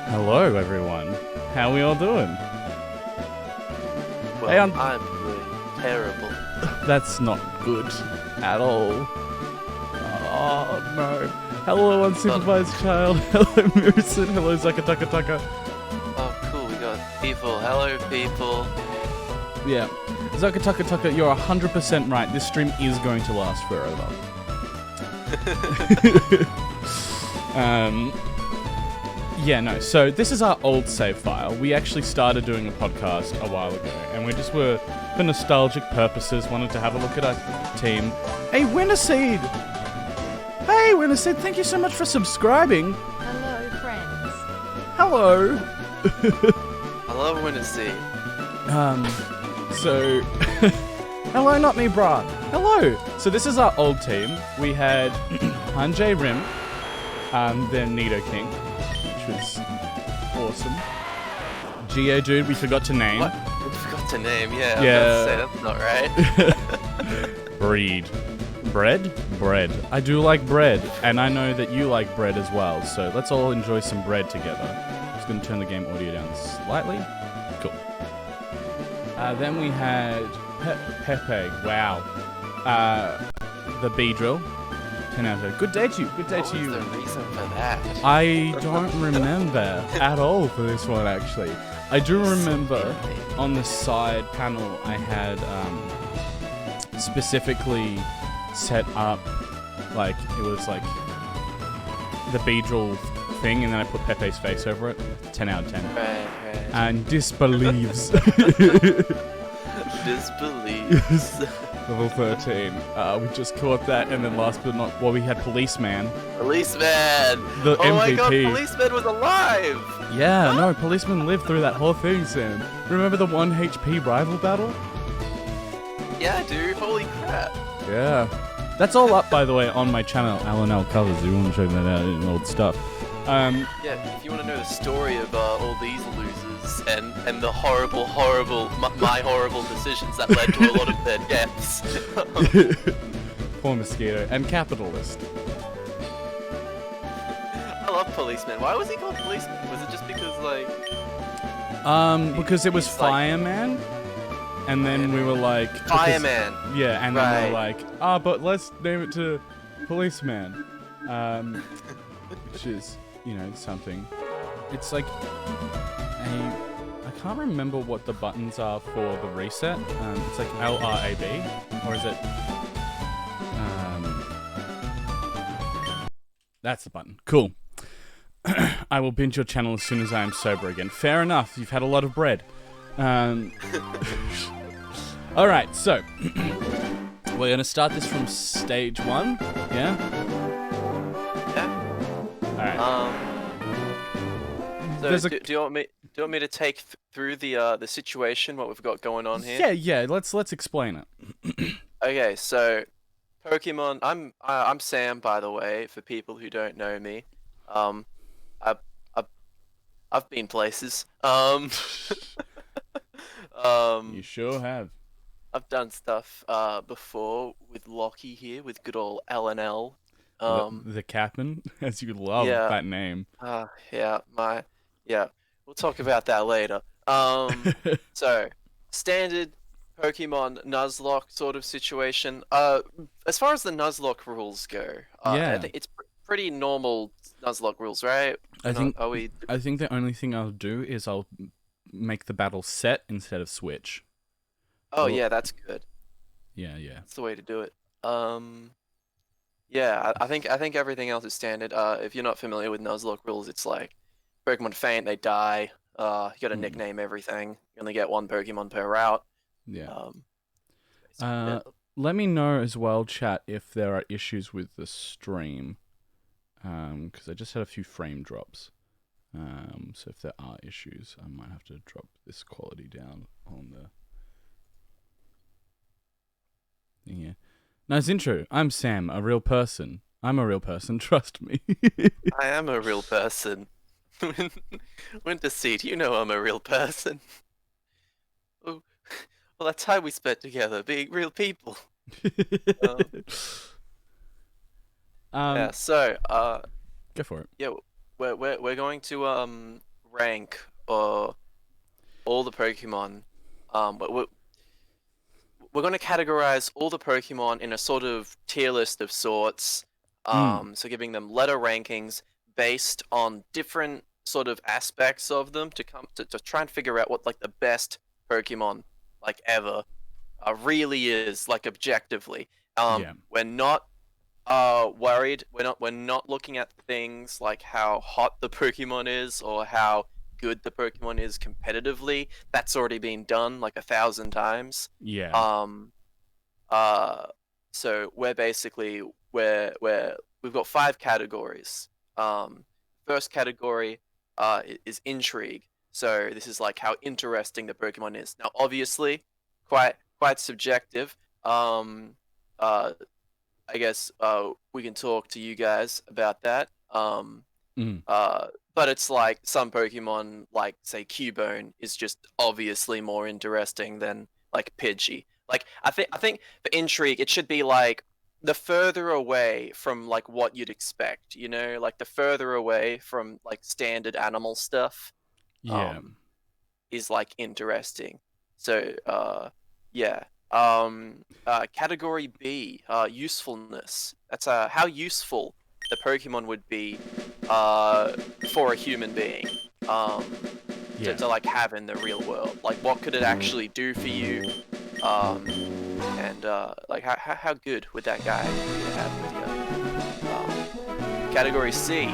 Hello, everyone. How we all doing? Well, Hey, I'm doing terrible. That's not good at all. Oh, no. Hello, unsupervised child. Hello, Mirison. Hello, Zakataka. Oh, cool, we got people. Hello, people. Yeah. Zakataka, you're 100% right. This stream is going to last forever. Yeah, no. So this is our old save file. We actually started doing a podcast a while ago, and we just were, for nostalgic purposes, wanted to have a look at our team. Hey, Winterseed! Hey, Winterseed, thank you so much for subscribing. Hello, friends. Hello. I love Winterseed. So... Hello, not me, brah. Hello. So this is our old team. We had Hanjay Rim, then Nido King, which was awesome. Geodude, we forgot to name. What? We forgot to name, yeah. Yeah. I was about to say, that's not right. Breed. Bread. I do like bread, and I know that you like bread as well, so let's all enjoy some bread together. Just gonna turn the game audio down slightly. Cool. Then we had Pepe. Wow. The Beedrill. 10 out of 10. Good day to you. Good day What to was you. the reason for that? I don't remember at all for this one, actually. I do remember on the side panel I had specifically set up, like, it was like the Beedrill thing, and then I put Pepe's face over it. 10 out of 10. Right. And disbelieves. Disbelieves. Level 13. We just caught that, and then last but not... Well, we had Policeman. Policeman! The Oh MVP. my god, Policeman was alive! Yeah, no, Policeman lived through that whole thing, Sam. Remember the 1 HP rival battle? Yeah, dude, holy crap. Yeah. That's all up, by the way, on my channel, LNL Covers, if you want to check that out in old stuff. Yeah, if you want to know the story of all these losers and the horrible, my horrible decisions that led to a lot of their deaths. Poor Mosquito. And Capitalist. I love Policeman. Why was he called Policeman? Was it just because, like... Because it was he's like- Fireman, and then we were like... because- Fireman. Yeah, and then we were Right. like, but let's name it to Policeman. Which is, you know, something. It's like I can't remember what the buttons are for the reset. It's like LRAB, or is it? That's the button. Cool. I will binge your channel as soon as I am sober again. Fair enough. You've had a lot of bread. All right, so we're gonna start this from stage 1. Yeah. Yeah. All right. So There's a- do you want me to take through the situation, what we've got going on here? Yeah. Let's explain it. Okay, so Pokemon. I'm Sam, by the way, for people who don't know me. I've been places. You sure have. I've done stuff before with Lockie here, with good old LNL. The Captain, as you love yeah. that name. Yeah, we'll talk about that later. So standard Pokemon Nuzlocke sort of situation. As far as the Nuzlocke rules go, Yeah. I think it's pretty normal Nuzlocke rules, right? I think we? I think the only thing I'll do is I'll make the battle set instead of switch. Oh Well- yeah, that's good. Yeah. That's the way to do it. Yeah, I think everything else is standard. If you're not familiar with Nuzlocke rules, it's like Pokemon faint, they die. You gotta nickname everything. You only get 1 Pokemon per route. Yeah. Yeah. Let me know as well, chat, if there are issues with the stream. Because I just had a few frame drops. So if there are issues, I might have to drop this quality down on the... Yeah. Nice intro. I'm Sam, a real person. I'm a real person, trust me. I am a real person. Winterseed, you know I'm a real person. Oh, well, that's how we spent together, being real people. Yeah. So, go for it. yeah, we're going to rank all the Pokemon. But we're going to categorize all the Pokemon in a sort of tier list of sorts. So giving them letter rankings based on different sort of aspects of them to try and figure out what like the best Pokemon like ever really is, like objectively. We're not worried. We're not looking at things like how hot the Pokemon is or how good the Pokemon is competitively. That's already been done like 1,000 times. Yeah. So we're basically we've got 5 categories. First category is intrigue. So this is like how interesting the Pokemon is. Now, obviously, quite subjective. I guess we can talk to you guys about that. But it's like some Pokemon, like say Cubone, is just obviously more interesting than like Pidgey. Like I think for intrigue, it should be like the further away from like what you'd expect, you know, like the further away from like standard animal stuff. Yeah. Is like interesting. So yeah. Category B, usefulness. That's how useful the Pokemon would be for a human being to like have in the real world. Like what could it actually do for you? And like how good would that guy be to have with you? Category C,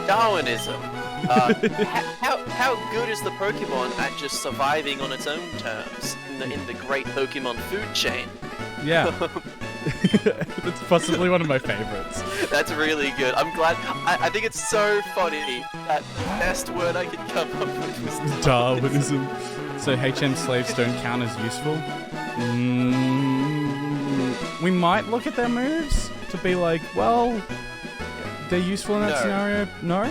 Darwinism. How good is the Pokemon at just surviving on its own terms in the great Pokemon food chain? Yeah. That's possibly one of my favorites. That's really good. I'm glad. I think it's so funny that the best word I could come up with was Darwinism. So HM slaves don't count as useful? We might look at their moves to be like, well, they're useful in that scenario. No?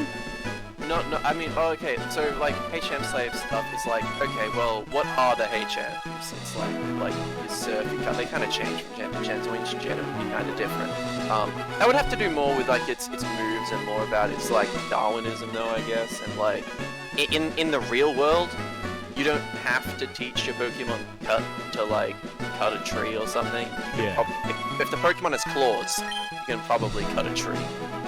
No, I mean, okay, so like HM slave stuff is like, okay, well, what are the HMs? It's like you surf, they kind of change from gen to gen, so each gen would be kind of different. That would have to do more with like its moves and more about its like Darwinism though, I guess, and like in the real world, you don't have to teach your Pokemon cut a tree or something. If the Pokemon has claws, you can probably cut a tree.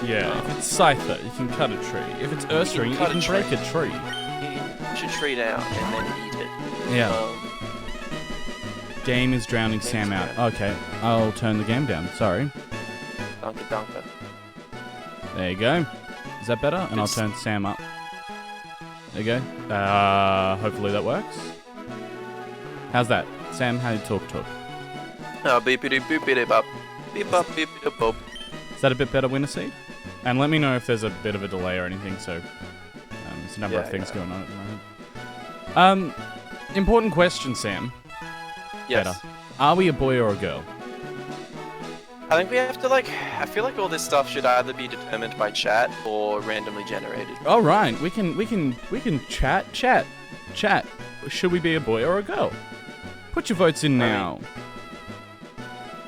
Yeah, if it's Scyther, you can cut a tree. If it's Ursaring, you can break a tree. You can push a tree down and then eat it. Yeah. Game is drowning Sam out. Okay, I'll turn the game down. Sorry. Dunka. There you go. Is that better? And I'll turn Sam up. There you go. Hopefully that works. How's that? Sam, how do you talk? Beepity boopity bop. Beep bop beepity boop. Is that a bit better, Winterseed? And let me know if there's a bit of a delay or anything, so there's a number of things going on at the moment. Important question, Sam. Yes. Better. Are we a boy or a girl? I think we have to I feel like all this stuff should either be determined by chat or randomly generated. All right, we can chat. Should we be a boy or a girl? Put your votes in now.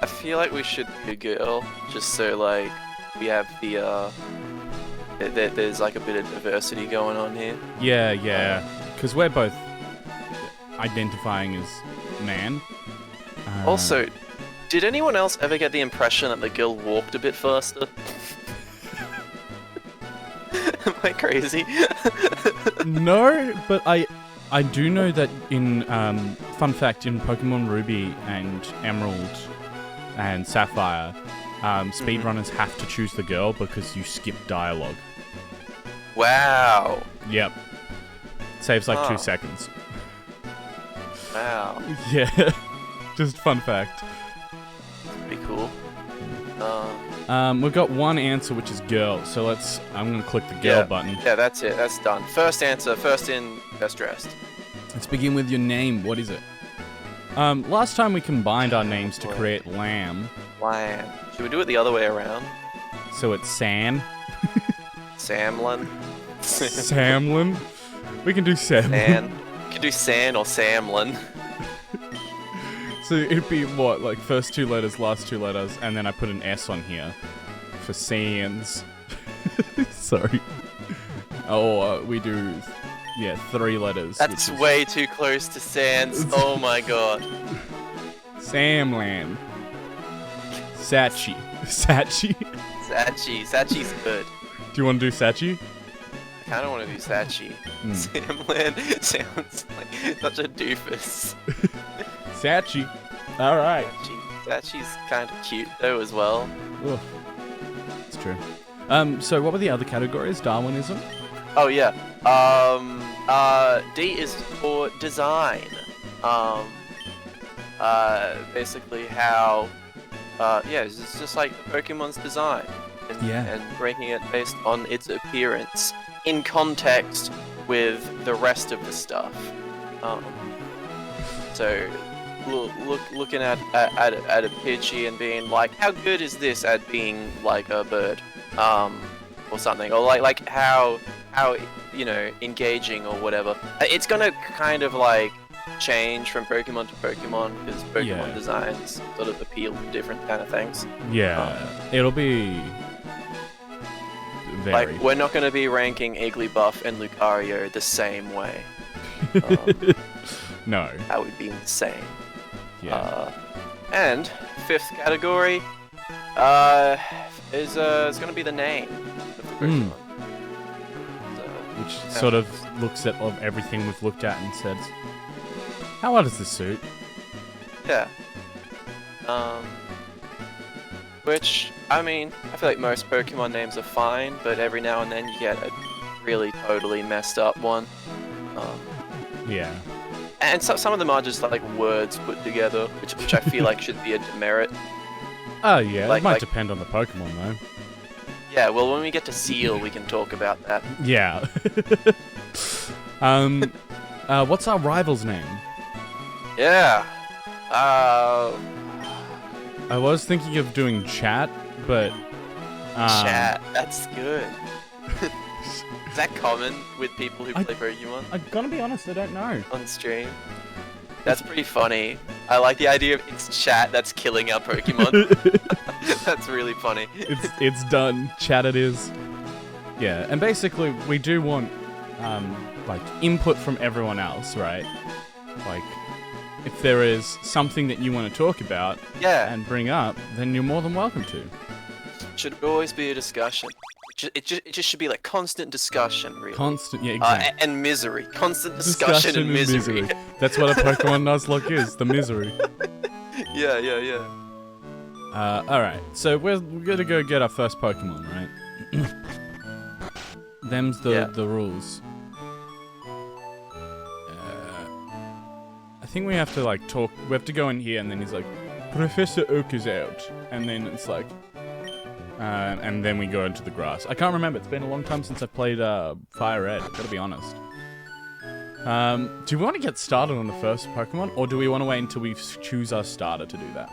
I feel like we should be a girl, just so like we have the there's like a bit of diversity going on here. Yeah, because we're both identifying as man. Also, did anyone else ever get the impression that the girl walked a bit faster? Am I crazy? No, but I do know that in fun fact in Pokemon Ruby and Emerald and Sapphire, speedrunners have to choose the girl because you skip dialogue. Wow. Yep. Saves like 2 seconds. Wow. Yeah. Just fun fact. Pretty cool. We've got one answer, which is girl. So I'm gonna click the girl button. Yeah, that's it. That's done. First answer. First in, best dressed. Let's begin with your name. What is it? Last time we combined our names to create Lamb. Lamb. Should we do it the other way around? So it's San. Samlin. Samlin. We can do Samlin. We can do San or Samlin. So it'd be what, like first 2 letters, last 2 letters, and then I put an S on here for Sans. Sorry. Or we do Yeah, 3 letters. That's way too close to Sans. Oh my god. Samland. Sachi. Sachi. Sachi's good. Do you want to do Sachi? I kind of want to do Sachi. Samland sounds like such a doofus. Sachi. All right. Sachi's kind of cute though as well. Ugh. It's true. So what were the other categories? Darwinism? Oh yeah. D is for design. Basically how, it's just like Pokemon's design. And ranking it based on its appearance in context with the rest of the stuff. So looking at a Pidgey and being like, how good is this at being like a bird, or something, or like how engaging or whatever. It's gonna kind of like change from Pokemon to Pokemon because Pokemon designs sort of appeal to different kind of things. It'll be very... Like, we're not going to be ranking Igglybuff and Lucario the same way. No. That would be insane. And 5th category is going to be the name of the Pokemon. Which sort of looks at everything we've looked at and said, how well does this suit? Yeah. Which, I mean, I feel like most Pokemon names are fine, but every now and then you get a really totally messed up one. Yeah. And some of them are just like words put together, which I feel like should be a demerit. Oh yeah, it might depend on the Pokemon though. Yeah, well when we get to Seal we can talk about that. Yeah. What's our rival's name? Yeah. I was thinking of doing Chat, but... Chat, that's good. Is that common with people who play Pokemon? I'm gonna be honest, I don't know. On stream? That's pretty funny. I like the idea of it's Chat that's killing our Pokemon. That's really funny. It's done. Chat it is. Yeah, and basically we do want, like, input from everyone else, right? Like... If there is something that you want to talk about and bring up, then you're more than welcome to. Should always be a discussion. It just should be like constant discussion, really. Constant, yeah, exactly. And misery. Constant discussion and misery. That's what a Pokemon Nuzlocke is, the misery. Yeah. Alright, so we're gonna go get our first Pokemon, right? Them's the rules. I think we have to like talk. We have to go in here, and then he's like, "Professor Oak is out," and then it's like, and then we go into the grass. I can't remember. It's been a long time since I played FireRed. Gotta be honest. Do we want to get started on the first Pokemon, or do we want to wait until we choose our starter to do that?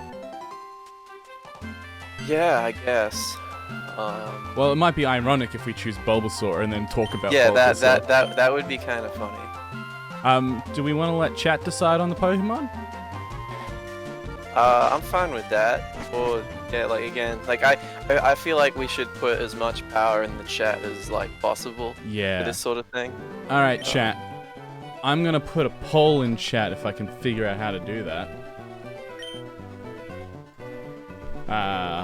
Yeah, I guess. Well, it might be ironic if we choose Bulbasaur and then talk about Bulbasaur. that would be kind of funny. Do we want to let chat decide on the Pokemon? I'm fine with that. Or yeah, like again, like I feel like we should put as much power in the chat as like possible. Yeah. For this sort of thing. All right, chat. I'm gonna put a poll in chat if I can figure out how to do that.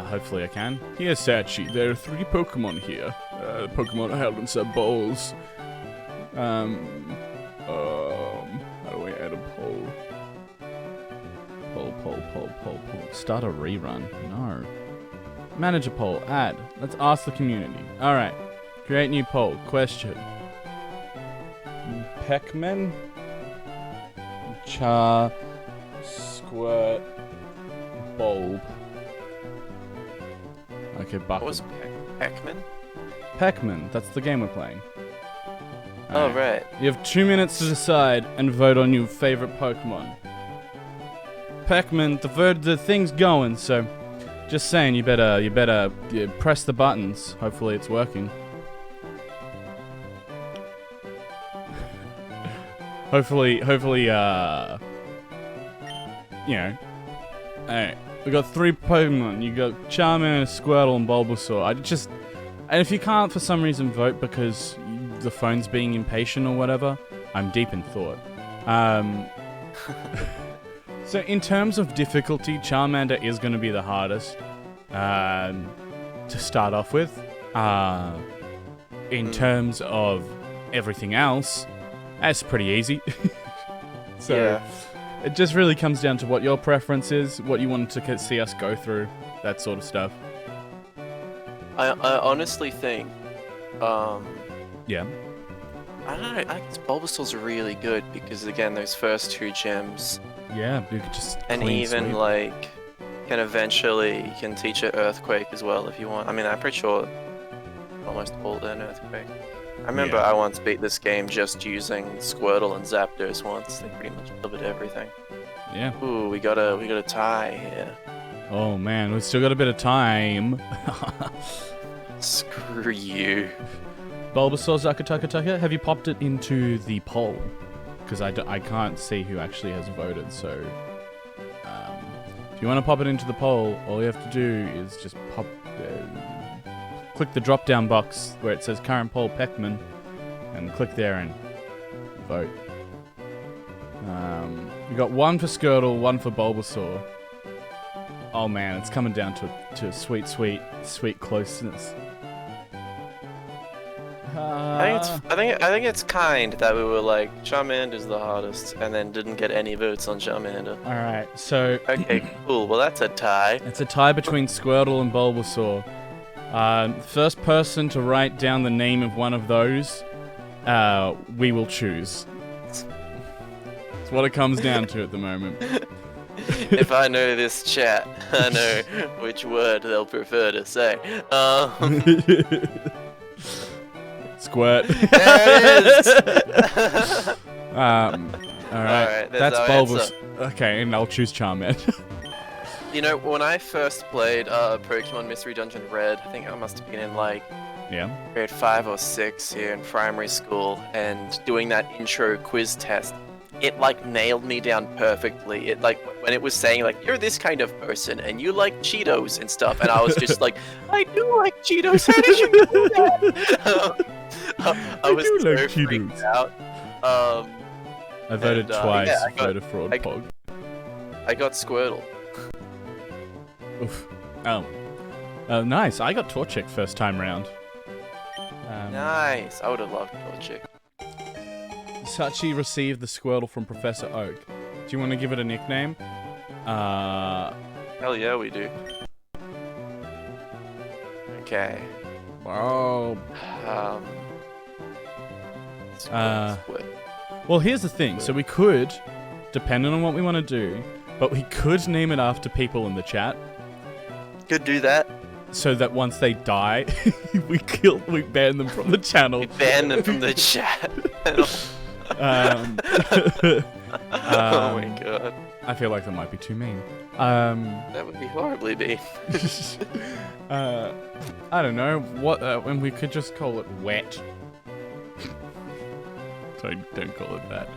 Hopefully I can. Here's Sachi. There are 3 Pokemon here. Pokemon are held in sub bowls. How do I add a poll? Poll. Start a rerun. No. Manage a poll. Add. Let's ask the community. Alright. Create new poll. Question. Peckman? Char... Squirt... Bulb. Okay, Bucket. What was Peckman? Peckman. That's the game we're playing. Oh, right. You have 2 minutes to decide and vote on your favorite Pokemon. Peckman, the thing's going, so just saying, you better press the buttons. Hopefully it's working. hopefully, you know. Alright, we got 3 Pokemon. You got Charmander, Squirtle, and Bulbasaur. And if you can't for some reason vote because the phone's being impatient or whatever. I'm deep in thought. So in terms of difficulty, Charmander is going to be the hardest to start off with. In terms of everything else, that's pretty easy. So Yeah. it just really comes down to what your preference is, what you want to see us go through, that sort of stuff. I honestly think, Yeah. I don't know, I guess Bulbasaur's really good because, again, those first 2 gems, Yeah, you could just and clean even, sweep. like, can eventually, you can teach it Earthquake as well if you want. I mean, I'm pretty sure almost all learn Earthquake. I remember Yeah. I once beat this game just using Squirtle and Zapdos once. They pretty much covered everything. Yeah. Ooh, we got a tie here. Oh man, we've still got a bit of time. Screw you. Bulbasaur, Zakataka, have you popped it into the poll? Because I can't see who actually has voted, so... if you want to pop it into the poll, all you have to do is just click the drop-down box where it says current poll Peckman, and click there and vote. We got 1 for Squirtle, 1 for Bulbasaur. Oh man, it's coming down to sweet closeness. I think it's kind that we were like, Charmander's the hardest, and then didn't get any votes on Charmander. Alright, so... Okay, cool. Well, that's a tie. It's a tie between Squirtle and Bulbasaur. First person to write down the name of one of those, we will choose. That's what it comes down to at the moment. If I know this chat, I know which word they'll prefer to say. Squirt. There it is! Alright, there's that's our Bulbasaur. answer. Okay, and I'll choose Charmander. You know, when I first played Pokemon Mystery Dungeon Red, I think I must have been in like Yeah. grade 5 or 6 here in primary school, and doing that intro quiz test, it like nailed me down perfectly. It like, when it was saying like, you're this kind of person and you like Cheetos and stuff, and I was just like, I do like Cheetos, how did you know that? I was do so like freaked Cheetos. out. I voted And, twice, yeah, voted fraud pog. I got Squirtle. Oof. Oh. Oh, nice. I got Torchic first time round. Nice. I would have loved Torchic. Sachi received the Squirtle from Professor Oak. Do you want to give it a nickname? Hell yeah, we do. Okay. Oh. Squirtle. Well, here's the thing. So we could, depending on what we want to do, but we could name it after people in the chat, Could do that. so that once they die, we ban them from the channel. We ban them from the chat. Oh my god. I feel like that might be too mean. That would be horribly mean. I don't know what, and we could just call it wet. Don't call it that.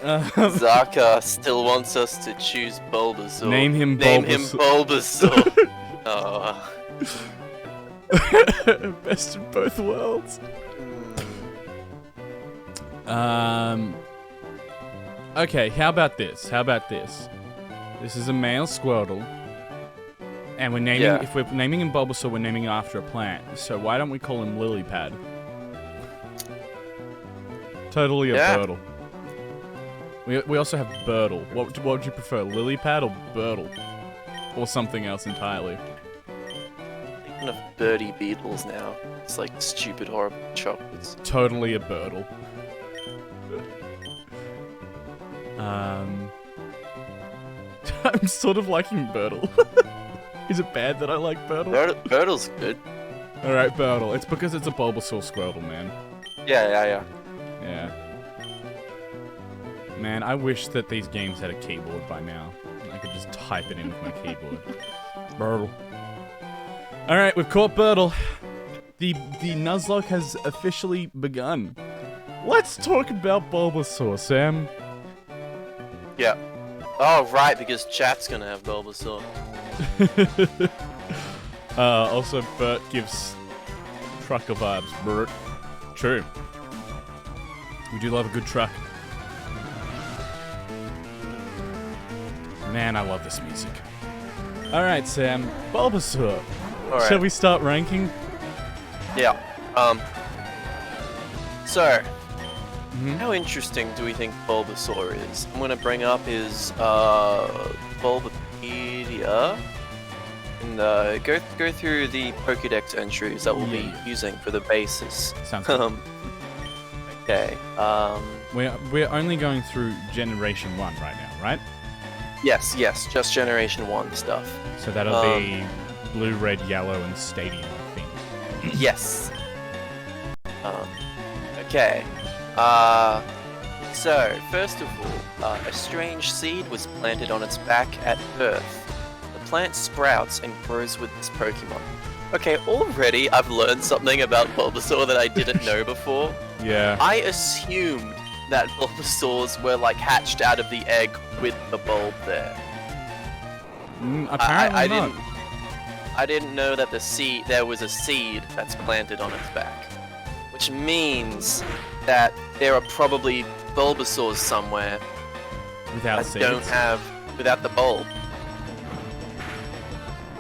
Zaka still wants us to choose Bulbasaur. Name him Bulbasaur. Oh. Best of both worlds. Okay, how about this? This is a male Squirtle. And we're naming, Yeah. if we're naming him Bulbasaur, we're naming him after a plant. So why don't we call him Lilypad? Totally a Yeah. Birdle. We also have Birdle. What would you prefer, Lilypad or Birdle? Or something else entirely? Thinking of Birdie Beetles now. It's like stupid, horrible chocolates. Totally a Birdle. I'm sort of liking Birdle. Is it bad that I like Birdle? Birdle's good. Alright, Birdle. It's because it's a Bulbasaur Squirtle, man. Yeah. Yeah. Man, I wish that these games had a keyboard by now. I could just type it in with my keyboard. Birdle. Alright, we've caught Birdle. The Nuzlocke has officially begun. Let's talk about Bulbasaur, Sam. Yeah. Oh, right, because chat's gonna have Bulbasaur. Also, Bert gives trucker vibes. Bert. True. We do love a good truck. Man, I love this music. Alright, Sam. Bulbasaur. Alright. Shall we start ranking? Yeah. So, how interesting do we think Bulbasaur is? I'm gonna bring up his Bulbapedia and go through the Pokédex entries that we'll be using for the basis. Sounds good. Okay. We're only going through Generation 1 right now, right? Yes, just Generation 1 stuff. So that'll be Blue, Red, Yellow, and Stadium, I think. Yes. Okay. So, first of all, a strange seed was planted on its back at birth. The plant sprouts and grows with this Pokemon. Okay, already I've learned something about Bulbasaur that I didn't know before. Yeah. I assumed that Bulbasaurs were like hatched out of the egg with the bulb there. Apparently not. I didn't know that there was a seed that's planted on its back. Which means that there are probably Bulbasaurs somewhere Without that seeds. without the bulb.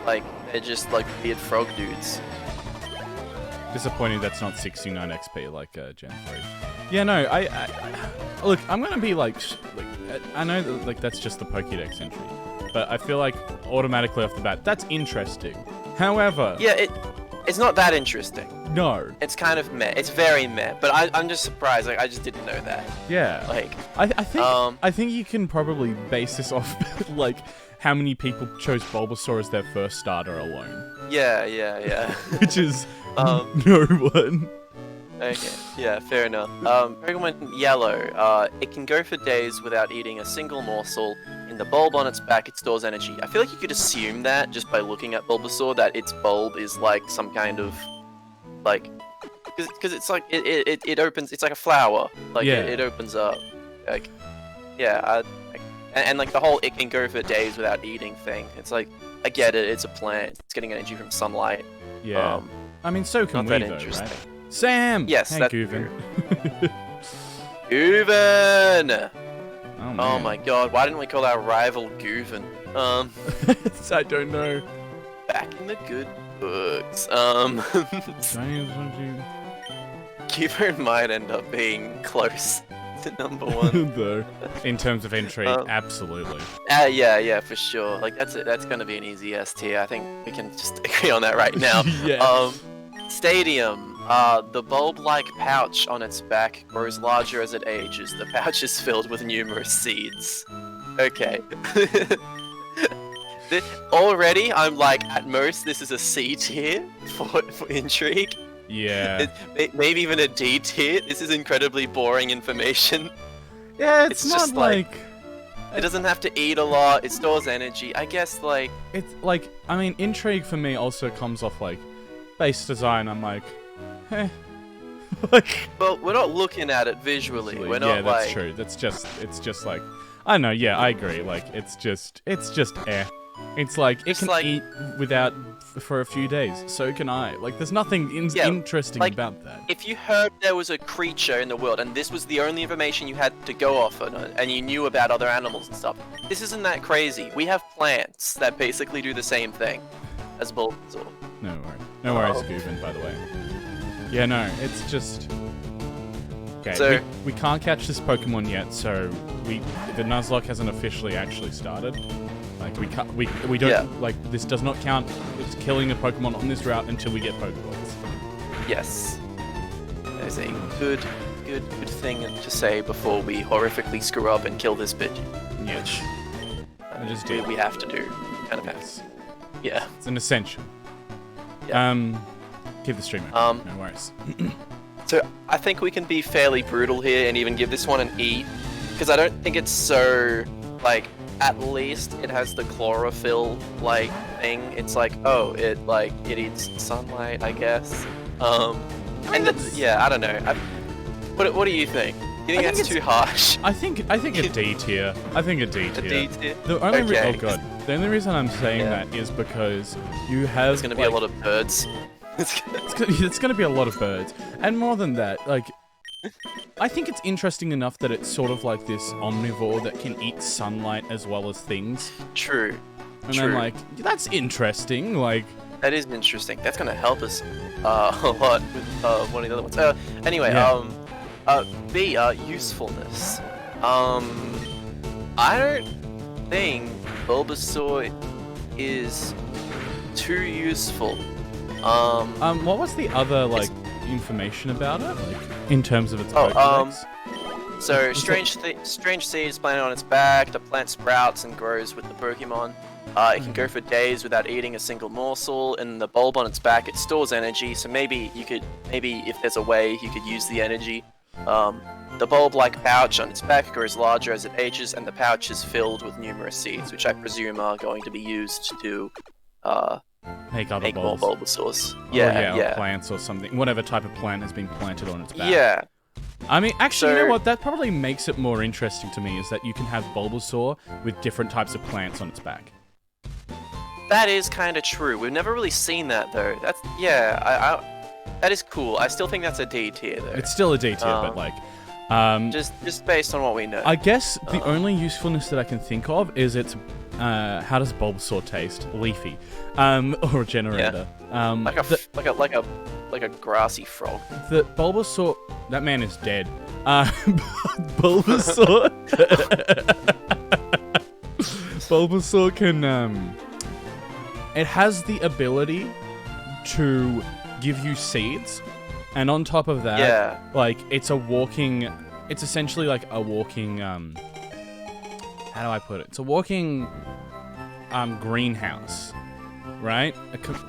Like, they're just like weird frog dudes. Disappointing that's not 69 XP like Gen 3. Yeah, no, I look, I'm gonna be like, I know that, like, that's just the Pokédex entry, but I feel like automatically off the bat, that's interesting. However... Yeah, it's not that interesting. No. It's kind of meh. It's very meh. But I'm just surprised. Like, I just didn't know that. Yeah. Like, I think you can probably base this off, like, how many people chose Bulbasaur as their first starter alone. Yeah. Which is no one. Okay, yeah, fair enough. Pokemon Yellow, it can go for days without eating a single morsel. In the bulb on its back, it stores energy. I feel like you could assume that just by looking at Bulbasaur, that its bulb is like some kind of, like, because it's like, it opens, it's like a flower. Like, yeah. it opens up. Like, yeah, and like the whole it can go for days without eating thing. It's like, I get it, it's a plant. It's getting energy from sunlight. Yeah. I mean, so can we, though, right? Sam! Yes, hey, that's Gooven. Gooven! Oh my god, why didn't we call our rival Gooven? I don't know. Back in the good books. Gooven might end up being close to number 1. Though, in terms of intrigue, absolutely. Yeah, for sure. Like, that's gonna be an easy S tier. I think we can just agree on that right now. Yeah. Stadium. The bulb-like pouch on its back grows larger as it ages. The pouch is filled with numerous seeds. Okay. Already, I'm like, at most, this is a C tier for intrigue. Yeah. Maybe even a D tier. This is incredibly boring information. Yeah, it's not just like... It doesn't have to eat a lot, it stores energy. I guess, like... It's like, I mean, intrigue for me also comes off, like, base design. I'm like, like... Well, we're not looking at it visually. We're not, yeah, that's true. It's just like... I don't know, yeah, I agree. Like, it's just eh. It's like, it can eat without... for a few days. So can I. Like, there's nothing interesting about that. If you heard there was a creature in the world, and this was the only information you had to go off on, and you knew about other animals and stuff, this isn't that crazy. We have plants that basically do the same thing as Bulbasaur. No worries. No worries, Gooven, by the way. Yeah, no, it's just... Okay, so, we can't catch this Pokemon yet, so the Nuzlocke hasn't officially actually started. Like, we don't, like, this does not count as killing a Pokemon on this route until we get Pokeballs. Yes. There's a good thing to say before we horrifically screw up and kill this bitch. Yes. Which we have to do. Kind of have. Yeah. It's an essential. Yeah. Keep the stream open. No worries. So, I think we can be fairly brutal here and even give this one an E. Because I don't think it's so, like... At least it has the chlorophyll like thing. It's like, oh, it eats sunlight, I guess. I don't know. What do you think? You think that's too harsh? I think a D tier. I think a D tier. A D tier. The only reason I'm saying that is because you have. There's gonna be a lot of birds. It's gonna be a lot of birds, and more than that, like, I think it's interesting enough that it's sort of like this omnivore that can eat sunlight as well as things. True. And then like, that's interesting, like... That is interesting. That's gonna help us a lot with one of the other ones. Anyway, B, usefulness. I don't think Bulbasaur is too useful. What was the other, like, information about it? Like, in terms of its Pokédex? So, strange seeds planted on its back, the plant sprouts and grows with the Pokemon. It can go for days without eating a single morsel, and the bulb on its back, it stores energy, so maybe if there's a way, you could use the energy. The bulb-like pouch on its back grows larger as it ages, and the pouch is filled with numerous seeds, which I presume are going to be used to make more Bulbasaurs. Or plants or something. Whatever type of plant has been planted on its back. Yeah. I mean, actually, you know what? That probably makes it more interesting to me, is that you can have Bulbasaur with different types of plants on its back. That is kind of true. We've never really seen that, though. That's, that is cool. I still think that's a D tier, though. It's still a D tier, but like... just based on what we know. I guess the only usefulness that I can think of is its... how does Bulbasaur taste? Leafy. Or a generator. Yeah. Like a grassy frog. The Bulbasaur... That man is dead. Bulbasaur... Bulbasaur can, it has the ability to give you seeds, and on top of that, like, it's essentially like a walking, how do I put it? It's a walking, greenhouse, right?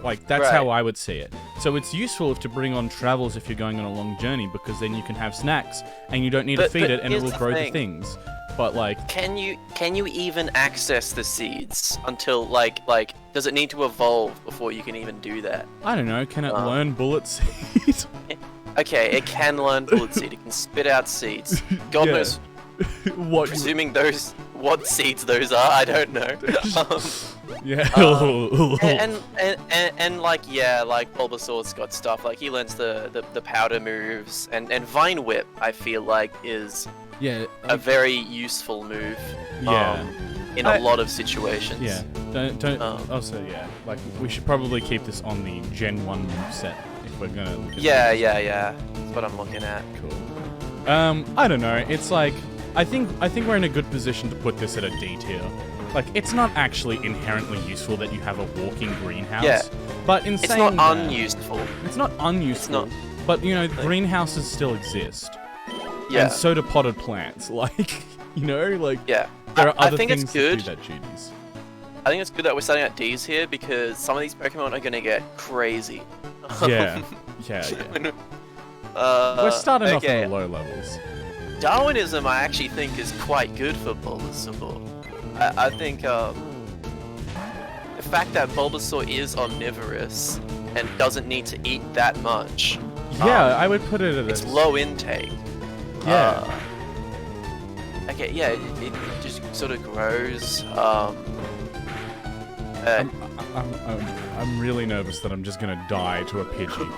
Like, that's how I would see it. So it's useful to bring on travels if you're going on a long journey, because then you can have snacks, and you don't need to feed it, and it will grow the things. But like, can you even access the seeds until like does it need to evolve before you can even do that? I don't know. Can it learn bullet seed? Okay, it can learn bullet seed. It can spit out seeds. God knows. Presuming what seeds those are, I don't know. And like Bulbasaur's got stuff like he learns the powder moves, and Vine Whip I feel like is a very useful move. In a lot of situations. Yeah. Don't. Also, like, we should probably keep this on the Gen 1 moveset if we're gonna look at That's what I'm looking at. Cool. I don't know. It's like, I think we're in a good position to put this at a D tier. Like, it's not actually inherently useful that you have a walking greenhouse. Yeah. But in saying it's not unuseful. It's not unuseful. It's not. But, you know, greenhouses still exist. Yeah. And so do potted plants. Like, you know, like... Yeah. There are other things that do that duties. I think it's good that we're starting at Ds here, because some of these Pokemon are gonna get crazy. Yeah. We're starting off on the low levels. Darwinism, I actually think, is quite good for Bulbasaur. I think the fact that Bulbasaur is omnivorous and doesn't need to eat that much. Yeah, I would put it at it's low intake. Yeah. Okay, yeah, it just sort of grows. I'm really nervous that I'm just gonna die to a Pidgey.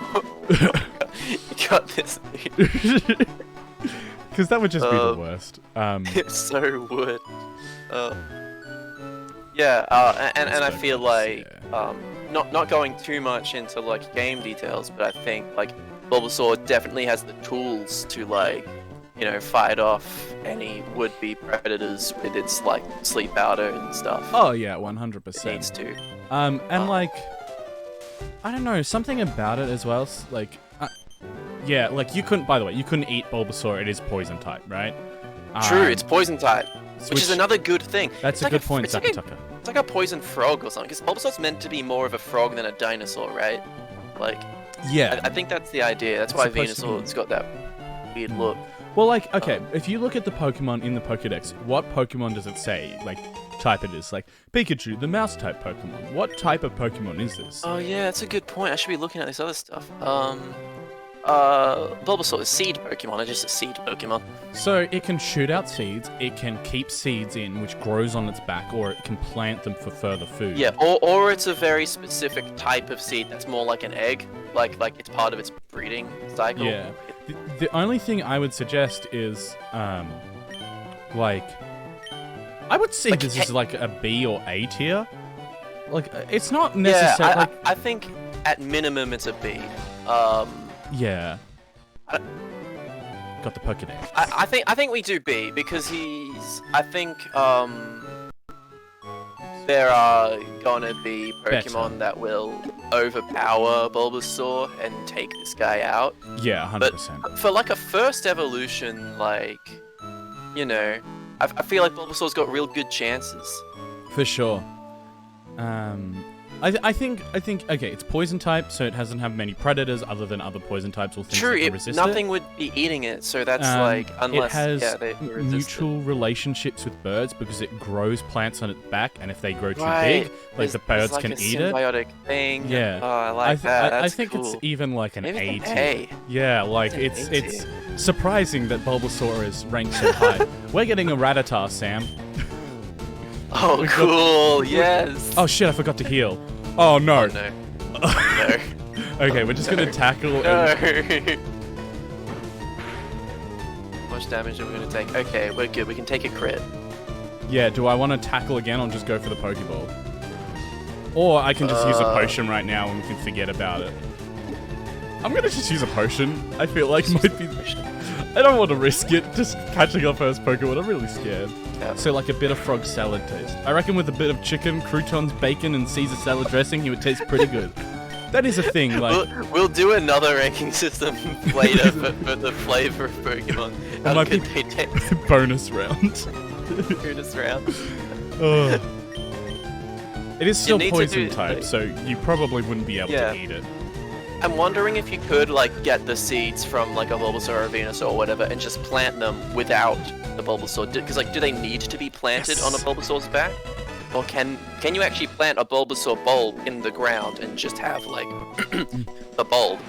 You got this. Because that would just be the worst. It so would. And I feel like not going too much into like game details, but I think like Bulbasaur definitely has the tools to like, you know, fight off any would-be predators with its like sleep powder and stuff. Oh yeah, 100%. It needs to. And like, I don't know, something about it as well. Like, yeah, like you couldn't. By the way, you couldn't eat Bulbasaur. It is poison type, right? True, it's poison type, which is another good thing. That's a good point, Tucker. It's like a poison frog or something, because Bulbasaur's meant to be more of a frog than a dinosaur, right? Like, yeah, I think that's the idea. That's why Venusaur's got that weird look. Well, like, okay, if you look at the Pokemon in the Pokedex, what Pokemon does it say, like, type it is? Like, Pikachu, the mouse-type Pokemon. What type of Pokemon is this? Oh, yeah, that's a good point. I should be looking at this other stuff. Bulbasaur is seed Pokemon, it's just a seed Pokemon. So, it can shoot out seeds, it can keep seeds in, which grows on its back, or it can plant them for further food. Yeah, or it's a very specific type of seed that's more like an egg, like it's part of its breeding cycle. Yeah. The only thing I would suggest is, like, I would say Like, this is like a B or A tier. Like, it's not necessarily. Yeah, I think at minimum it's a B. Yeah. Got the Pokedex. I think we do B because he's. I think there are gonna be Pokemon that will overpower Bulbasaur and take this guy out. Yeah, 100%. But for like a first evolution, like, you know, I feel like Bulbasaur's got real good chances. For sure. I think, okay, it's poison type, so it doesn't have many predators other than other poison types or things that can resist nothing it. would be eating it, so that's like, unless, it has they resist mutual relationships with birds because it grows plants on its back, and if they grow too Right. big, like the birds like can a eat it. symbiotic thing. Yeah. Oh, I like that. That's I think cool. it's even like an Maybe A an tier. A. Yeah, like It's an A it's surprising that Bulbasaur is ranked so high. We're getting a Rattata, Sam. Oh, cool. Yes. Oh shit, I forgot to heal. Oh no. Oh, no. No. Okay, we're just gonna tackle. No. How much damage are we gonna take? Okay, we're good. We can take a crit. Yeah, do I want to tackle again or just go for the Pokeball? Or I can just use a potion right now and we can forget about it. I'm gonna just use a potion. I feel like might be. I don't want to risk it. Just catching our first Pokemon. I'm really scared. Yeah. So like a bit of frog salad taste. I reckon with a bit of chicken, croutons, bacon, and Caesar salad dressing, he would taste pretty good. That is a thing. Like We'll do another ranking system later for the flavor of Pokemon. It might be good they taste bonus round. this round. Ugh. It is still need to poison do, type, like- so you probably wouldn't be able Yeah. to eat it. I'm wondering if you could like get the seeds from like a Bulbasaur or a Venusaur or whatever and just plant them without the Bulbasaur. Because like, do they need to be planted Yes. on a Bulbasaur's back? Or can you actually plant a Bulbasaur bulb in the ground and just have like the bulb?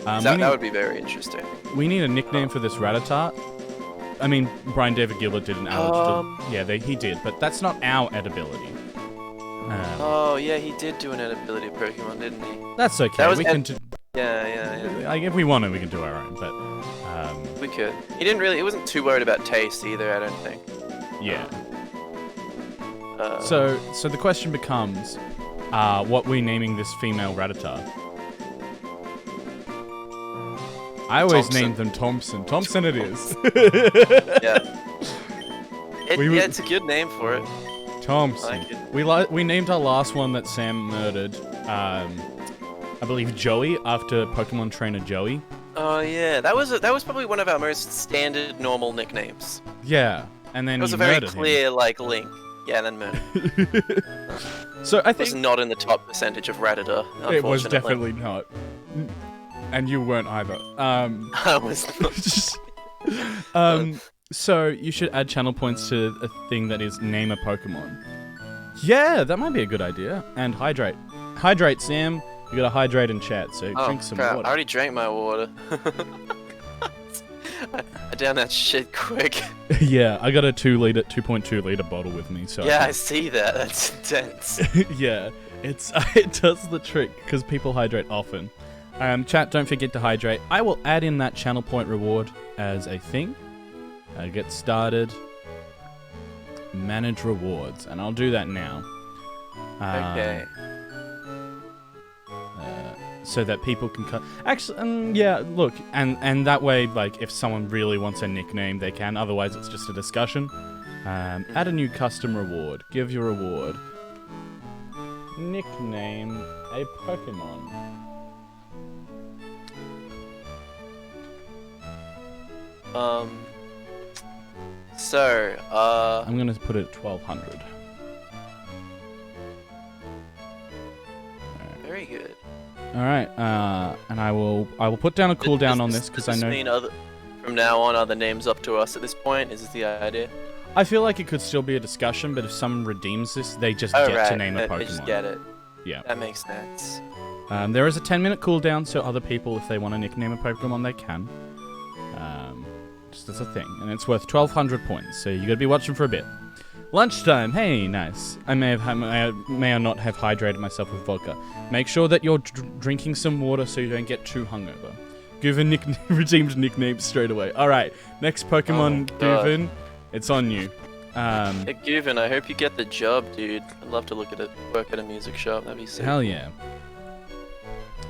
That would be very interesting. We need a nickname for this Rattata. I mean, Brian David Gilbert did an eligible. Yeah, he did, but that's not our edibility. Oh yeah, he did do an edibility Pokemon, didn't he? That's okay. That was we can. Yeah. Like, if we want to, we can do our own. But We could. He wasn't too worried about taste either, I don't think. yeah. So the question becomes, what we naming this female Rattata? I always Thompson. named them Thompson. Thompson it is. Yeah. It's a good name for it. Thompson. I like it. We named our last one that Sam murdered, I believe Joey, after Pokemon trainer Joey. Oh yeah, that was probably one of our most standard normal nicknames. Yeah, and then It was you a very murdered clear like link. Yeah, then murder. him. So I It was think not in the top percentage of Rattata. it was unfortunately. definitely not, and you weren't either. I was not. So you should add channel points to a thing that is name a Pokemon. Yeah, that might be a good idea. And hydrate. Hydrate, Sam. You gotta hydrate in chat, so drink some crap. water. I already drank my water. I downed that shit quick. Yeah, I got a 2.2 liter bottle with me, so Yeah, I see that. That's intense. yeah, it does the trick because people hydrate often. Chat, don't forget to hydrate. I will add in that channel point reward as a thing. Get started. Manage rewards, and I'll do that now. Okay. So that people can cut. Actually, yeah. Look, and that way, like, if someone really wants a nickname, they can. Otherwise, it's just a discussion. Add a new custom reward. Give your reward. Nickname a Pokemon. I'm gonna put it at 1200. Very good. All right, and I will put down a cooldown on this because I know. Mean from now on, are the names up to us at this point? Is this the idea? I feel like it could still be a discussion, but if someone redeems this, they just get to name a Pokemon. They just get it. Yeah. That makes sense. There is a 10-minute cooldown, so other people, if they want to nickname a Pokemon, they can. Just as a thing, and it's worth 1,200 points, so you got to be watching for a bit. Lunchtime. Hey, nice. I may or not have hydrated myself with vodka. Make sure that you're drinking some water so you don't get too hungover. Gooven redeemed nicknames straight away. All right, next Pokemon, Gooven. It's on you. Hey, Gooven, I hope you get the job, dude. I'd love to work at a music shop. That'd be sick. Hell yeah.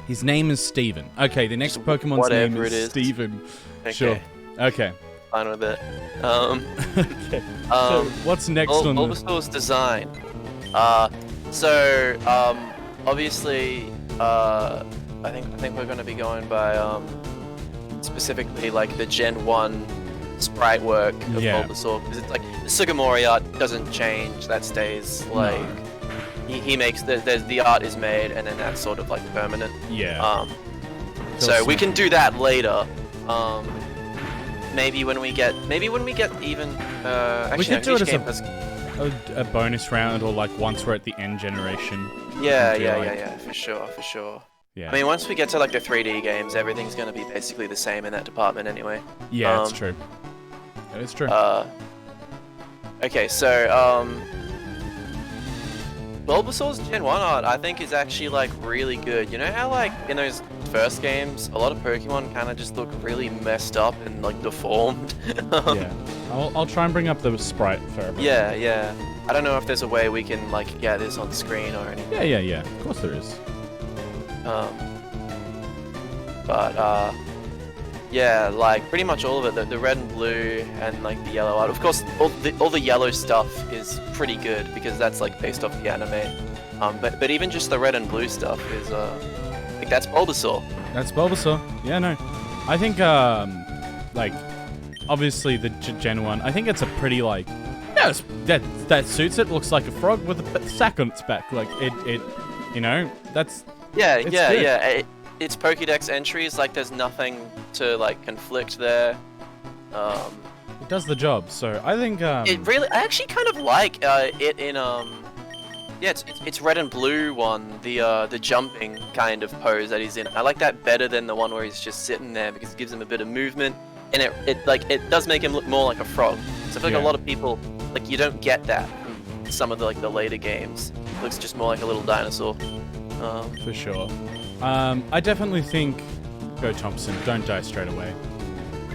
His name is Steven. Okay, the next Pokemon's name is Steven. Okay. Sure. Okay. Fine with it. Okay. So what's next on the... Bulbasaur's design. Obviously, I think we're gonna be going by specifically like the Gen 1 sprite work of Bulbasaur, because it's like the Sugimori art doesn't change. That stays like he makes the art is made, and then that's sort of like permanent. Yeah. So we can do that later. Maybe when we get even actually, we could do it as a a bonus round, or like once we're at the end generation. Yeah, for sure. Yeah. I mean, once we get to like the 3D games, everything's gonna be basically the same in that department anyway. Yeah, that's true. That is true. Okay, so Bulbasaur's Gen 1 art, I think, is actually like really good. You know how like in those first games, a lot of Pokemon kind of just look really messed up and like deformed. Yeah. I'll try and bring up the sprite for everyone. Yeah. I don't know if there's a way we can like get this on screen or anything. Yeah. Of course there is. Yeah, like pretty much all of it, the red and blue and like the yellow art. Of course, all the yellow stuff is pretty good because that's like based off the anime. But even just the red and blue stuff is like that's Bulbasaur. That's Bulbasaur. Yeah, no. I think like obviously the Gen 1. I think it's a pretty like that suits it. Looks like a frog with a sack on its back. Like it you know, that's yeah. It's Pokédex entries, like there's nothing to like conflict there. It does the job, so I think it really, I actually kind of like it in it's red and blue one, the jumping kind of pose that he's in. I like that better than the one where he's just sitting there because it gives him a bit of movement, and it does make him look more like a frog. So I feel like a lot of people, like, you don't get that from some of the like the later games. It looks just more like a little dinosaur. For sure. I definitely think... Go, Thompson. Don't die straight away.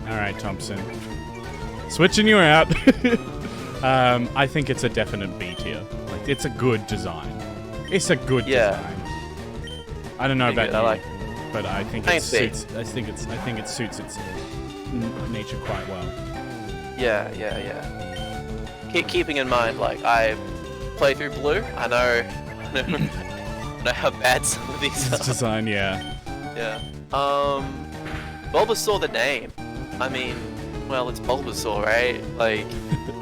Alright, Thompson. Switching you out. I think it's a definite B tier. Like, it's a good design. It's a good design. I don't know about you, but I think it suits... I think it suits its nature quite well. Yeah. Keeping in mind, like, I play through Blue. I know how bad some of these are. Design, yeah. Bulbasaur the name. I mean, well, it's Bulbasaur, right? Like,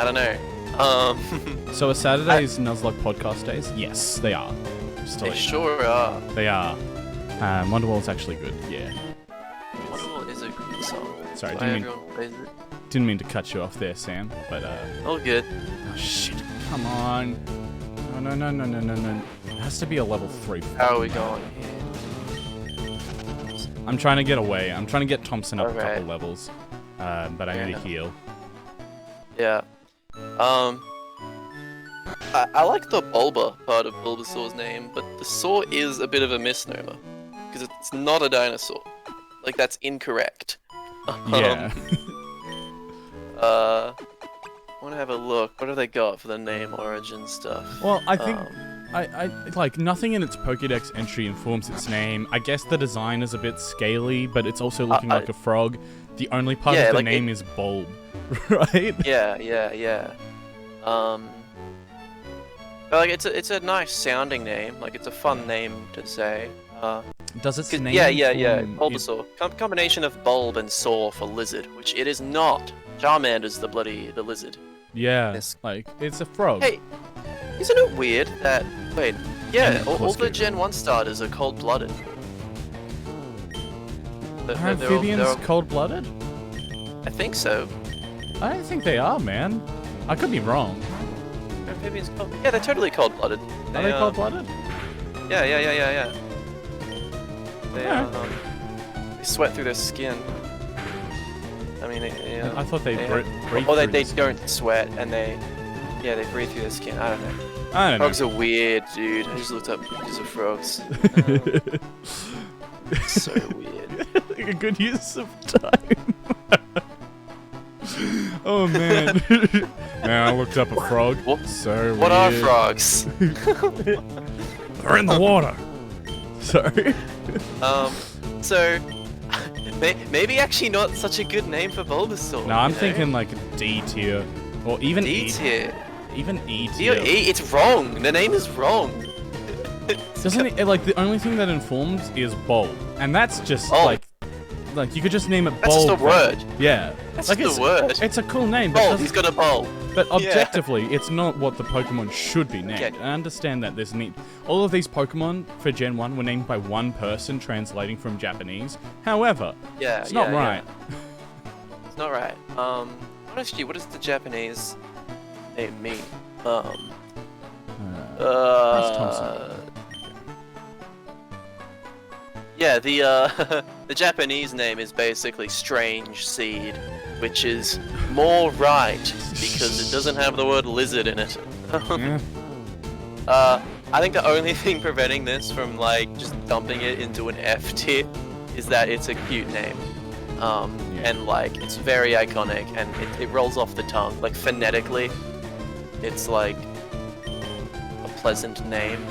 I don't know. So are Saturdays Nuzlocke podcast days? Yes, they are. They sure are. They are. Wonderwall's actually good, yeah. Wonderwall is a good song. Sorry, didn't mean to cut you off there, Sam, but all good. Oh shit, come on. No. It has to be a level 3. How are we going here? I'm trying to get away. I'm trying to get Thompson up a couple levels. But I need to heal. Yeah. I like the Bulba part of Bulbasaur's name, but the Saw is a bit of a misnomer. Because it's not a dinosaur. Like, that's incorrect. Yeah. I want to have a look. What have they got for the name origin stuff? Well, I think... I like, nothing in its Pokédex entry informs its name. I guess the design is a bit scaly, but it's also looking like a frog. The only part of the name is bulb, right? Yeah. But like, it's a nice sounding name. Like, it's a fun name to say. Does its name? Yeah. Bulbasaur. Combination of bulb and saw for lizard, which it is not. Charmander's the lizard. Yeah, like, it's a frog. Hey, isn't it weird that... Wait, yeah, all the Gen 1 starters are cold-blooded. Are amphibians cold-blooded? I think so. I don't think they are, man. I could be wrong. Amphibians cold... Yeah, they're totally cold-blooded. Are they cold-blooded? Yeah. They sweat through their skin. I mean, I thought they breathe. Or they don't sweat, and they Yeah, they breathe through their skin. I don't know. I don't know. Frogs are weird, dude. I just looked up pictures of frogs. So weird. A good use of time. Oh man. Man, I looked up a frog. What? So What weird. are frogs? They're in the water. Sorry. So maybe actually not such a good name for Bulbasaur. No, I'm you know? thinking like D tier, or even D E. tier. Even E D tier. or E? It's wrong. The name is wrong. Doesn't it, like, the only thing that informs is bulb, and that's just Bulb. like you could just name it That's bulb. just a word. Yeah. That's like just a word. It's a cool name, but, Bulb. He's got a bulb. but objectively, it's not what the Pokemon should be named. Okay. I understand that there's all of these Pokemon for Gen 1 were named by one person translating from Japanese. However, Yeah. it's not yeah, right. Yeah. It's not right. Honestly, what does the Japanese name mean? Thompson. Yeah, the the Japanese name is basically Strange Seed, which is more right because it doesn't have the word lizard in it. Yeah. I think the only thing preventing this from like just dumping it into an F tier is that it's a cute name. And like it's very iconic and it rolls off the tongue. Like phonetically, it's like a pleasant name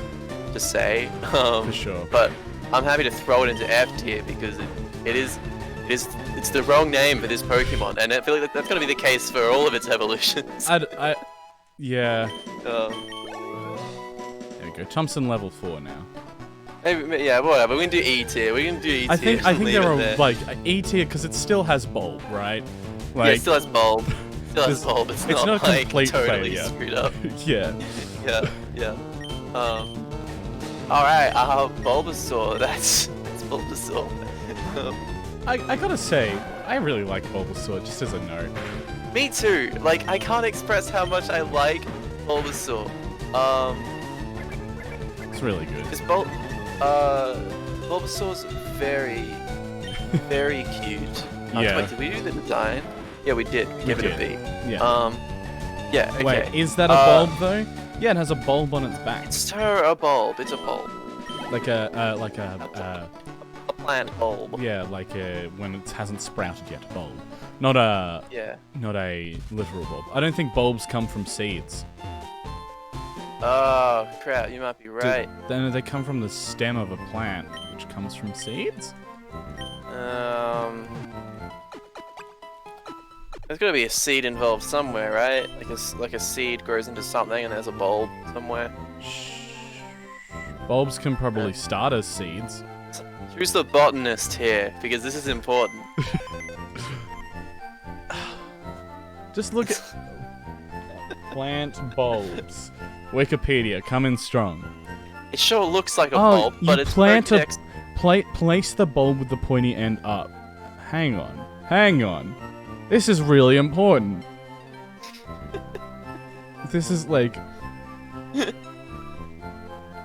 to say. For sure. But I'm happy to throw it into F tier because it's the wrong name for this Pokemon, and I feel like that's gonna be the case for all of its evolutions. Yeah. Um, There we go. Thompson level 4 now. maybe, yeah, whatever. We can do E tier. We can do E tier. I think leave there it are there. like E tier because it still has bulb, right? Like, Yeah, it still has bulb. Still has bulb. It's it's not like complete totally failure. screwed up. yeah. Yeah. Alright, Bulbasaur. That's Bulbasaur. I gotta say, I really like Bulbasaur, just as a note. Me too. Like, I can't express how much I like Bulbasaur. It's really good. Because Bulbasaur's very, very cute. Yeah. Wait, did we do the design? Yeah, we did. Give it a B. Yeah. Yeah, okay. Wait, is that a bulb though? Yeah, it has a bulb on its back. It's a bulb. It's a bulb. Like a A plant bulb. yeah, like when it hasn't sprouted yet, bulb. Not a Yeah. literal bulb. I don't think bulbs come from seeds. Oh, crap. You might be right. Then they come from the stem of a plant, which comes from seeds? There's gotta be a seed involved somewhere, right? Like a seed grows into something and there's a bulb somewhere. Bulbs can probably start as seeds. Who's the botanist here? Because this is important. Just look at plant bulbs. Wikipedia, coming strong. It sure looks like a bulb, but it's Pokédex. Place the bulb with the pointy end up. Hang on. This is really important. This is like...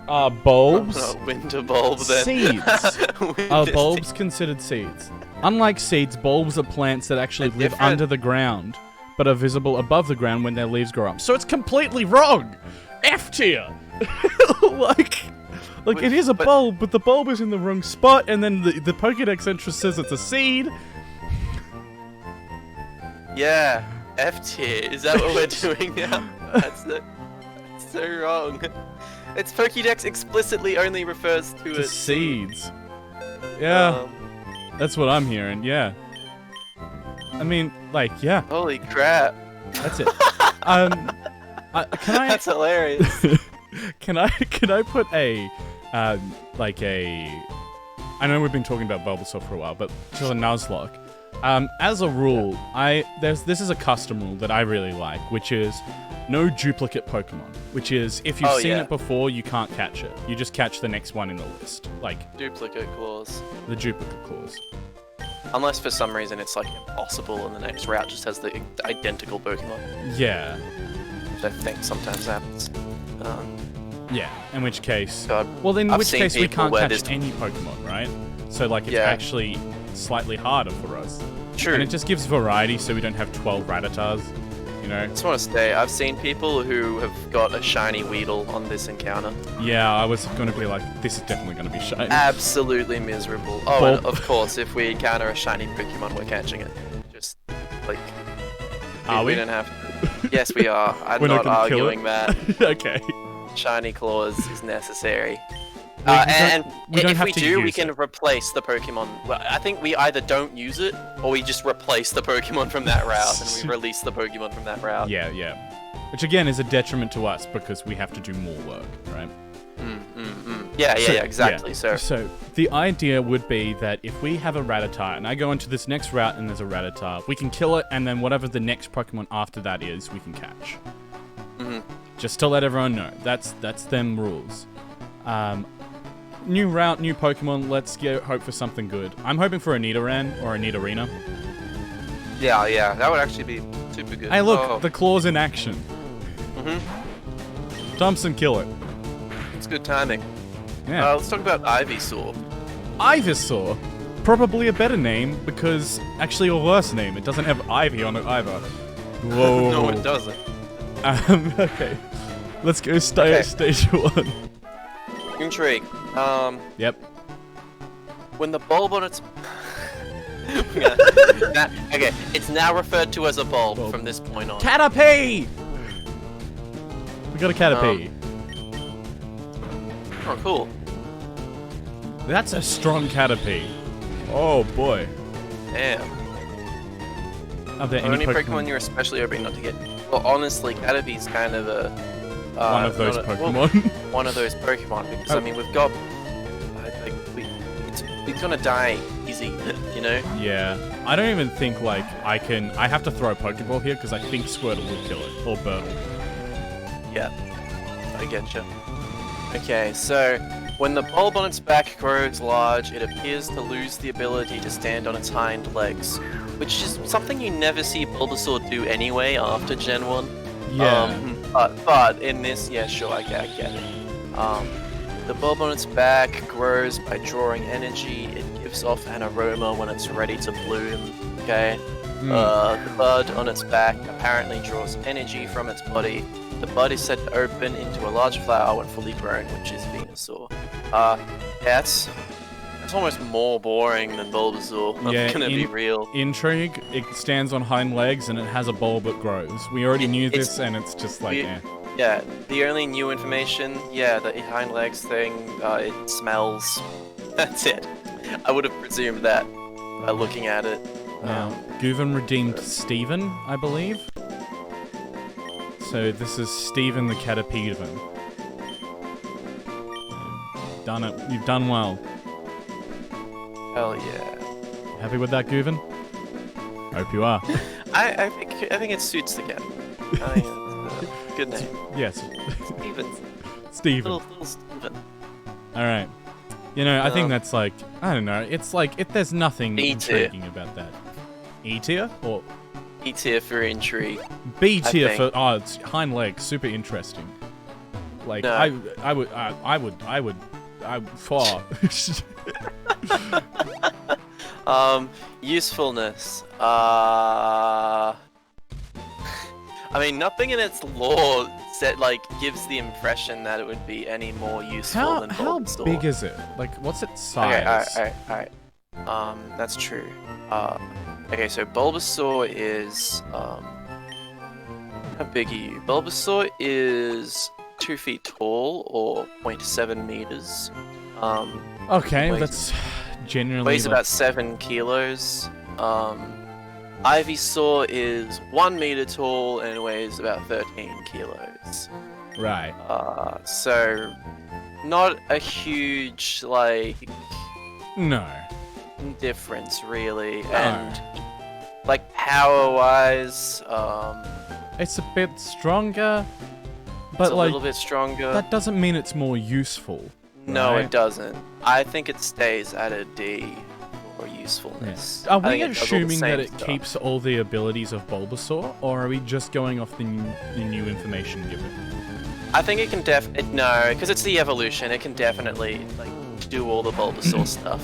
bulbs? Winter bulb then. Seeds. Are bulbs considered seeds? Unlike seeds, bulbs are plants that actually They're live different. under the ground, but are visible above the ground when their leaves grow up. So it's completely wrong! F tier! like it is a bulb, but the bulb is in the wrong spot, and then the Pokédex entry says it's a seed. Yeah, F tier. Is that what we're doing now? That's so wrong. Its Pokédex explicitly only refers to To its seeds. Yeah, that's what I'm hearing, yeah. I mean, like, yeah, Holy crap. that's it. Can I... That's hilarious. Can I put a I know we've been talking about Bulbasaur for a while, but to the Nuzlocke, as a rule, this is a custom rule that I really like, which is no duplicate Pokemon. Which is if you've seen it before, you can't catch it. You just catch the next one in the list, like Duplicate clause. the duplicate clause. Unless for some reason it's like impossible and the next route just has the identical Pokemon. Yeah, Which I think sometimes happens. yeah. In which case, God, well, in I've which seen case we people can't where catch there's- any Pokemon, right? So like it's Yeah. actually slightly harder for us. True. And it just gives variety, so we don't have 12 Rattatas. You know? I just want to say, I've seen people who have got a shiny Weedle on this encounter. Yeah, I was going to be like, this is definitely going to be shiny. Absolutely miserable. Oh, and of course, if we encounter a shiny Pokemon, we're catching it. Just, like... Are we? We don't have to. Yes, we are. I'm We're not gonna kill arguing that. Okay. Shiny Claws is necessary. We If we do, we can replace the Pokemon. Well, I think we either don't use it, or we just replace the Pokemon from that route, and we release the Pokemon from that route. Yeah, yeah. Which again is a detriment to us because we have to do more work, right? Yeah, exactly. Yeah. So the idea would be that if we have a Rattata, and I go into this next route and there's a Rattata, we can kill it, and then whatever the next Pokemon after that is, we can catch. Just to let everyone know, that's them rules. New route, new Pokemon. Let's hope for something good. I'm hoping for a Nidoran or a Nidorina. Yeah, that would actually be super good. Hey, look, the claws in action. Thompson, kill it. It's good timing. Yeah. Let's talk about Ivysaur. Ivysaur, probably a better name because actually a worse name. It doesn't have Ivy on it either. Whoa. No, it doesn't. Okay. Let's go stage 1. Intrigue. Yep. When the bulb on its... okay, it's now referred to as a bulb from this point on. Caterpie! We got a Caterpie. Oh, cool. That's a strong Caterpie. Oh boy. Damn. Are there any Pokemon you're especially hoping not to get? Well, honestly, Caterpie's kind of a... one of those Pokemon. Well, one of those Pokemon, because, I mean, we've got... it's gonna die easy, you know? Yeah. I don't even think, like, I have to throw a Pokeball here, because I think Squirtle would kill it. Or Burtle. Yeah. I getcha. Okay, so... When the bulb on its back grows large, it appears to lose the ability to stand on its hind legs, which is something you never see Bulbasaur do anyway after Gen 1. Yeah. But in this, yeah, sure, I get it. The bulb on its back grows by drawing energy. It gives off an aroma when it's ready to bloom, okay? The bud on its back apparently draws energy from its body. The bud is said to open into a large flower when fully grown, which is Venusaur. That's almost more boring than Bulbasaur. I'm gonna be real. Intrigue, it stands on hind legs and it has a bulb that grows. We already knew this and it's just like, Yeah, the only new information, the hind legs thing, it smells. That's it. I would have presumed that by looking at it. Guven redeemed Steven, I believe. So this is Steven the Caterpievan. Done it. You've done well. Hell yeah. Happy with that, Guven? Hope you are. I think it suits the cat. I think it's a good name. Yes. Steven. Steven. Little Steven. Alright. You know, I think that's like, I don't know, it's like, there's nothing intriguing about that. E tier? Or... E tier for intrigue. B tier for, it's hind legs, super interesting. Like, no. Usefulness. I mean, nothing in its lore gives the impression that it would be any more useful than Bulbasaur. How big is it? Like, what's its size? Okay, alright. That's true. Okay, so Bulbasaur is, how big are you? Bulbasaur is 2 feet tall, or 0.7 meters. Okay, that's generally... Weighs about 7 kilos. Ivysaur is 1 meter tall and weighs about 13 kilos. Right. So, not a huge, No. difference, really. No. And, power-wise, it's a bit stronger, but it's a little bit stronger. That doesn't mean it's more useful. No, right? it doesn't. I think it stays at a D for usefulness. Yeah. Are we assuming that it keeps all the abilities of Bulbasaur, or are we just going off the new information given? I think it can no, because it's the evolution. It can definitely do all the Bulbasaur stuff.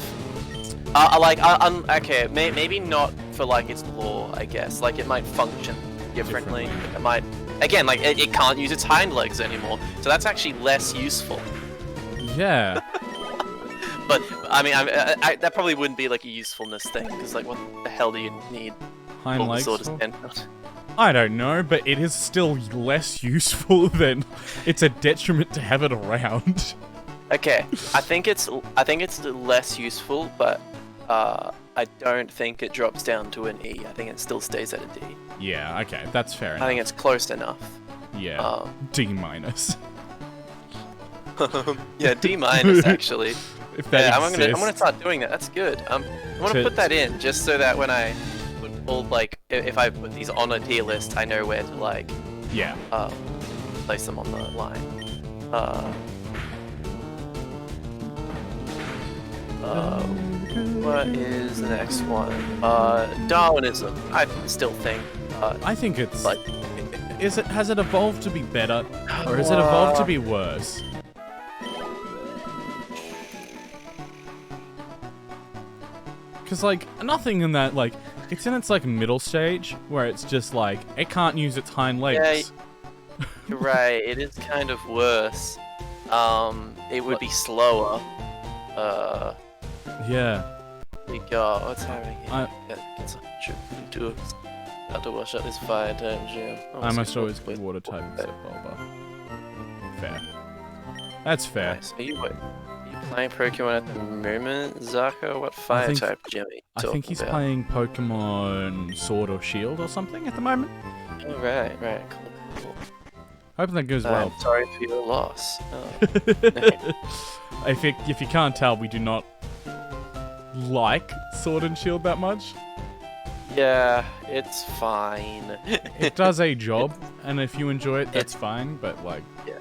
Okay, maybe not for its lore, I guess. It might function differently. It might, again, like it can't use its hind legs anymore, so that's actually less useful. Yeah. But I mean, that probably wouldn't be like a usefulness thing, because like, what the hell do you need Hind legs Bulbasaur to for? stand on? I don't know, but it is still less useful than it's a detriment to have it around. Okay, I think it's less useful, but I don't think it drops down to an E. I think it still stays at a D. Yeah, okay, that's fair enough. I think it's close enough. Yeah, D minus. Yeah, D minus actually. If that Yeah, I'm exists. gonna start doing that. That's good. I'm gonna put that in just so that when I pull, like, if I put these on a tier list, I know where to like Yeah. place them on the line. What is the next one? Darwinism. I still think. I think it's Like, has it evolved to be better, or has it evolved to be worse? Because like nothing in that, like it's in its like middle stage where it's just like it can't use its hind legs. you're right. It is kind of worse. It would be slower. Yeah. We got what's happening here? It's to wash out this fire type gym. I must always get water type instead of Bulba. Fair. That's fair. Nice. Are you playing Pokemon at the moment, Zaka? What fire type gym are you I talking think he's about? playing Pokemon Sword or Shield or something at the moment. Oh, right, cool. Hoping that goes well. I'm sorry for your loss. Oh. If you can't tell, we do not like Sword and Shield that much. Yeah, it's fine. It does a job, and if you enjoy it, that's fine. But like, Yeah.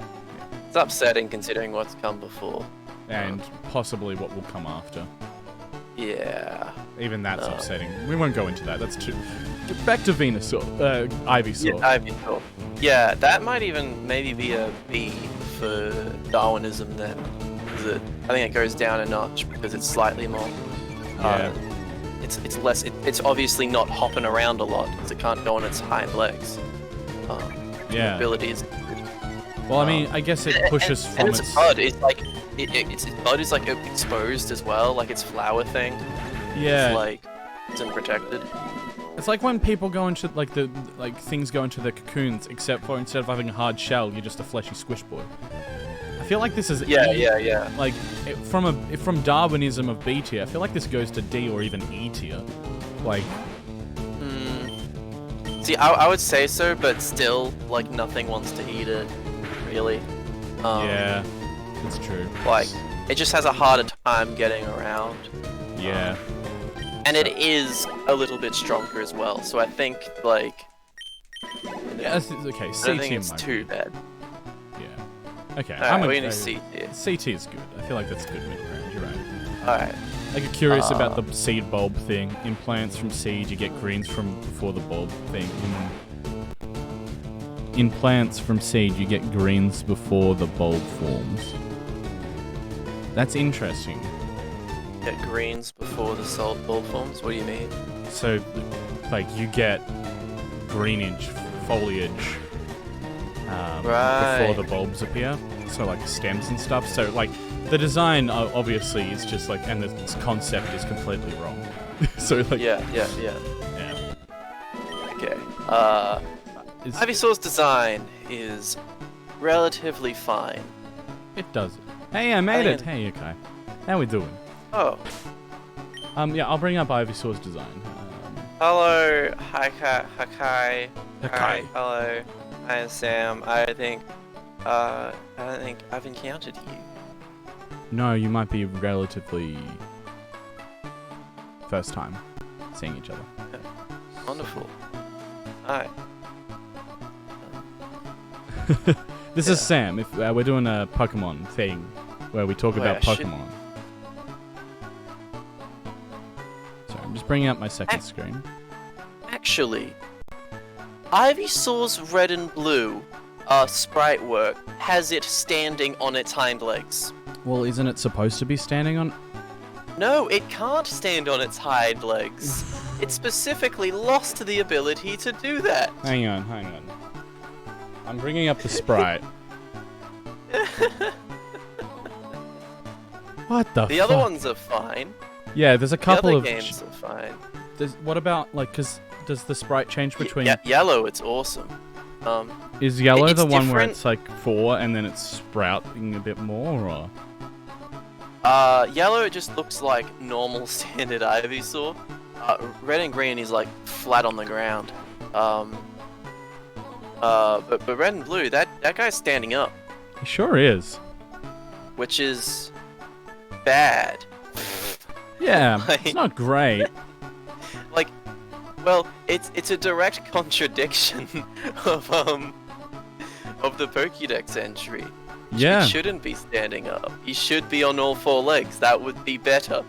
It's upsetting considering what's come before. and possibly what will come after. Yeah. Even that's upsetting. We won't go into that. That's too. Back to Venusaur, Ivysaur. Yeah, Ivysaur. Yeah, that might even maybe be a B for Darwinism then. 'Cause I think it goes down a notch because it's slightly more. Yeah. It's less. It's obviously not hopping around a lot because it can't go on its hind legs. Yeah. Ability is. Well, I mean, I guess it pushes from and its bud is like its bud is like exposed as well, like its flower thing. Yeah. It's like isn't protected. It's like when people go into things go into the cocoons, except for instead of having a hard shell, you're just a fleshy squish boy. I feel like this is Yeah. Like from Darwinism of B tier, I feel like this goes to D or even E tier. Like, See, I would say so, but still, like nothing wants to eat it, really. yeah, that's true. Like it just has a harder time getting around. Yeah. And it is a little bit stronger as well, so I think like. Yeah, okay. I C don't think tier it's might too be. bad. Yeah. Okay. Alright, we're gonna C tier. C tier is good. I feel like that's a good middle ground. You're right. Alright. I get curious about the seed bulb thing. In plants from seed, you get greens from before the bulb thing. In plants from seed, you get greens before the bulb forms. That's interesting. Get greens before the salt bulb forms? What do you mean? So, like, you get greenage, foliage before the bulbs appear. So, like, stems and stuff. So, like, the design obviously is just like, and the concept is completely wrong. So, like, Yeah. Okay. Ivysaur's design is relatively fine. It does it. Hey, I made it. Hey, okay. How we doing? Oh. Yeah, I'll bring up Ivysaur's design. Hello, Hakai. Hi, hello. Hi, Sam. I don't think I've encountered you. No, you might be relatively first time seeing each other. Wonderful. Hi. This is Sam. If we're doing a Pokemon thing where we talk about Pokemon. Sorry, I'm just bringing up my second screen. Actually, Ivysaur's red and blue sprite work has it standing on its hind legs. Well, isn't it supposed to be standing on? No, it can't stand on its hind legs. it specifically lost the ability to do that. Hang on. I'm bringing up the sprite. What the The other ones are fine. Yeah, there's a couple the of... other games are fine. What about, like, does the sprite change between... Yellow, it's awesome. Is yellow it's the one where different. it's, like, 4 and then it's sprouting a bit more, or...? Yellow, it just looks like normal standard Ivysaur. Red and green is, like, flat on the ground. But red and blue, that guy's standing up. He sure is. Which is... bad. Yeah, Like- it's not great. Like, well, it's a direct contradiction of the Pokédex entry. Yeah. He shouldn't be standing up. He should be on all 4 legs. That would be better.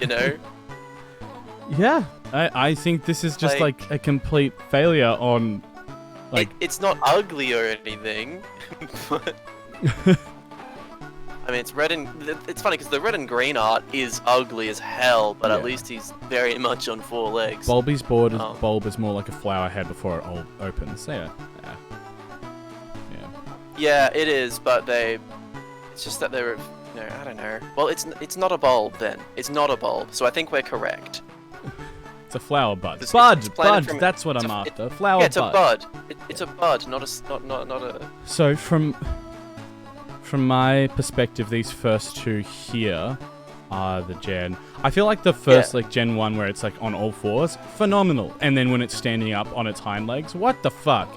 You know? Yeah. I think this is just, like a complete failure on... Like... It's not ugly or anything, but... I mean, it's red and... It's funny, because the red and green art is ugly as hell, but at least he's very much on 4 legs. Bulby's bulb is more like a flower head before it all opens. Yeah. Yeah, it is, but they... It's just that they were... No, I don't know. Well, it's not a bulb, then. It's not a bulb, so I think we're correct. It's a flower bud. It's Bud! planted from- That's what I'm after. Flower Yeah, it's bud. a bud. It's a bud, not a... So, from my perspective, these first 2 here are the gen. I feel like the first, like, Gen 1 where it's, like, on all 4s, phenomenal. And then when it's standing up on its hind legs, what the fuck?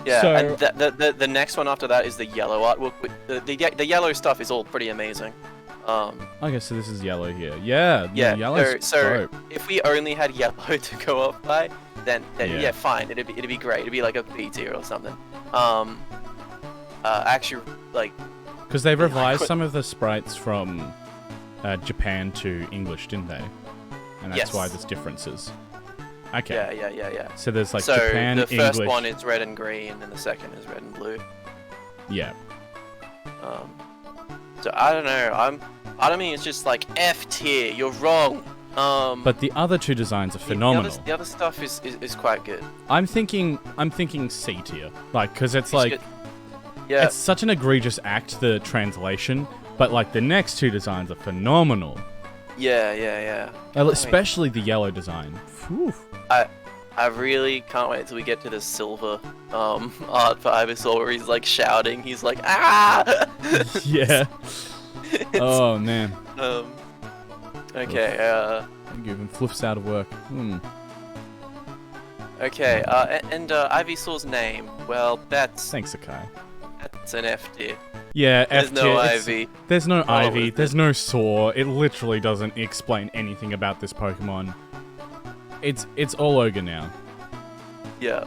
Yeah, so, and the next one after that is the yellow art. The yellow stuff is all pretty amazing. Okay, so this is yellow here. Yeah, Yeah, yellow's so dope. if we only had yellow to go off by, then Yeah. yeah, fine, it'd be great. It'd be like a B tier or something. Actually, like... Because they've revised some of the sprites from Japan to English, didn't they? And that's why there's differences. Okay. Yeah. So there's like So Japan, the first English. one is red and green, and the second is red and blue. Yeah. So I don't know. Part of me is just like F tier. You're wrong. But the other 2 designs are phenomenal. The other stuff is quite good. I'm thinking C tier, like, because it's like, Yeah. it's such an egregious act, the translation. But like the next 2 designs are phenomenal. Yeah. Especially the yellow design. Whew. I really can't wait till we get to the silver art for Ivysaur where he's like shouting. He's like, ah! Yeah. Oh man. Okay. I'm giving flips out of work. Okay. And Ivysaur's name. Well, that's Thanks, Akai. That's an F tier. Yeah, There's F tier. no Ivy. There's no Oh, Ivy. is There's no Saw. It literally doesn't explain anything about this Pokemon. It's all ogre now. Yeah.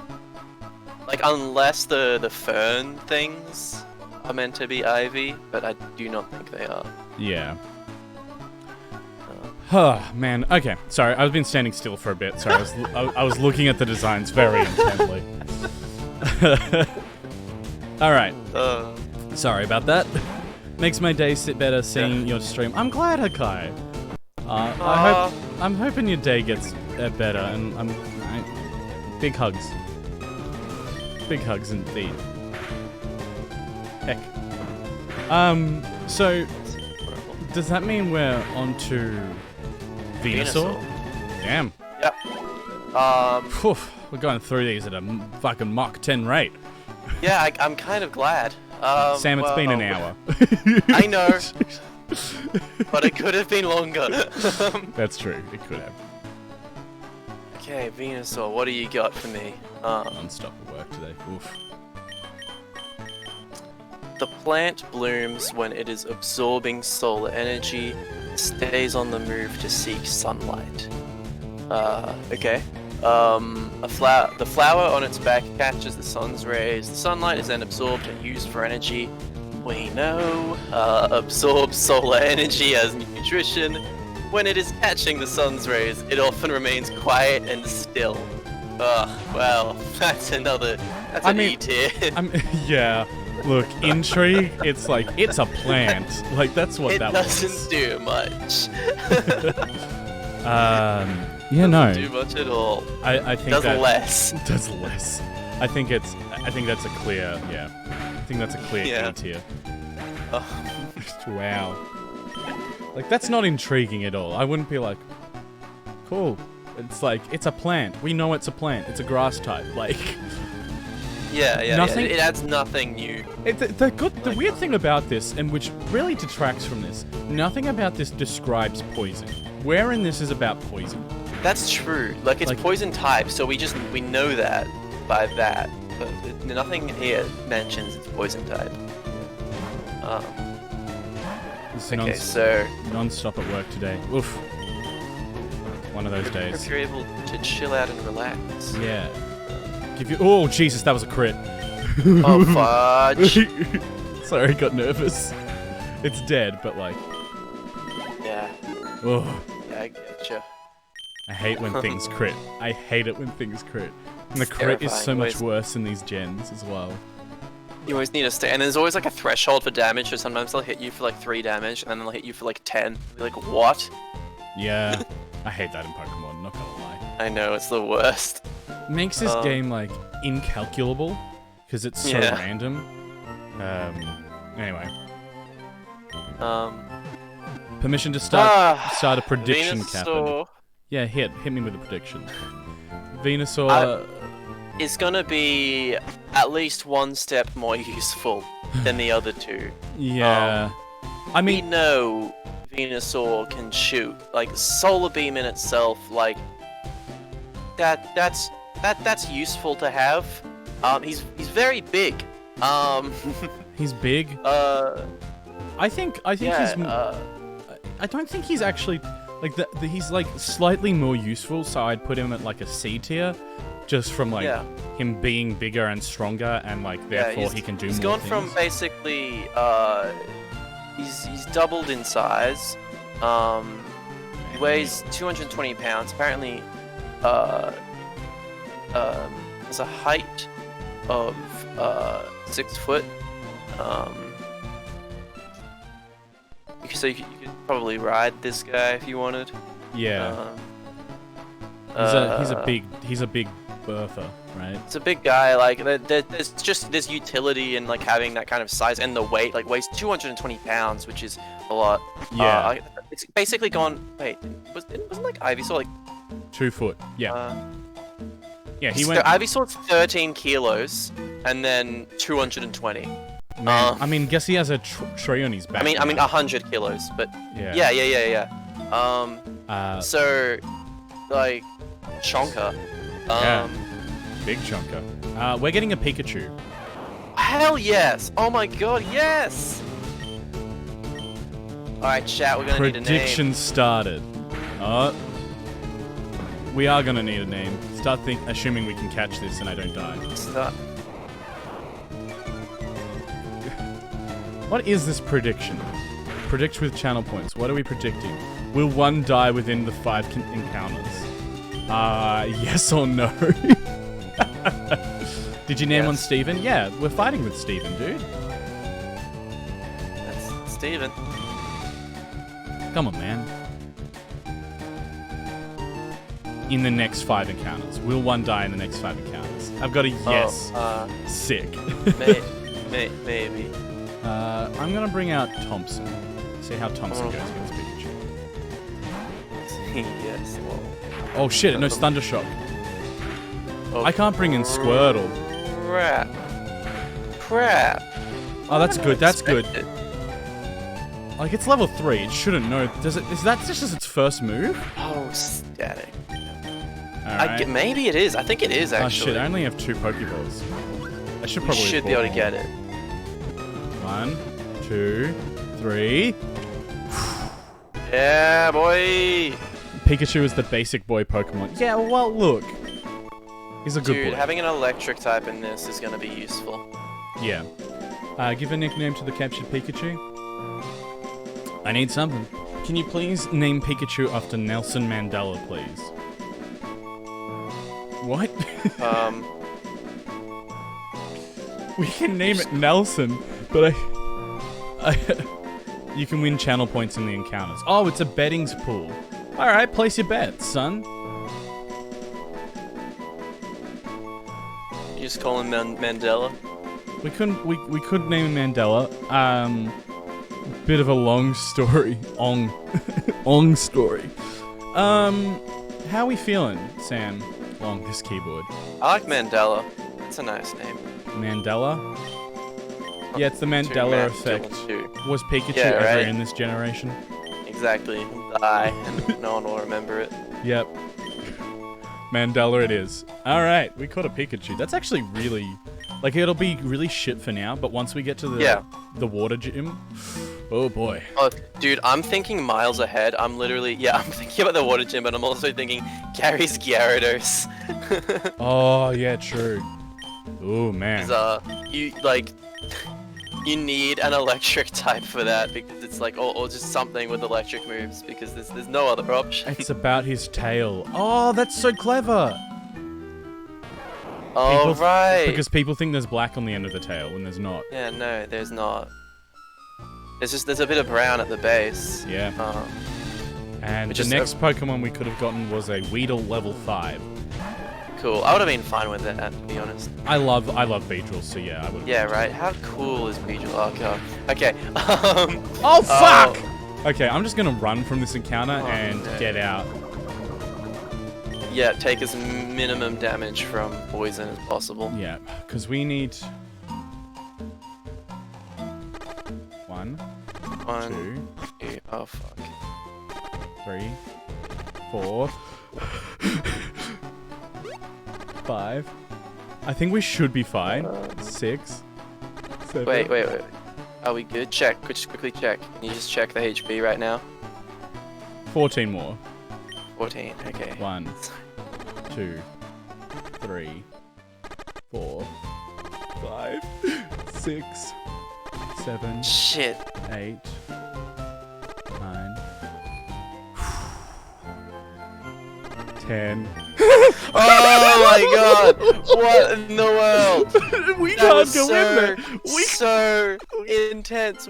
Like, unless the fern things are meant to be Ivy, but I do not think they are. Yeah. Oh, man. Okay. Sorry, I've been standing still for a bit. Sorry, I was looking at the designs very intently. All right. Sorry about that. Makes my day sit better seeing your stream. I'm glad, Hakai. I'm hoping your day gets better, and big hugs. Big hugs indeed. Heck. So does that mean we're on to Venusaur? Damn. Yep. Phew, we're going through these at a fucking Mach 10 rate. Yeah, I'm kind of glad. Sam, it's been an hour. I know. But it could have been longer. That's true. It could have. Okay, Venusaur, what do you got for me? Non-stop at work today. Oof. The plant blooms when it is absorbing solar energy, stays on the move to seek sunlight. Okay. The flower on its back catches the sun's rays. The sunlight is then absorbed and used for energy. We know, absorbs solar energy as nutrition. When it is catching the sun's rays, it often remains quiet and still. Well, that's an E tier. Yeah. Look, intrigue, it's like, it's a plant. Like, that's what It that doesn't was. do much. Yeah, no. Do much at all. I think Does that less. does less. I think that's a clear, yeah. I think that's a clear Yeah. E tier. Oh. Wow. Like, that's not intriguing at all. I wouldn't be like, cool. It's like, it's a plant. We know it's a plant. It's a grass type. Like, Yeah. Nothing- It adds nothing new. the weird thing about this, and which really detracts from this, nothing about this describes poison. Where in this is about poison? That's true. Like, it's poison type, so we know that by that. But nothing here mentions it's poison type. It's Okay, so non-stop at work today. Oof. One of those days. if you're able to chill out and relax. Yeah. Oh, Jesus, that was a crit. Oh, fudge. Sorry, got nervous. It's dead, but like, Yeah. oh. Yeah, I getcha. I hate when things crit. I hate it when things crit. And the crit is so terrifying. much worse in these gens as well. You always need to stay, and there's always like a threshold for damage, so sometimes they'll hit you for like 3 damage, and then they'll hit you for like 10. You're like, what? Yeah. I hate that in Pokemon, not gonna lie. I know, it's the worst. Makes this game, like, incalculable, because it's so Yeah. random. Anyway. Permission to start a prediction, Captain. Venusaur Yeah, hit me with a prediction. Venusaur... is gonna be at least one step more useful than the other two. yeah. I We mean, know Venusaur can shoot, like Solar Beam in itself, like that's useful to have. He's very big. he's big. I think Yeah. he's... I don't think he's actually... Like, he's, like, slightly more useful, so I'd put him at, like, a C tier. Just from, like, him being bigger and stronger, and, like, therefore he can do more He's gone things. from basically, he's doubled in size. He weighs 220 pounds. Apparently, has a height of 6 foot. So you could probably ride this guy if you wanted. Yeah. He's a big bertha, right? It's a big guy. Like there's utility in like having that kind of size, and the weight. Like weighs 220 pounds, which is a lot. Yeah. It's basically gone. Wait, wasn't like Ivysaur like 2 foot. Yeah. Yeah, he so went. Ivysaur's 13 kilos, and then 220. Man, I mean, guess he has a tree on his back. I mean 100 kilos, but Yeah. yeah. So like Chonka. Yeah. Big chunker. We're getting a Pikachu. Hell yes! Oh my god, yes! Alright, chat, we're gonna need a name. Prediction started. We are gonna need a name. Start assuming we can catch this and I don't die. Start. What is this prediction? Predict with channel points. What are we predicting? Will one die within the 5 encounters? Yes or no? Did you name on Steven? Yeah, we're fighting with Steven, dude. That's Steven. Come on, man. In the next 5 encounters. Will one die in the next 5 encounters? I've got a yes. Sick. Maybe. I'm gonna bring out Thompson. See how Thompson goes against Pikachu. Yes, well. Oh shit, it knows Thunder Shock. Oh, I can't bring in Squirtle. Crap. Oh, that's good, that's good. Expected. Like, it's level 3, it shouldn't know. Is that just as its first move? Oh, static. Alright. Maybe it is. I think it is, Oh actually. shit, I only have 2 Pokeballs. I should We probably should be able to get it. 1, 2, 3. Yeah, boy! Pikachu is the basic boy Pokemon. Yeah, well, look. He's a good Dude, boy. having an electric type in this is gonna be useful. Yeah. Give a nickname to the captured Pikachu. I need something. Can you please name Pikachu after Nelson Mandela, please? What? We can name it Nelson, but you can win channel points in the encounters. Oh, it's a bettings pool. Alright, place your bets, son. You just call him Mandela? We couldn't name him Mandela. Bit of a long story. Ong story. How are we feeling, Sam? Long, this keyboard. I like Mandela. That's a nice name. Mandela? Yeah, it's the Mandela effect. Was Pikachu ever in this generation? Exactly. He'll die, and no one will remember it. Yep. Mandela it is. Alright, we caught a Pikachu. That's actually really... Like, it'll be really shit for now, but once we get to the water gym... Oh boy. Oh, dude, I'm thinking miles ahead. I'm thinking about the water gym, but I'm also thinking Gary's Gyarados. Oh, yeah, true. Oh, man. You need an electric type for that, because it's like, or just something with electric moves, because there's no other option. It's about his tail. Oh, that's so clever. Oh, right. Because people think there's black on the end of the tail when there's not. Yeah, no, there's not. There's a bit of brown at the base. Yeah. And the next Pokemon we could have gotten was a Weedle level 5. Cool. I would have been fine with that, to be honest. I love Beedrill, so yeah, I would. Yeah, right. How cool is Beedrill? Oh god. Okay. Oh fuck! Okay, I'm just gonna run from this encounter and get out. Yeah, take as minimum damage from poison as possible. Yeah, because we need 1, 2, oh fuck. 3, 4, 5. I think we should be fine. 6, 7. Wait. Are we good? Check. Just quickly check. Can you just check the HP right now? 14 more. 14. Okay. 1, 2, 3, 4, 5, 6, 7. Shit. 8, 9, 10. Oh my god! What in the world? We can't go in there. So intense.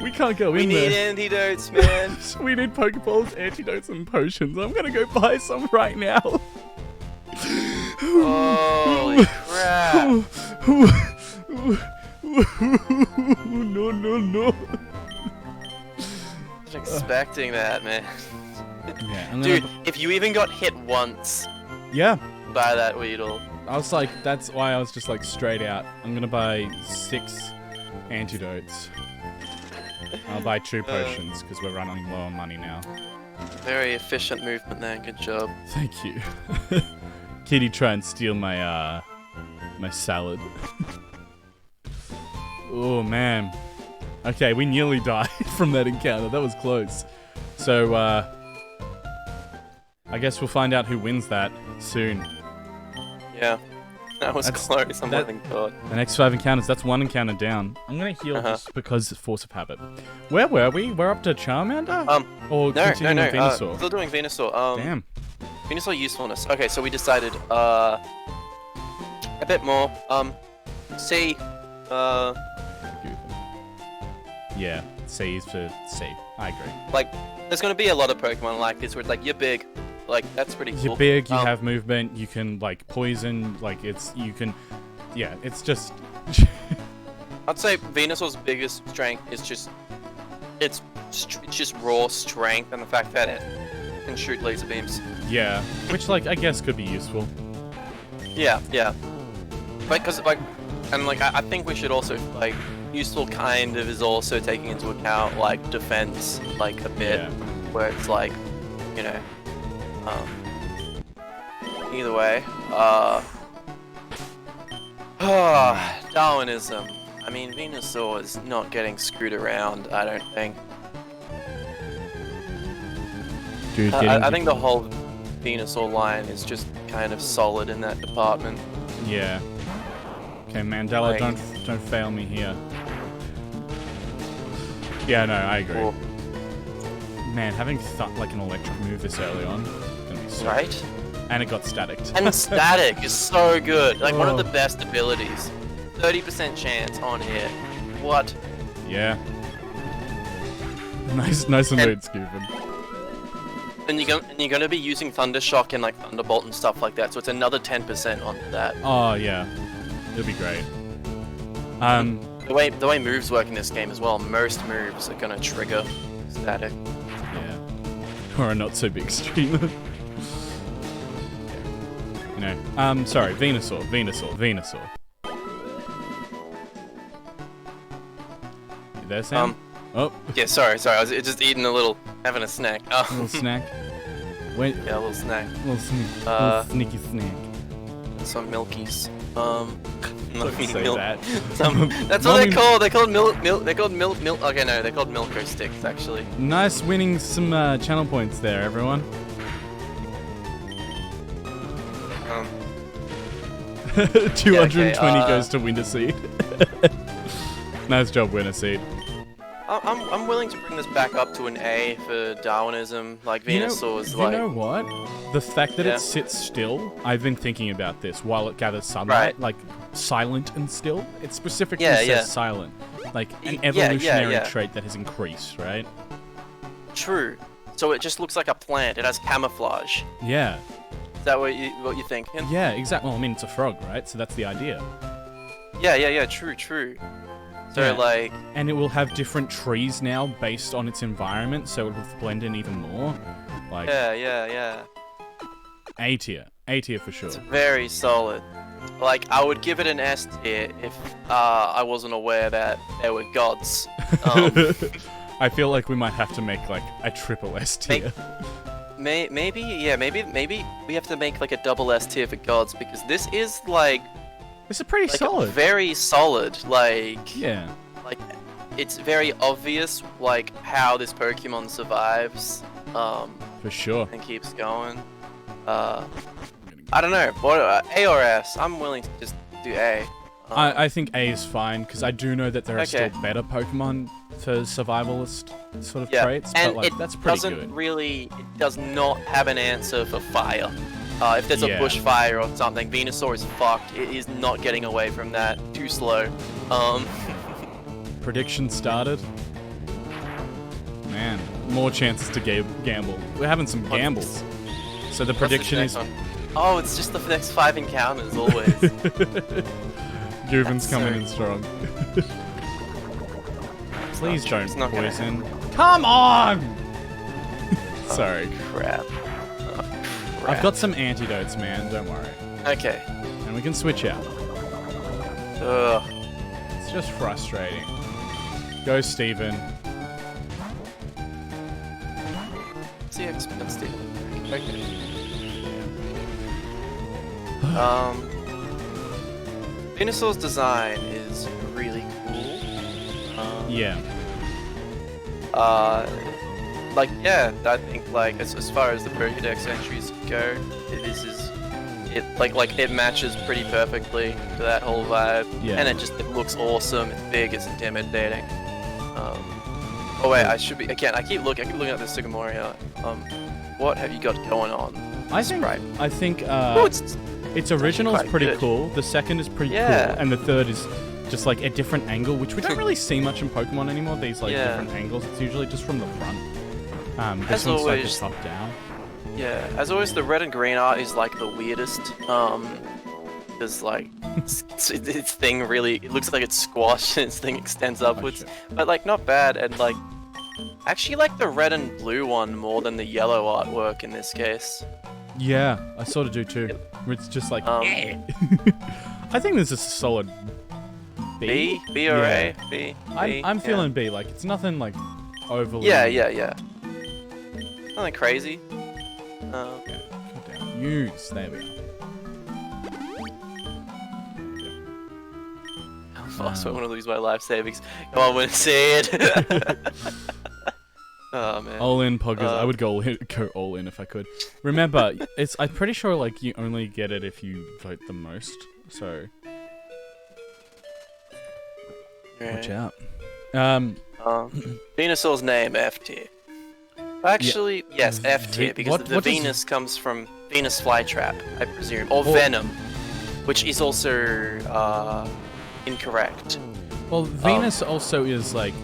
We can't go We in there. need antidotes, man. We need Pokeballs, antidotes, and potions. I'm gonna go buy some right now. Holy crap. No. I was expecting that, man. Yeah, Dude, if you even got hit once yeah, by that Weedle. I was like, that's why I was just like straight out. I'm gonna buy 6 antidotes. I'll buy 2 potions because we're running low on money now. Very efficient movement there. Good job. Thank you. Kitty try and steal my my salad. Oh man. Okay, we nearly died from that encounter. That was close. So I guess we'll find out who wins that soon. Yeah. That was close. I'm letting God. The next 5 encounters, that's 1 encounter down. I'm gonna heal just because it's force of habit. Where were we? We're up to Charmander? Or continuing with Venusaur? Still doing Venusaur. Damn. Venusaur usefulness. Okay, so we decided a bit more. C. Yeah, C is for C. I agree. Like, there's gonna be a lot of Pokemon like this where it's like, you're big. Like, that's pretty cool. You're big, you have movement, you can, like, poison, like, yeah, it's just... I'd say Venusaur's biggest strength is just, it's just raw strength and the fact that it can shoot laser beams. Yeah, which, like, I guess could be useful. Yeah. Like, cause, like, and, like, I think we should also, like, useful kind of is also taking into account, like, defense, like, a bit, where it's, like, you know, either way, Darwinism. I mean, Venusaur is not getting screwed around, I don't think. Dude, I think the whole Venusaur line is just kind of solid in that department. Yeah. Okay, Mandela, like, don't fail me here. Yeah, no, I agree. Cool. Man, having like an electric move this early on, gonna be so right? And it got staticked. And static is so good. Like, one of the best abilities. 30% chance on hit. What? Yeah. Nice and loot, Scoopin. And you're gonna be using Thundershock and like Thunderbolt and stuff like that, so it's another 10% onto that. Oh yeah, it'll be great. The way moves work in this game as well, most moves are gonna trigger static. Yeah. Or a not so big streamer. You know. Sorry, Venusaur. You there, Sam? Oh. Yeah, sorry, I was just eating having a snack. A little snack. Wait. Yeah, a little snack. Little sneaky snack. Some milkies. Don't say milk. that. That's what they're called. They're called milk. Okay, no, they're called Milko sticks actually. Nice winning some channel points there, everyone. 220 goes to Winter Seed. Nice job, Winter Seed. I'm willing to bring this back up to an A for Darwinism. Like Venusaur's like. You know what? The fact that it sits still, I've been thinking about this while it gathers sunlight, like silent and still. It specifically says silent, like an evolutionary trait that has increased, right? True. So it just looks like a plant. It has camouflage. Yeah. Is that what you think? Yeah, exactly. Well, I mean, it's a frog, right? So that's the idea. Yeah. True. So like, and it will have different trees now based on its environment, so it will blend in even more. Like, yeah. A tier for sure. It's very solid. Like, I would give it an S tier if I wasn't aware that there were gods. I feel like we might have to make like a triple S tier. Maybe we have to make like a double S tier for gods, because this is like. It's a pretty solid. Very solid. Like. Yeah. Like, it's very obvious like how this Pokemon survives. For sure. And keeps going. I don't know. What A or S? I'm willing to just do A. I think A is fine, because I do know that there are still better Pokemon for survivalist sort of traits, but like, that's pretty good. It does not have an answer for fire. If there's a bushfire or something, Venusaur is fucked. It is not getting away from that. Too slow. Prediction started. Man, more chances to gamble. We're having some gambles. So the prediction is... Oh, it's just the next 5 encounters, always. Guvon's coming in strong. Please don't poison. Come on! Sorry. Crap. I've got some antidotes, man. Don't worry. Okay. And we can switch out. Ugh. It's just frustrating. Go, Steven. See, expensive. Okay. Venusaur's design is really cool. Yeah. Like, yeah, I think, like, as far as the Pokédex entries go, it matches pretty perfectly to that whole vibe. Yeah. And it looks awesome, it's big, it's intimidating. Oh wait, I keep looking at this Sugamoria. What have you got going on? I think its original is pretty cool, the second is pretty cool, and the third is just like a different angle, which we don't really see much in Pokemon anymore, these like different angles. It's usually just from the front. This one's like just top down. Yeah, as always, the red and green art is like the weirdest. Because like its thing really, it looks like it's squashed and its thing extends upwards, but like not bad. And like, actually like the red and blue one more than the yellow artwork in this case. Yeah, I sort of do too. It's just like, I think this is a solid B. B or A? B. I'm feeling B. Like, it's nothing like overly. Yeah. Nothing crazy. Okay, calm down. Use. There we go. I swear I want to lose my life savings. Come on, win seed. Oh man. All in Poggers. I would go all in if I could. Remember, I'm pretty sure like you only get it if you vote the most. So watch out. Venusaur's name F tier. Actually, yes, F tier because the Venus comes from Venus flytrap, I presume, or Venom, which is also incorrect. Well, Venus also is like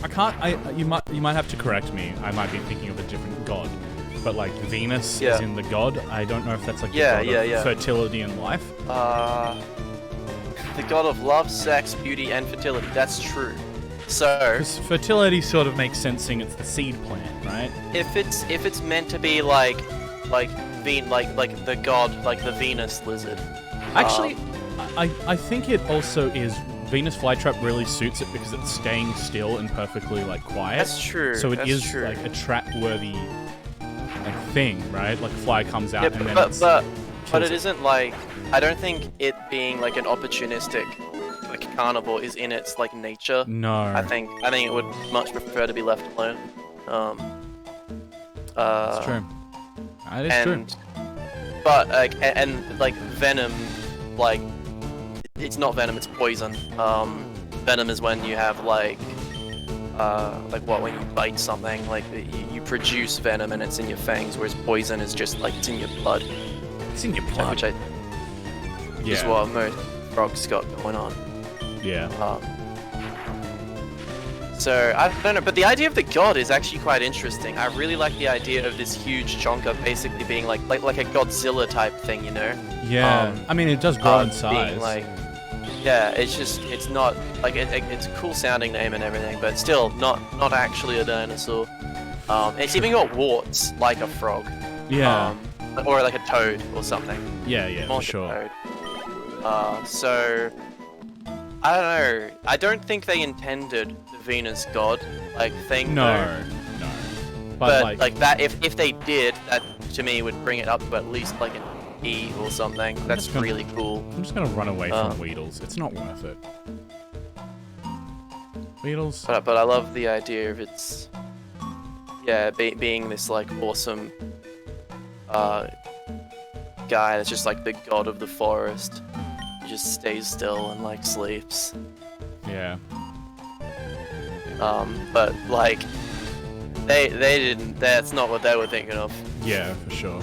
I can't. You might have to correct me. I might be thinking of a different god. But like Venus is in the god. I don't know if that's like the god of fertility and life. The god of love, sex, beauty, and fertility. That's true. So, because fertility sort of makes sense, seeing it's the seed plant, right? If it's meant to be like the god, like the Venus lizard. Actually, I think it also is. Venus flytrap really suits it because it's staying still and perfectly like quiet. That's true. So it is true. like a trap-worthy like thing, right? Like a fly comes out and then but it isn't like, I don't think it being like an opportunistic like carnivore is in its like nature. No. I think it would much prefer to be left alone. That's true. That is true. But like and like venom, like it's not venom, it's poison. Venom is when you have like when you bite something, like you produce venom and it's in your fangs, whereas poison is just like it's in your blood. It's in your blood. Which is what most frogs got going on. Yeah. So I don't know, but the idea of the god is actually quite interesting. I really like the idea of this huge chonker basically being like a Godzilla type thing, you know? Yeah. I mean, it does grow in size. Being like, yeah, it's not like it's a cool sounding name and everything, but still not actually a dinosaur. It's even got warts like a frog. Yeah. Or like a toad or something. Yeah, more for sure. So I don't know. I don't think they intended the Venus god like thing. No. But like that, if they did, that to me would bring it up to at least like an E or something. That's really cool. I'm just gonna run away from Weedles. It's not worth it. Weedles. But I love the idea of its being this like awesome guy that's just like the god of the forest. He just stays still and like sleeps. Yeah. But like they didn't. That's not what they were thinking of. Yeah, for sure.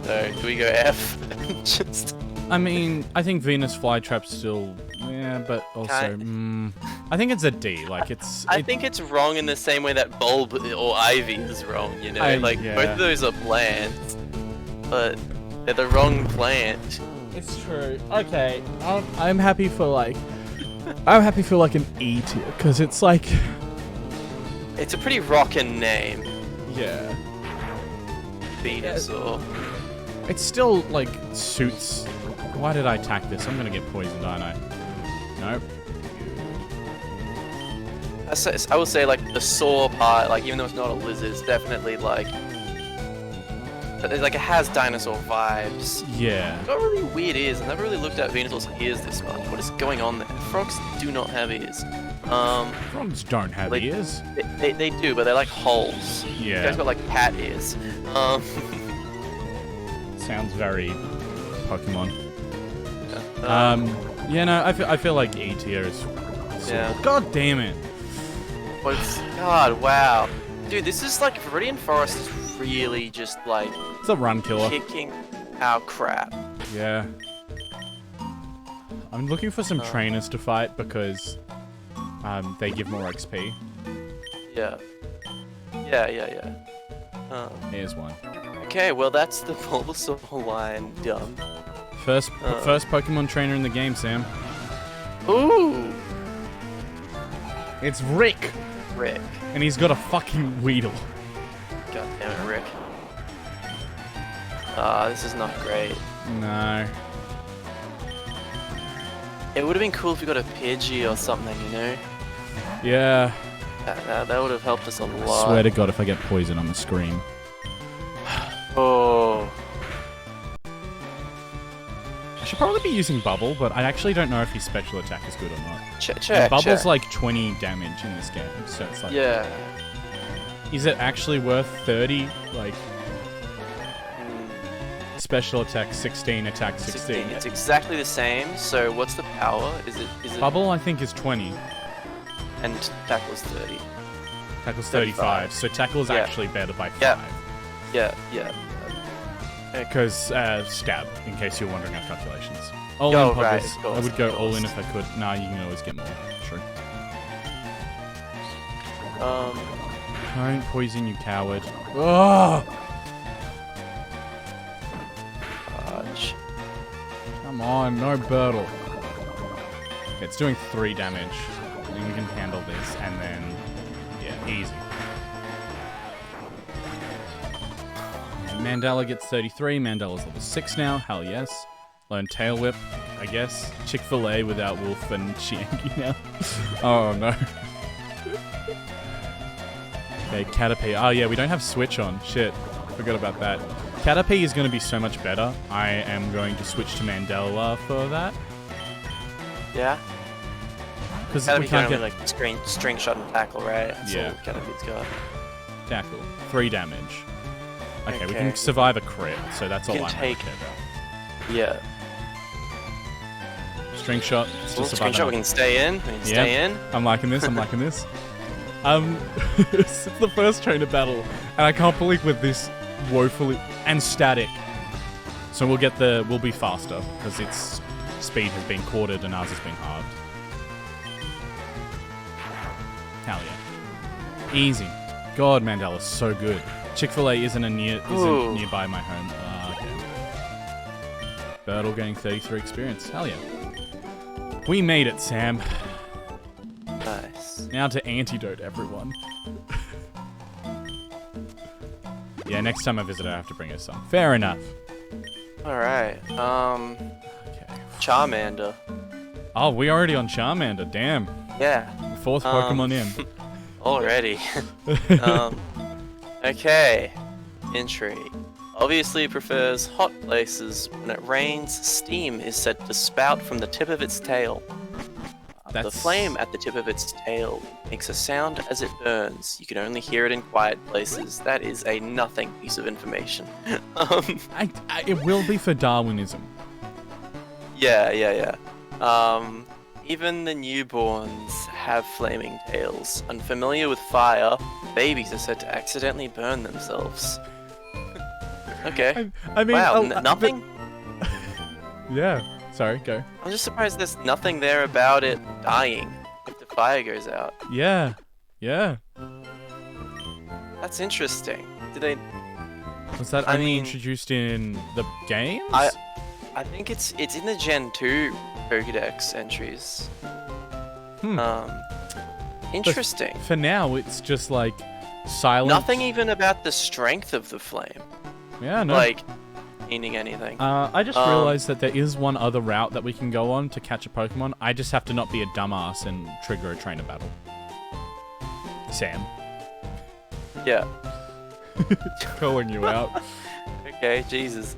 So do we go F? Just. I mean, I think Venus flytrap's still, but also, I think it's a D. Like I think it's wrong in the same way that bulb or ivy is wrong. You know, both of those are plants, but they're the wrong plant. It's true. Okay, I'm happy for like an E tier because it's like. It's a pretty rockin' name. Yeah. Venusaur. It still like suits. Why did I attack this? I'm gonna get poisoned, aren't I? Nope. I will say like the saw part, like even though it's not a lizard, it's definitely like it has dinosaur vibes. Yeah. It's got really weird ears. I've never really looked at Venusaur's ears this much. What is going on there? Frogs do not have ears. Frogs don't have ears. They do, but they're like holes. Yeah. You guys got like cat ears. Sounds very Pokemon. I feel like E tier is. Yeah. God damn it. But God, wow, dude, this is like Viridian Forest is really just like. It's a run killer. Kicking our crap. Yeah. I'm looking for some trainers to fight because they give more XP. Yeah. Here's one. Okay, well that's the Bulbasaur line done. First Pokemon trainer in the game, Sam. Ooh! It's Rick! Rick. And he's got a fucking Weedle. God damn it, Rick. This is not great. No. It would have been cool if we got a Pidgey or something, you know? Yeah. That would have helped us a lot. I swear to God, if I get poison, I'm gonna scream. Oh. I should probably be using Bubble, but I actually don't know if his special attack is good or not. Check. Bubble's like 20 damage in this game, so it's like... Yeah. Is it actually worth 30? Like... Special attack 16, attack 16. It's exactly the same, so what's the power? Is it... Bubble, I think, is 20. And Tackle's 30. Tackle's 35, so Tackle's actually better by 5. Yeah. Because stab, in case you're wondering our calculations. All Oh, in right, Poggers. of course, I would go of all in course. if I could. Nah, you can always get more. True. Don't poison, you coward. Oh! Fudge. Come on, no Birdle. It's doing 3 damage. I think we can handle this, and then... Yeah, easy. And Mandela gets 33. Mandela's level 6 now. Hell yes. Learn Tail Whip, I guess. Chick-fil-A without Wolf and Chiangi now. Oh, no. Okay, Caterpie. Oh, yeah, we don't have Switch on. Shit. Forgot about that. Caterpie is going to be so much better. I am going to switch to Mandela for that. Yeah? Because Caterpie we can't can get... only, like, string shot and tackle, right? That's Yeah. all Caterpie's got. Tackle. 3 damage. Okay, we Okay. can survive a crit, so that's all Can I'm take- care about. Yeah. String shot. It's Well, just string shot, we can stay in. We can stay in. I'm liking this. I'm liking this. It's the first trainer battle, and I can't believe we're this woefully and static. So we'll be faster because its speed has been quartered and ours has been halved. Hell yeah, easy. God, Mandela's so good. Chick-fil-A isn't nearby my home. Okay. Birdle getting 33 experience. Hell yeah. We made it, Sam. Nice. Now to antidote everyone. Yeah, next time I visit, I have to bring her some. Fair enough. Alright. Okay. Charmander. Oh, we already on Charmander. Damn. Yeah. 4th Pokemon in. Already. Okay. Intrigue. Obviously prefers hot places. When it rains, steam is said to spout from the tip of its tail. The flame at the tip of its tail makes a sound as it burns. You can only hear it in quiet places. That is a nothing piece of information. It will be for Darwinism. Yeah. Even the newborns have flaming tails. Unfamiliar with fire, babies are said to accidentally burn themselves. Okay. I mean, wow, nothing? Yeah. Sorry, go. I'm just surprised there's nothing there about it dying if the fire goes out. Yeah. That's interesting. Did they... Was that only introduced in the games? I think it's in the Gen 2 Pokédex entries. Interesting. For now, it's just like silent. Nothing even about the strength of the flame. Yeah, no. Like, meaning anything. I just realized that there is one other route that we can go on to catch a Pokemon. I just have to not be a dumbass and trigger a trainer battle. Sam. Yeah. Calling you out. Okay, Jesus.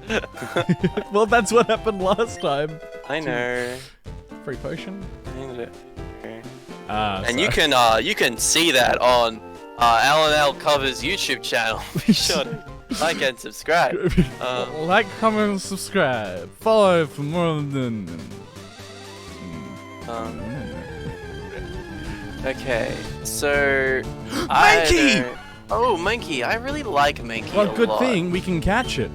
Well, that's what happened last time. I know. Free potion? And you can see that on LNL Covers YouTube channel. Be sure to like and subscribe. Like, comment, and subscribe. Follow for more than... Okay, so... Mankey! Oh, Mankey. I really like Mankey Well, a good lot. thing we can catch it.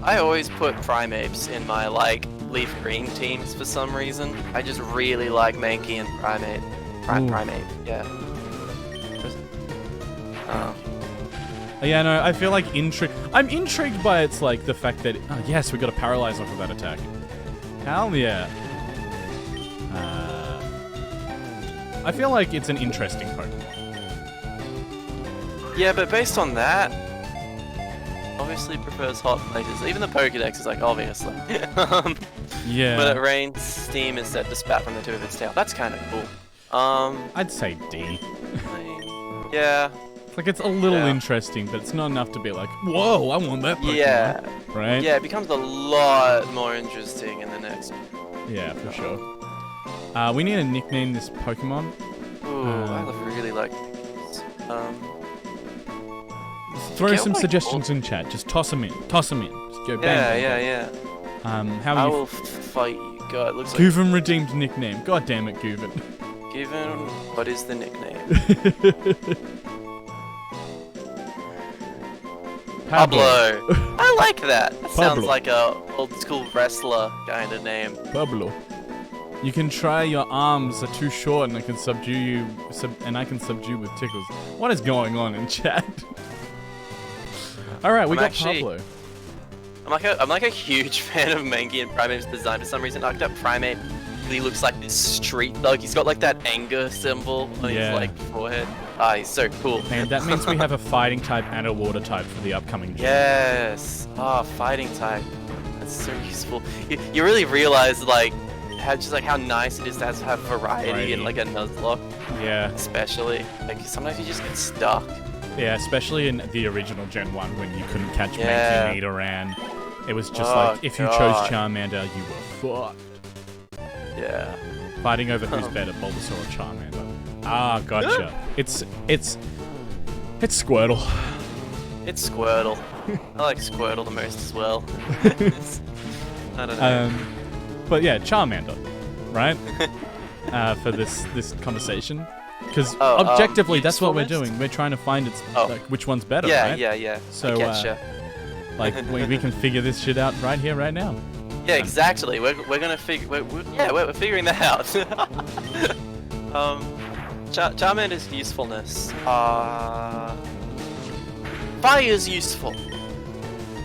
I always put Primates in my, like, Leaf Green teams for some reason. I just really like Mankey and Primate. Primate, yeah. Yeah, no, I feel like I'm intrigued by its, like, the fact that... Oh, yes, we got a Paralyze off of that attack. Hell yeah. I feel like it's an interesting Pokemon. Yeah, but based on that, obviously prefers hot places. Even the Pokédex is like, obviously. Yeah. When it rains, steam is said to spout from the tip of its tail. That's kind of cool. I'd say D. Yeah. Like, it's a little interesting, but it's not enough to be like, whoa, I want that Pokemon. Yeah. Right? Yeah, it becomes a lot more interesting in the next one. Yeah, for sure. We need to nickname this Pokemon. Ooh, I really like these. Throw some suggestions in chat. Just toss them in. Just go bang. Yeah. How I are you? will fight you. God, it looks like... Gooven redeemed nickname. God damn it, Gooven. Given, what is the nickname? Pablo. I like that. That sounds like a old school wrestler kind of name. Pablo. You can try your arms are too short and I can subdue you, and I can subdue with tickles. What is going on in chat? All right, we got Pablo. I'm like a huge fan of Mangy and Primate's design for some reason. Like that Primate really looks like this street thug. He's got like that anger symbol on his like forehead. Ah, he's so cool. Man, that means we have a fighting type and a water type for the upcoming gen. Yes. Ah, fighting type. That's so useful. You really realize like how nice it is to have variety in like a Nuzlocke. Yeah. Especially like sometimes you just get stuck. Yeah, especially in the original Gen 1 when you couldn't catch Mangy Nidoran. It was just like if you chose Charmander, you were fucked. Yeah. Fighting over who's better, Bulbasaur or Charmander. Ah, gotcha. It's Squirtle. It's Squirtle. I like Squirtle the most as well. I don't know. But yeah, Charmander, right? For this conversation, because objectively, that's what we're doing. We're trying to find like which one's better, right? Yeah. So, I getcha. like we can figure this shit out right here, right now. Yeah, exactly. We're gonna figure. We're figuring that out. Charmander's usefulness. Fire's useful.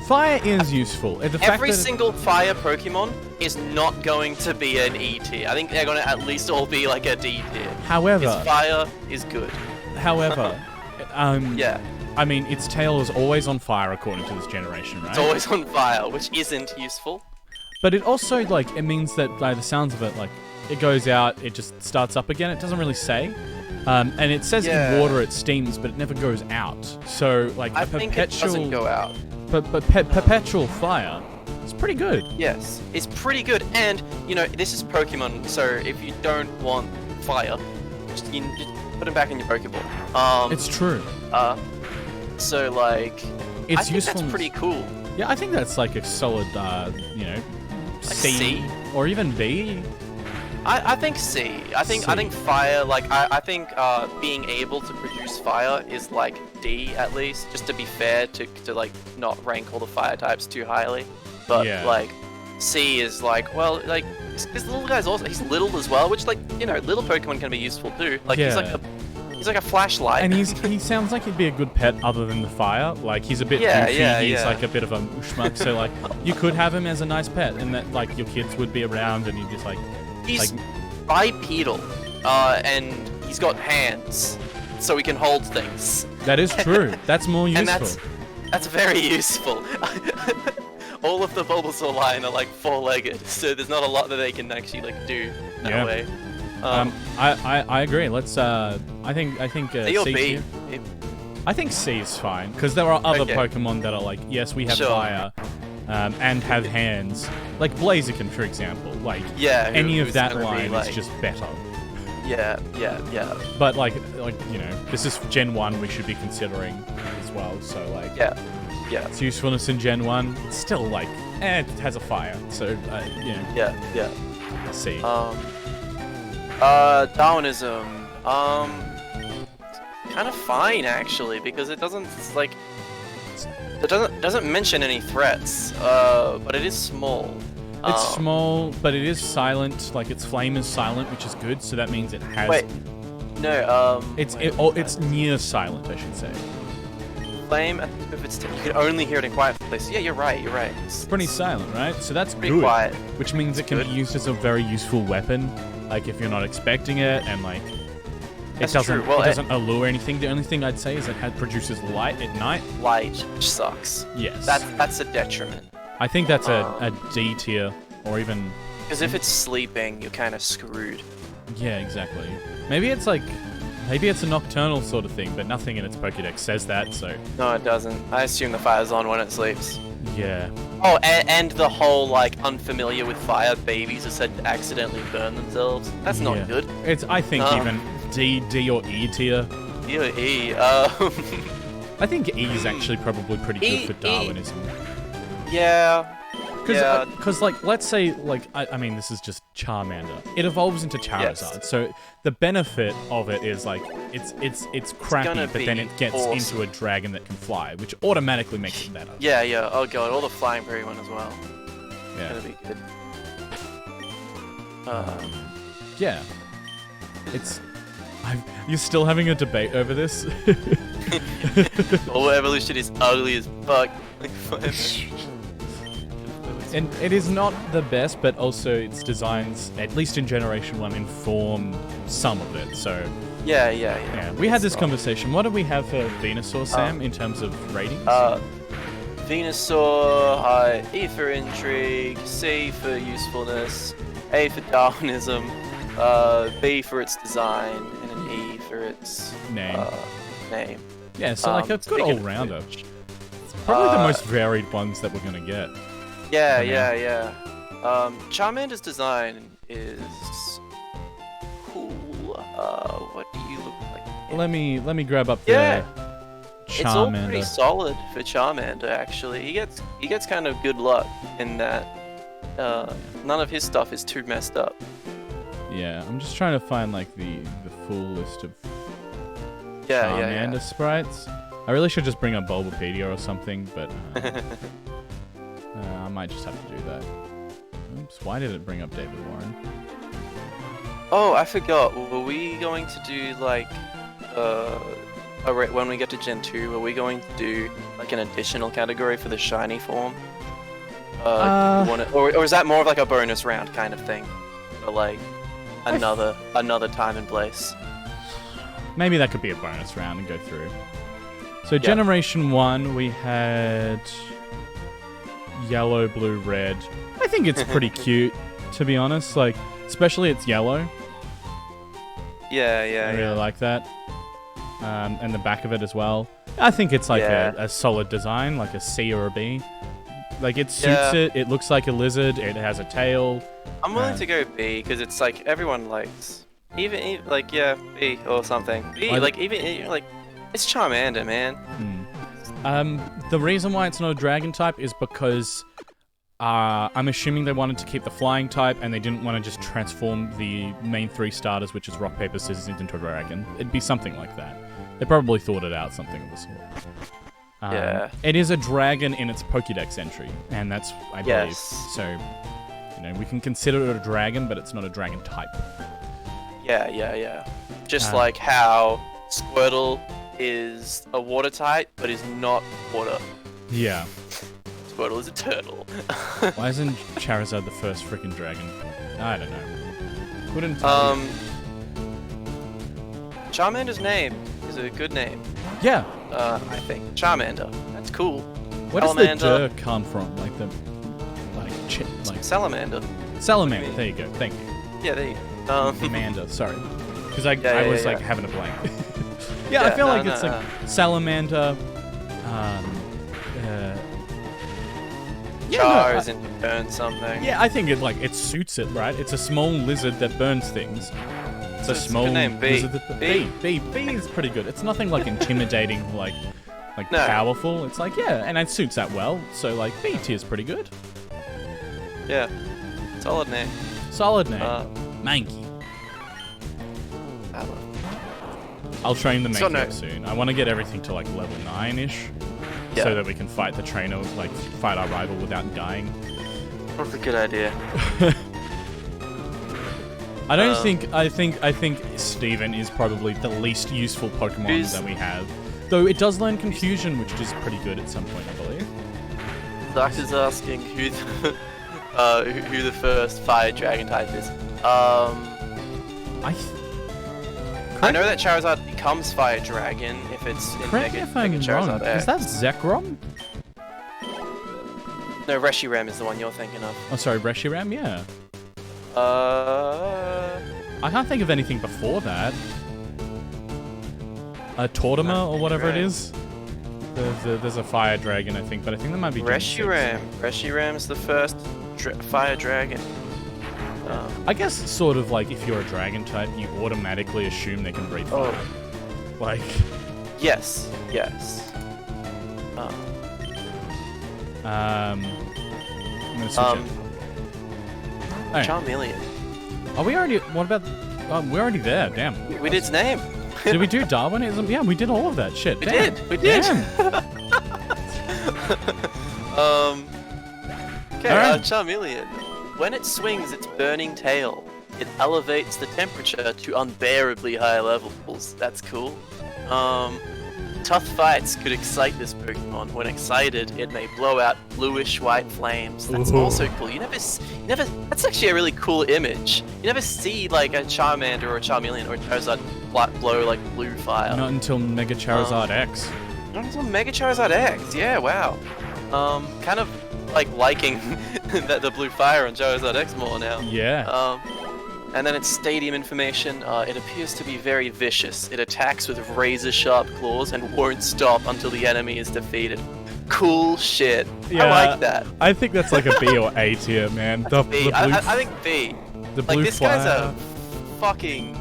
Fire is useful. Every single fire Pokemon is not going to be an E tier. I think they're going to at least all be like a D tier. However, fire is good. However, yeah. I mean, its tail is always on fire according to this generation, right? It's always on fire, which isn't useful. But it also, like, it means that, by the sounds of it, like, it goes out, it just starts up again. It doesn't really say. And it says in water it steams, but it never goes out. So, like, I think it doesn't go out. But perpetual fire is pretty good. Yes, it's pretty good. And, you know, this is Pokemon, so if you don't want fire, just put it back in your Pokeball. It's true. So, like, it's I think that's pretty cool. Yeah, I think that's, like, a solid, you know, like C or even B. I think C. I think fire, like, I think being able to produce fire is like D at least, just to be fair, to like not rank all the fire types too highly. But like C is like, well, like this little guy's also, he's little as well, which, like, you know, little Pokemon can be useful too. Like he's like a flashlight. And he sounds like he'd be a good pet other than the fire. Like he's a bit goofy, he's like a bit of a mushmuck, so like you could have him as a nice pet and that like your kids would be around and you just like he's bipedal, and he's got hands, so he can hold things. That is true. That's more useful. And that's very useful. All of the Bulbasaur line are like four-legged, so there's not a lot that they can actually like do that way. I agree. Let's I think C or C B. I think C is fine because there are other Pokemon that are like, yes, we have fire. And have hands, like Blaziken, for example. Like, any of that line is just better. Yeah. But like you know, this is Gen 1 we should be considering as well. So like, its usefulness in Gen 1, it's still like, it has a fire. So you know, yeah. C. Darwinism, kind of fine actually, because it doesn't like. It doesn't mention any threats, but it is small. It's small, but it is silent. Like its flame is silent, which is good. So that means it has. Wait, no. It's near silent, I should say. Flame, if it's you can only hear it in quiet places. Yeah, you're right. It's pretty silent, right? So that's pretty good. Quiet. Which means it can be used as a very useful weapon. Like if you're not expecting it, and like. It doesn't allure anything. The only thing I'd say is it produces light at night. Light, which sucks. Yes. That's a detriment. I think that's a D tier, or even... Because if it's sleeping, you're kind of screwed. Yeah, exactly. Maybe it's a nocturnal sort of thing, but nothing in its Pokédex says that, so... No, it doesn't. I assume the fire's on when it sleeps. Yeah. Oh, and the whole, like, unfamiliar with fire, babies are said to accidentally burn themselves. That's not good. I think even... D or E tier. D or E. I think E is actually probably pretty good for Darwinism. Yeah. Because like, let's say, like, I mean, this is just Charmander. It evolves into Charizard, so the benefit of it is like it's crappy, but then it gets into a dragon that can fly, which automatically makes it better. Yeah. Oh god, all the flying Pokemon as well. Yeah. Gonna be good. Yeah. It's... You're still having a debate over this? All evolution is ugly as fuck. And it is not the best, but also its designs, at least in Generation 1, inform some of it, so... Yeah. We had this conversation. What do we have for Venusaur, Sam, in terms of ratings? Venusaur, E for intrigue, C for usefulness, A for Darwinism, B for its design, and an E for its name. Yeah, so like a good all-rounder. It's probably the most varied ones that we're gonna get. Yeah. Charmander's design is cool. What do you look like? Let me grab up Yeah. Charmander. It's all pretty solid for Charmander, actually. He gets kind of good luck in that none of his stuff is too messed up. Yeah, I'm just trying to find like the full list of Charmander sprites. I really should just bring up Bulbapedia or something, but I might just have to do that. Oops, why did it bring up David Warren? Oh, I forgot. Were we going to do like when we get to Gen 2, are we going to do like an additional category for the shiny form? Or is that more of like a bonus round kind of thing? Or like another time and place? Maybe that could be a bonus round and go through. So Generation 1, we had yellow, blue, red. I think it's pretty cute, to be honest. Like, especially it's yellow. Yeah. I really like that. And the back of it as well. I think it's like a solid design, like a C or a B. Like, it suits it. It looks like a lizard. It has a tail. I'm willing to go B, because it's like everyone likes... Even like, B or something. B, it's Charmander, man. The reason why it's not a dragon type is because I'm assuming they wanted to keep the flying type and they didn't want to just transform the main 3 starters, which is rock, paper, scissors, into a dragon. It'd be something like that. They probably thought it out, something of the sort. It is a dragon in its Pokédex entry, and that's, I believe. So, we can consider it a dragon, but it's not a dragon type. Yeah. Just like how Squirtle is a water type, but is not water. Yeah. Squirtle is a turtle. Why isn't Charizard the first freaking dragon? I don't know. Couldn't tell you. Charmander's name is a good name. Yeah. I think. Charmander. That's cool. Where does the J come from? Like the... Salamander. Salamander, there you go. Thank you. Yeah, there you go. Amanda, sorry. Because I was like having a blank. I feel like it's like salamander. Chars and burn something. Yeah, I think it suits it, right? It's a small lizard that burns things. It's a small lizard that B is pretty good. It's nothing like intimidating, like powerful. It's like and it suits that well. So like B tier is pretty good. Yeah, solid name. Mankey. I'll train the Mankey up soon. I want to get everything to like level 9-ish, so that we can fight the trainer, like fight our rival without dying. That's a good idea. I think Steven is probably the least useful Pokemon that we have. Though it does learn Confusion, which is pretty good at some point, I believe. Zach is asking who the first fire dragon type is. I know that Charizard becomes Fire Dragon if it's in Correct me if I'm wrong. Is that Zekrom? No, Reshiram is the one you're thinking of. Oh, sorry, Reshiram? Yeah. I can't think of anything before that. Tortimer or whatever it is. There's a Fire Dragon, I think, but I think that might be Reshiram. Reshiram's the first Fire Dragon. I guess sort of like if you're a dragon type, you automatically assume they can breathe fire. Like... Yes. I'm gonna switch it. Charmeleon. Are we already... What about... we're already there, damn. We did its name. Did we do Darwinism? Yeah, we did all of that shit. We did. Damn. Okay, Charmeleon. When it swings its burning tail, it elevates the temperature to unbearably high levels. That's cool. Tough fights could excite this Pokemon. When excited, it may blow out bluish-white flames. That's also cool. You never. That's actually a really cool image. You never see like a Charmander or a Charmeleon or a Charizard blow like blue fire. Not until Mega Charizard X. Not until Mega Charizard X. Yeah, wow. Kind of like liking the blue fire on Charizard X more now. Yeah. And then its stadium information, it appears to be very vicious. It attacks with razor-sharp claws and won't stop until the enemy is defeated. Cool shit. Yeah, I like that. I think that's like a B or A tier, man. The B. I think B. The like, blue this fire guy's a fucking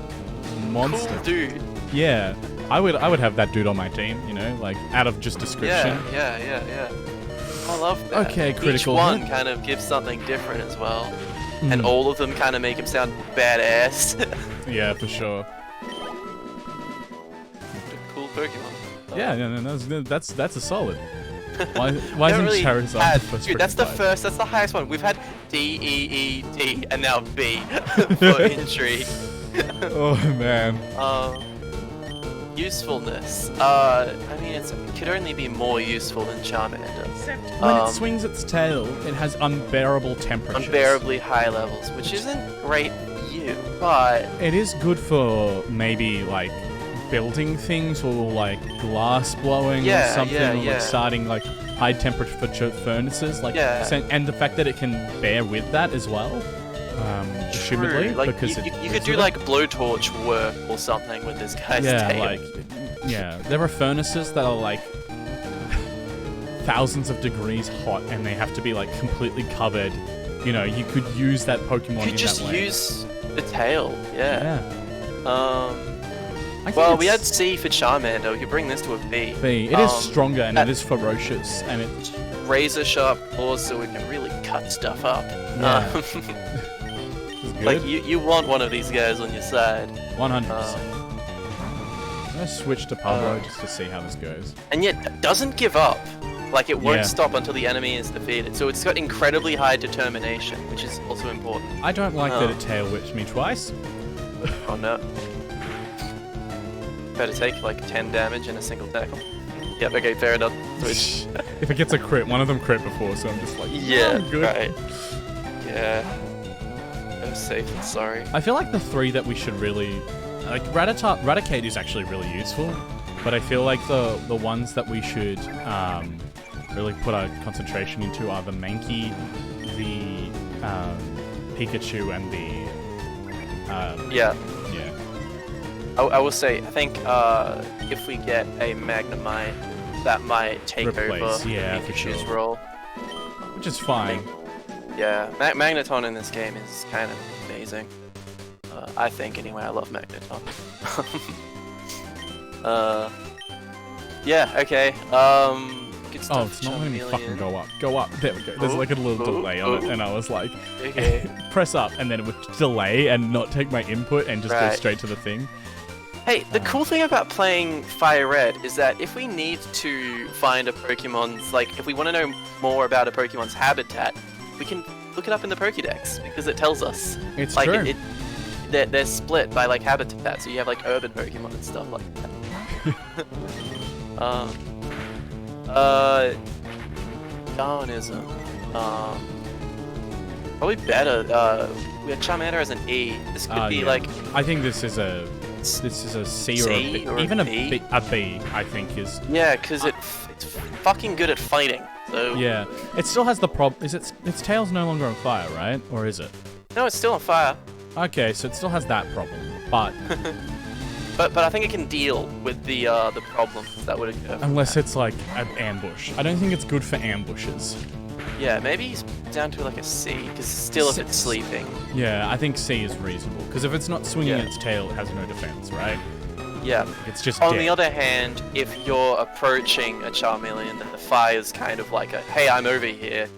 monster. cool dude. Yeah. I would have that dude on my team, you know, like out of just description. Yeah. I love that. Okay, critical Each one hit. kind of gives something different as well. And all of them kind of make him sound badass. Yeah, for sure. Cool Pokemon. Yeah, no, that's a solid. Why isn't really Charizard the first? Dude, that's the Pokemon? first. That's the highest one. We've had D, E, E, D, and now B for intrigue. Oh man. Usefulness. I mean, it could only be more useful than Charmander. Except when it swings its tail, it has unbearable temperatures. Unbearably high levels, which isn't great for you, but It is good for maybe like building things or like glass blowing or something, or like starting like high temperature furnaces, like and the fact that it can bear with that as well. Assumedly, like, because you could do like blowtorch work or something with this guy's tail. There are furnaces that are like thousands of degrees hot, and they have to be like completely covered. You know, you could use that Pokemon. You could just use the tail. Yeah. I think Well, we had C for Charmander. We could bring this to a B. B. It is stronger and it is ferocious, and it's razor sharp claws, so we can really cut stuff up. Like you want one of these guys on your side. 100%. I'm gonna switch to Pablo just to see how this goes. And yet it doesn't give up. Like it won't stop until the enemy is defeated. So it's got incredibly high determination, which is also important. I don't like that it tail whipped me twice. Oh no. Better take like 10 damage in a single tackle. Yep, okay, fair enough. If it gets a crit, one of them crit before, so I'm just like, I'm good. Right. Yeah. I'm safe and sorry. I feel like the three that we should really... Like, Raticate is actually really useful, but I feel like the ones that we should really put our concentration into are the Mankey, the Pikachu, and the... Yeah. I will say, I think if we get a Magnemite, that might take over Pikachu's role. Which is fine. Yeah, Magneton in this game is kind of amazing. I think, anyway. I love Magneton. Yeah, okay. Good stuff. It's not letting me fucking go up. Go up. There we go. There's like a little delay on it, and I was like, press up, and then it would delay and not take my input and just go straight to the thing. Hey, the cool thing about playing FireRed is that if we need to find a Pokemon's, like, if we want to know more about a Pokemon's habitat, we can look it up in the Pokédex, because it tells us. It's like, true. They're split by, like, habitat, so you have, like, urban Pokemon and stuff like that. Darwinism. Probably better. We have Charmander as an E. This could be, like... I think this is a C or a B. Even a B, I think, is... Yeah, because it's fucking good at fighting, so... Yeah. It still has the problem... Its tail's no longer on fire, right? Or is it? No, it's still on fire. Okay, so it still has that problem, but... but I think it can deal with the problems that would occur. Unless it's, like, an ambush. I don't think it's good for ambushes. Yeah, maybe he's down to like a C, because still if it's sleeping. Yeah, I think C is reasonable, because if it's not swinging its tail, it has no defense, right? Yeah. It's just On the other hand, if you're approaching a Charmeleon, then the fire's kind of like a, hey, I'm over here.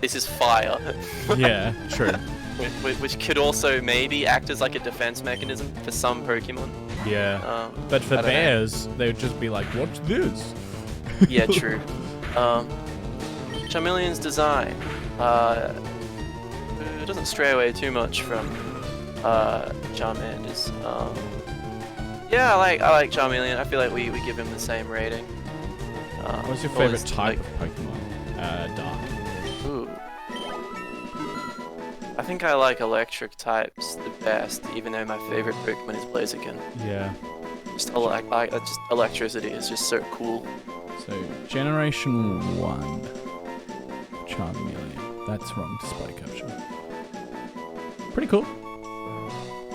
This is fire. Yeah, true. Which could also maybe act as like a defense mechanism for some Pokemon. Yeah. But for bears, they would just be like, watch this. Yeah, true. Charmeleon's design. doesn't stray away too much from Charmander's. Yeah, I like Charmeleon. I feel like we give him the same rating. What's your favorite type of Pokemon? Dark. Ooh. I think I like electric types the best, even though my favorite Pokemon is Blaziken. Yeah. Just just electricity is just so cool. So Generation 1, Charmeleon. That's wrong display capture. Pretty cool.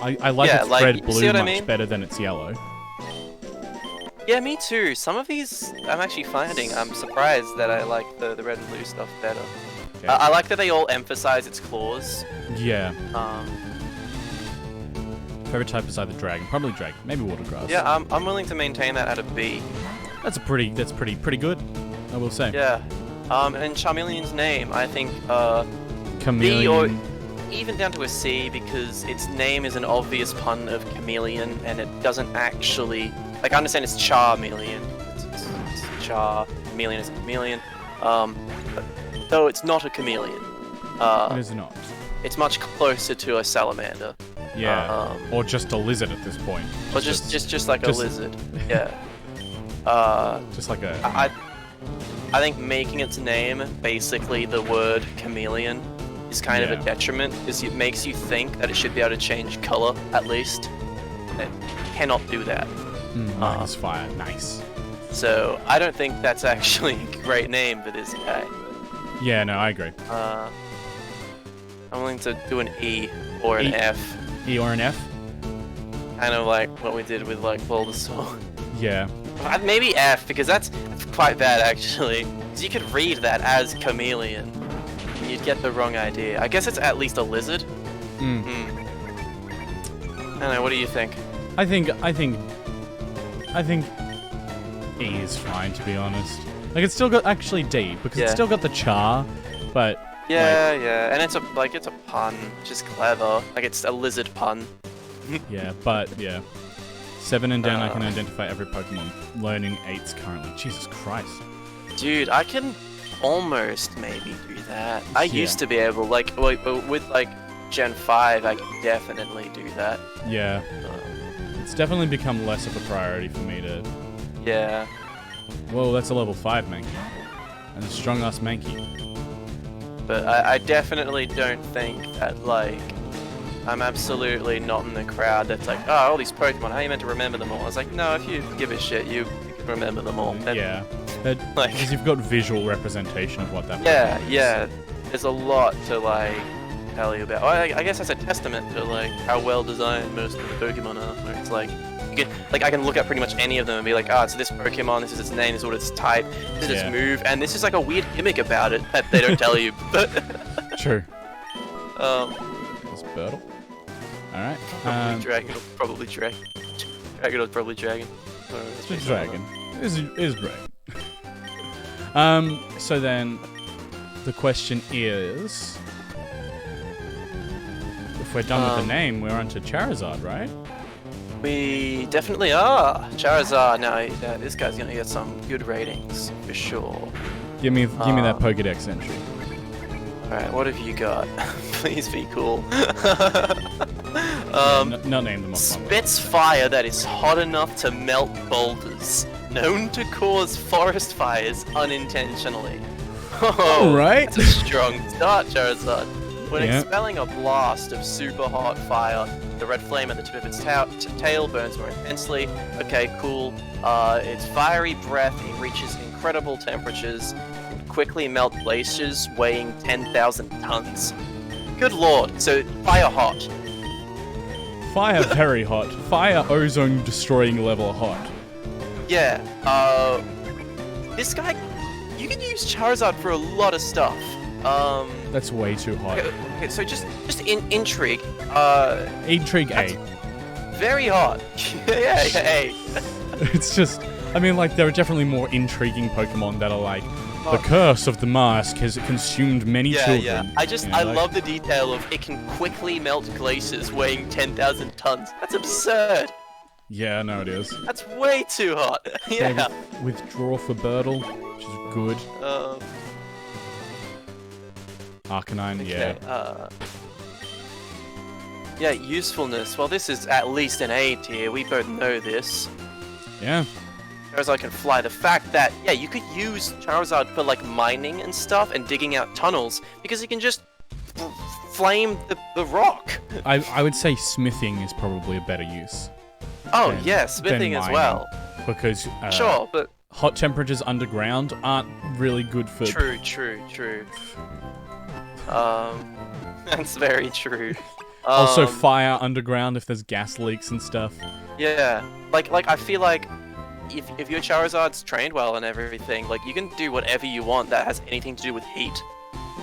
I like its red blue much better than its yellow. Yeah, me too. Some of these I'm actually finding. I'm surprised that I like the red and blue stuff better. Okay. I like that they all emphasize its claws. Yeah. Favorite type is either dragon, probably dragon, maybe water grass. Yeah, I'm willing to maintain that at a B. That's pretty good, I will say. Yeah. And Charmeleon's name, I think Chameleon. B or even down to a C, because its name is an obvious pun of chameleon, and it doesn't actually, like, I understand it's Charmeleon. It's Char, chameleon is a chameleon. Though it's not a chameleon. It is not. It's much closer to a salamander. Yeah. Or just a lizard at this point. Or just like a lizard. Yeah. Just like a. I think making its name basically the word chameleon is kind of a detriment, because it makes you think that it should be able to change color at least. It cannot do that. Minus fire, nice. So I don't think that's actually a great name for this guy. Yeah, no, I agree. I'm willing to do an E or an F. E or an F? Kind of like what we did with like Bulbasaur. Yeah. Maybe F, because that's quite bad actually. Because you could read that as chameleon. And you'd get the wrong idea. I guess it's at least a lizard. I don't know, what do you think? I think E is fine, to be honest. Like, it's still got actually D, because it's still got the char, but yeah, and it's a pun, which is clever. Like, it's a lizard pun. Yeah, but 7 and down, I can identify every Pokemon. Learning 8s currently. Jesus Christ. Dude, I can almost maybe do that. I used to be able, like with like Gen 5, I can definitely do that. Yeah. It's definitely become less of a priority for me to... Yeah. Whoa, that's a level 5 Mankey. And a strong-ass Mankey. But I definitely don't think that, like, I'm absolutely not in the crowd that's like, oh, all these Pokemon, how are you meant to remember them all? I was like, no, if you give a shit, you can remember them all. And, yeah. Because you've got visual representation of what that Pokemon is. Yeah. There's a lot to, like, tell you about. Well, I guess that's a testament to, like, how well designed most of the Pokemon are, where it's like, I can look at pretty much any of them and be like, so this Pokemon, this is its name, this is what its type, this is its move, and this is like a weird gimmick about it that they don't tell you. True. It's Birdle. Alright. Dragon, probably Dragon. Dragon or probably Dragon. It's Dragon. It is Dragon. So then, the question is, if we're done with the name, we're on to Charizard, right? We definitely are. Charizard, now this guy's gonna get some good ratings, for sure. Give me that Pokédex entry. Alright, what have you got? Please be cool. Not name them off. Spits fire that is hot enough to melt boulders. Known to cause forest fires unintentionally. Alright. That's a strong start, Charizard. When expelling a blast of super hot fire, the red flame at the tip of its tail burns more intensely. Okay, cool. Its fiery breath, it reaches incredible temperatures and quickly melt glaciers weighing 10,000 tons. Good lord, so fire hot. Fire very hot. Fire ozone destroying level hot. Yeah, this guy, you can use Charizard for a lot of stuff. That's way too hot. Okay, so just intrigue. Intrigue A. Very hot. Yeah, A. It's just, I mean, like, there are definitely more intriguing Pokemon that are like, the curse of the mask has consumed many children. Yeah. I love the detail of it can quickly melt glaciers weighing 10,000 tons. That's absurd. Yeah, no, it is. That's way too hot. Yeah. Withdraw for Birdle, which is good. Arcanine, okay, Yeah, usefulness. Well, this is at least an A tier. We both know this. Yeah. Charizard can fly. The fact that, yeah, you could use Charizard for, like, mining and stuff and digging out tunnels because he can just flame the rock. I would say smithing is probably a better use. Oh, than- yeah, smithing than as mining, well. Because Sure, but... hot temperatures underground aren't really good for... True. That's very true. Also fire underground if there's gas leaks and stuff. Yeah, like I feel like if your Charizard's trained well and everything, like you can do whatever you want that has anything to do with heat.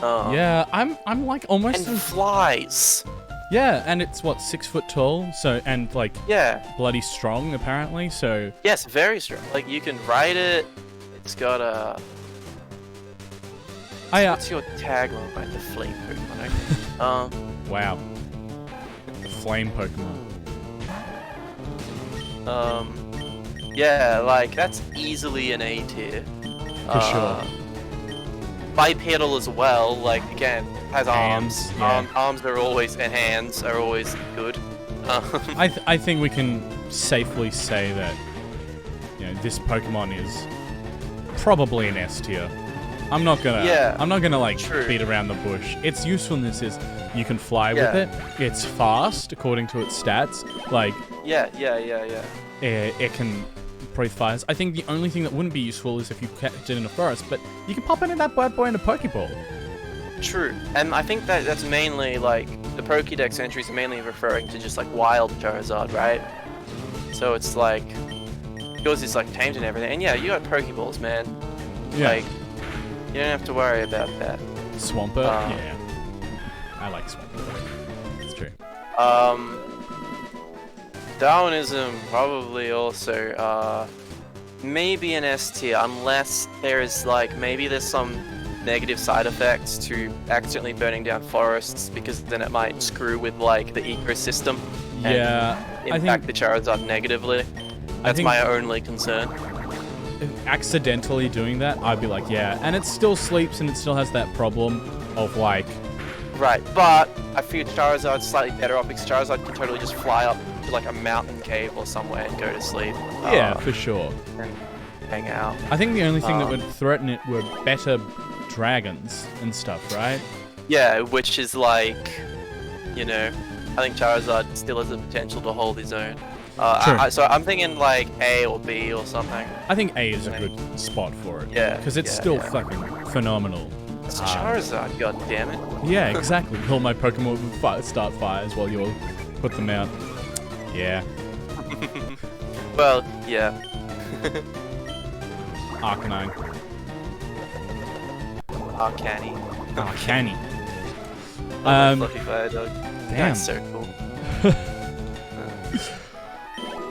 Yeah, I'm like almost... And flies. Yeah, and it's what, 6 foot tall, so, and like Yeah. bloody strong apparently, so... Yes, very strong. Like you can ride it. It's got a... What's your tagline? Right, the flame Pokemon. Okay. Wow. The flame Pokemon. Yeah, like that's easily an A tier. For sure. Bipedal as well, like again, has Hands, arms. yeah. Arms are always, and hands are always good. I think we can safely say that, you know, this Pokemon is probably an S tier. I'm not gonna like True. beat around the bush. Its usefulness is you can fly with it. It's fast according to its stats. Like Yeah. it can breathe fires. I think the only thing that wouldn't be useful is if you kept it in a forest, but you can pop into that bad boy in a Pokeball. True, and I think that's mainly like the Pokédex entries are mainly referring to just like wild Charizard, right? So it's like yours is like tamed and everything, and yeah, you got Pokeballs, man. Yeah. Like you don't have to worry about that. Swampert, yeah. I like Swampert. It's true. Darwinism probably also maybe an S tier unless there's like maybe there's some negative side effects to accidentally burning down forests because then it might screw with like the ecosystem Yeah, and impact the Charizard negatively. That's my only concern. Accidentally doing that, I'd be like, yeah, and it still sleeps and it still has that problem of like... Right, but I feel Charizard's slightly better off because Charizard can totally just fly up to like a mountain cave or somewhere and go to sleep. Yeah, for sure. And hang out. I think the only thing that would threaten it were better dragons and stuff, right? Yeah, which is like, you know, I think Charizard still has the potential to hold his own. So I'm thinking like A or B or something. I think A is a good spot for it. Yeah. Because it's still fucking phenomenal. It's Charizard, goddammit. Yeah, exactly. All my Pokemon would start fires while you'll put them out. Yeah. Well, yeah. Arcanine. Arcani. Arcani. Fluffy Fire Dog. Damn. That's so cool.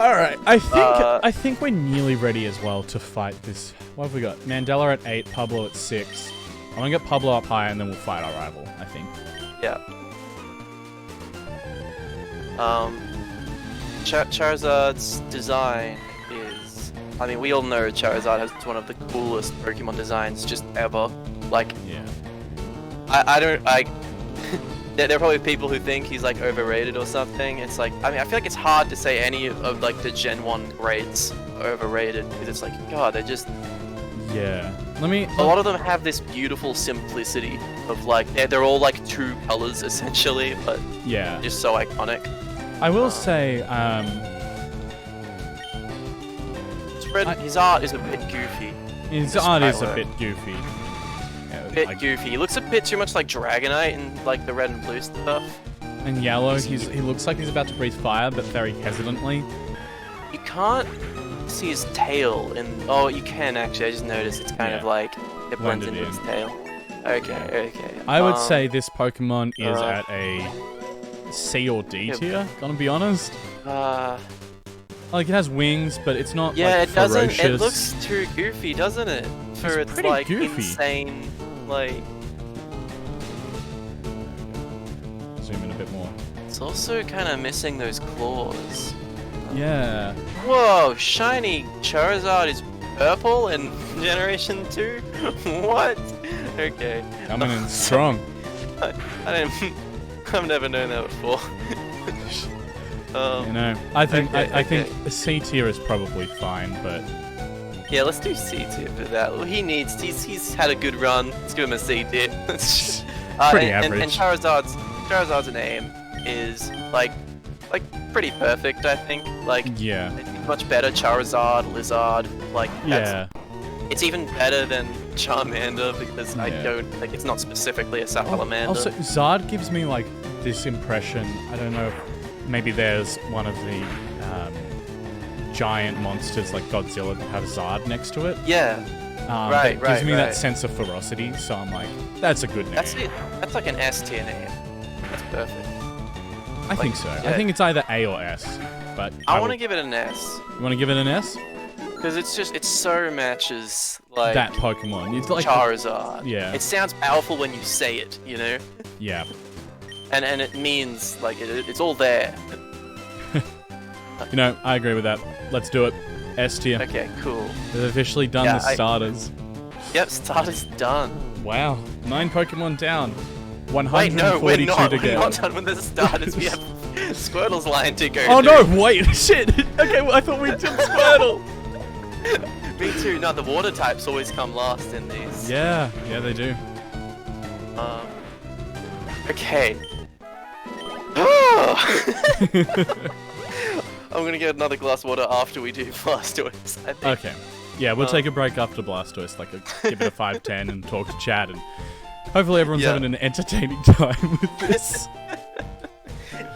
Alright, I think we're nearly ready as well to fight this. What have we got? Mandela at 8, Pablo at 6. I'm gonna get Pablo up high and then we'll fight our rival, I think. Yeah. Charizard's design is... I mean, we all know Charizard has one of the coolest Pokemon designs just ever. Like, Yeah. I don't, like... there are probably people who think he's, like, overrated or something. It's like, I mean, I feel like it's hard to say any of like, the Gen 1 greats are overrated. Because it's like, God, they're just... Yeah. A lot of them have this beautiful simplicity of, like, they're all, like, 2 colors, essentially, but yeah. just so iconic. I will say, His art is a bit goofy. his art is a bit goofy. Yeah, Goofy. He looks a bit too much like Dragonite and like the red and blue stuff. And yellow, he looks like he's about to breathe fire, but very hesitantly. You can't see his tail in... Oh, you can actually. I just noticed it's kind of like... It blends into his tail. Okay. I would say this Pokemon is at a C or D tier, gonna be honest. Like, it has wings, but it's not, like, it doesn't... ferocious. It looks too goofy, doesn't it? For It's its, pretty like, goofy. insane, like... Zoom in a bit more. It's also kind of missing those claws. Yeah. Whoa, shiny Charizard is purple in Generation 2? What? Okay. Coming in strong. I didn't... I've never known that before. You know, I think Okay, I think C tier is probably fine, but yeah, let's do C tier for that. Well, he's had a good run. Let's give him a C tier. Pretty and average. And Charizard's name is like pretty perfect, I think. Like, yeah, it's much better. Charizard, Lizard, like yeah. it's even better than Charmander because I don't like it's not specifically a salamander. Also, Zard gives me like this impression. I don't know if maybe there's one of the giant monsters like Godzilla that have Zard next to it. Yeah. That gives me that sense of ferocity. So I'm like, that's a good name. That's it. That's like an S tier name. That's perfect. I think so. Yeah. I think it's either A or S. But I want to give it an S. You want to give it an S? Because it so matches like that Pokemon. It's like Charizard. Yeah. It sounds powerful when you say it, you know. Yeah. And it means like it's all there. You know, I agree with that. Let's do it. S tier. Okay, cool. We've officially done the starters. Yep, starter's done. Wow. 9 Pokemon down. 142 Wait, no, we're not. to go. We're not done with the starters. We have Squirtle's line to go. Oh through. no, wait, shit. Okay, well, I thought we did Squirtle. Me too. No, the water types always come last in these. Yeah, they do. Okay. I'm gonna get another glass of water after we do Blastoise, I think. Okay. Yeah, we'll take a break after Blastoise, give it a 5-10 and talk to Chad, and hopefully everyone's having an entertaining time with this.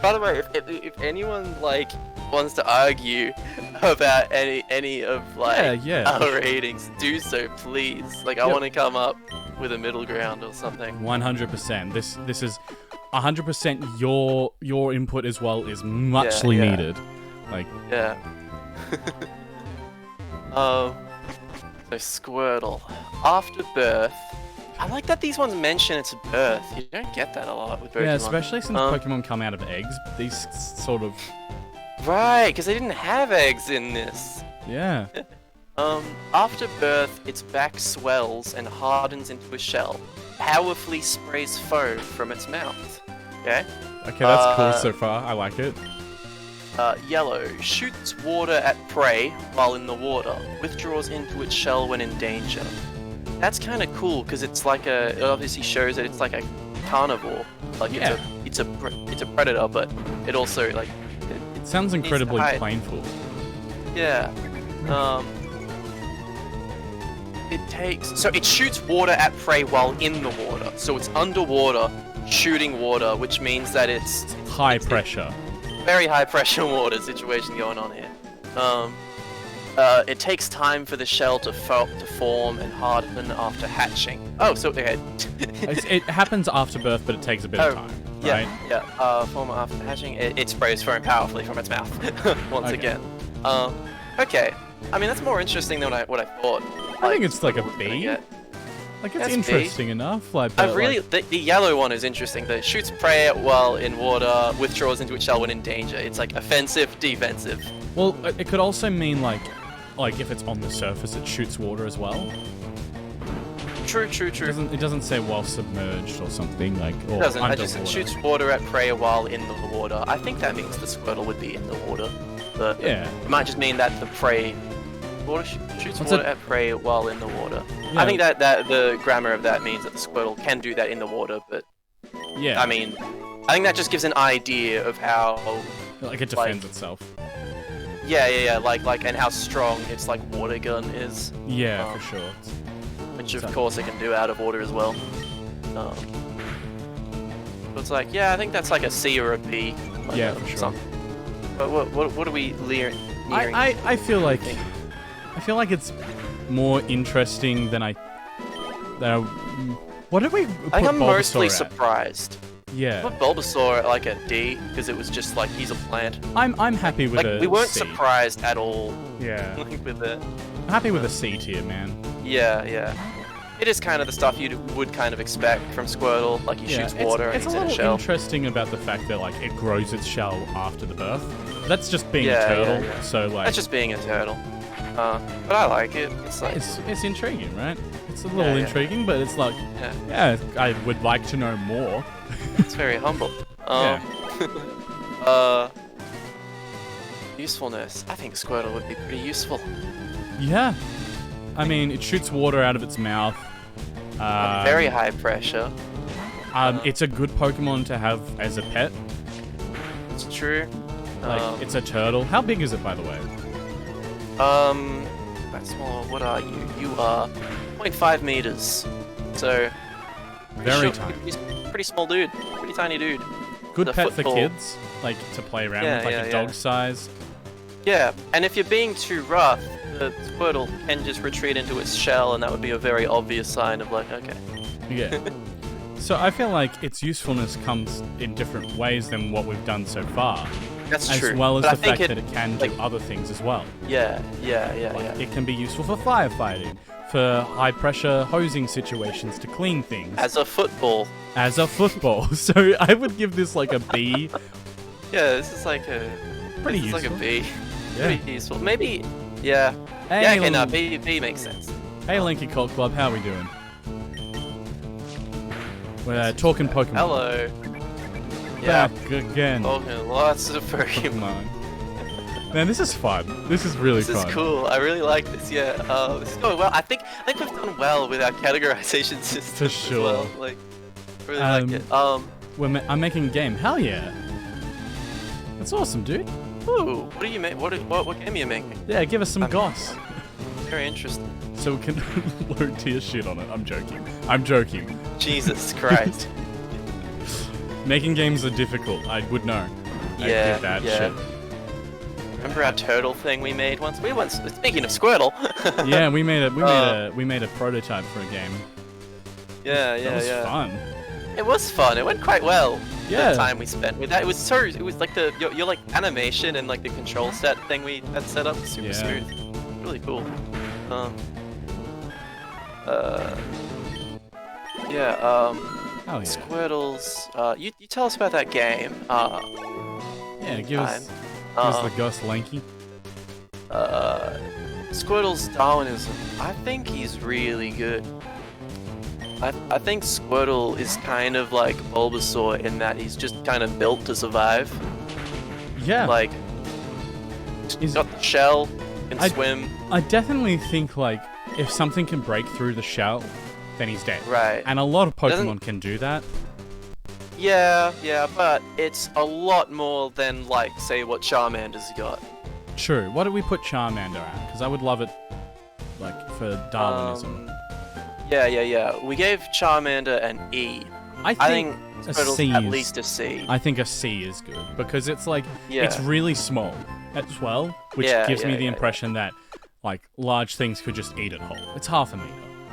By the way, if anyone like wants to argue about any of like our ratings, do so please. Like I want to come up with a middle ground or something. 100%. This is 100% your input as well is muchly needed. Like so Squirtle after birth. I like that these ones mention it's a birth. You don't get that a lot with Pokemon. Yeah, especially since Pokemon come out of eggs. These sort of... Right, because they didn't have eggs in this. Yeah. After birth, its back swells and hardens into a shell. Powerfully sprays foam from its mouth. Okay? Okay, that's cool so far. I like it. Yellow. Shoots water at prey while in the water. Withdraws into its shell when in danger. That's kind of cool because it's like it obviously shows that it's like a carnivore. Like it's a predator, but it also like it sounds incredibly painful. Yeah. It shoots water at prey while in the water. So it's underwater shooting water, which means that it's high pressure. Very high pressure water situation going on here. It takes time for the shell to form and harden after hatching. Oh, so okay. It happens after birth, but it takes a bit of time, right? Yeah. Form after hatching, it sprays foam powerfully from its mouth once again. Okay. I mean, that's more interesting than what I thought. I think it's like a B. Like it's interesting enough. Like, the yellow one is interesting. That shoots prey while in water, withdraws into its shell when in danger. It's like offensive, defensive. Well, it could also mean like if it's on the surface, it shoots water as well. True. It doesn't say while submerged or something like. Or it doesn't. underwater. It shoots water at prey while in the water. I think that means the Squirtle would be in the water. But it might just mean that the prey shoots water at prey while in the water. Yeah. I think that the grammar of that means that the Squirtle can do that in the water, but I mean, I think that just gives an idea of how it defends itself. Yeah, like and how strong its like water gun is. Yeah, for sure. Which of course it can do out of water as well. So it's like, yeah, I think that's like a C or a B. Like for sure. Something. But what are we nearing? I feel like it's more interesting than what did we put I think I'm mostly at? surprised. Yeah. I put Bulbasaur at like a D because it was just like he's a plant. I'm happy with we weren't C. surprised at all. Yeah. With it. I'm happy with a C tier, man. Yeah. It is kind of the stuff you would kind of expect from Squirtle. Like he shoots water and he's in a shell. It's a little interesting about the fact that like it grows its shell after the birth. That's just being a turtle. Yeah. So like. That's just being a turtle. But I like it. It's like it's intriguing, right? It's a little intriguing, but it's like I would like to know more. It's very humble. Yeah. Usefulness. I think Squirtle would be pretty useful. Yeah. I mean, it shoots water out of its mouth. Very high pressure. It's a good Pokemon to have as a pet. It's true. Like, it's a turtle. How big is it, by the way? Quite small. What are you? You are 0.5 meters. So Very tiny. He's a pretty small dude. Pretty tiny dude. Good The pet for football. kids, like to play around with, like a dog size. Yeah, and if you're being too rough, the Squirtle can just retreat into its shell, and that would be a very obvious sign of like, okay. Yeah. So I feel like its usefulness comes in different ways than what we've done so far. That's as true. well as But I the think fact that it can do other things as well. Yeah. It can be useful for firefighting, for high pressure hosing situations to clean things. As a football. As a football. So I would give this like a B. Yeah, this is like a Pretty this is useful. like a B. Yeah. Pretty useful. Maybe. Yeah. Hey, yeah. Okay. little- No. B makes sense. Hey, Linky Cult Club, how we doing? We're talking Pokemon. Hello. Yeah. Back again. Talking lots of Pokemon. Pokemon. Man, this is fun. This is really This fun. is cool. I really like this. Yeah. This is going well. I think we've done well with our categorization system. For As sure. well. Like, I really like it. I'm making a game. Hell yeah. That's awesome, dude. Ooh, what do you make? What game are you making? Yeah, give us some goss. Very interesting. So we can load tier shit on it. I'm joking. Jesus Christ. Making games are difficult. I would know. I Yeah, did that yeah. shit. Remember our turtle thing we made once? Speaking of Squirtle. Yeah, we made a prototype for a game. Yeah, That was fun. It was fun. It went quite well. Yeah. The time we spent with that. It was like your like animation and like the control set thing we had set up was super Yeah. smooth. Really cool. Yeah, Oh yeah. Squirtles. You tell us about that game. Yeah, give us the Gus Lanky. Squirtle's Darwinism. I think he's really good. I think Squirtle is kind of like Bulbasaur in that he's just kind of built to survive. Yeah. Like, he's got the shell, can swim. I definitely think like if something can break through the shell, then he's dead. Right. And a lot of Pokemon can do that. Yeah, but it's a lot more than like say what Charmander's got. True. What did we put Charmander at? Because I would love it, like for Darwinism. Yeah. We gave Charmander an E. I think a Squirtle's C at is- least a C. I think a C is good because it's like Yeah. it's really small as well, which Yeah, gives me yeah, the yeah, impression that like large things could just eat it whole. It's half a meter,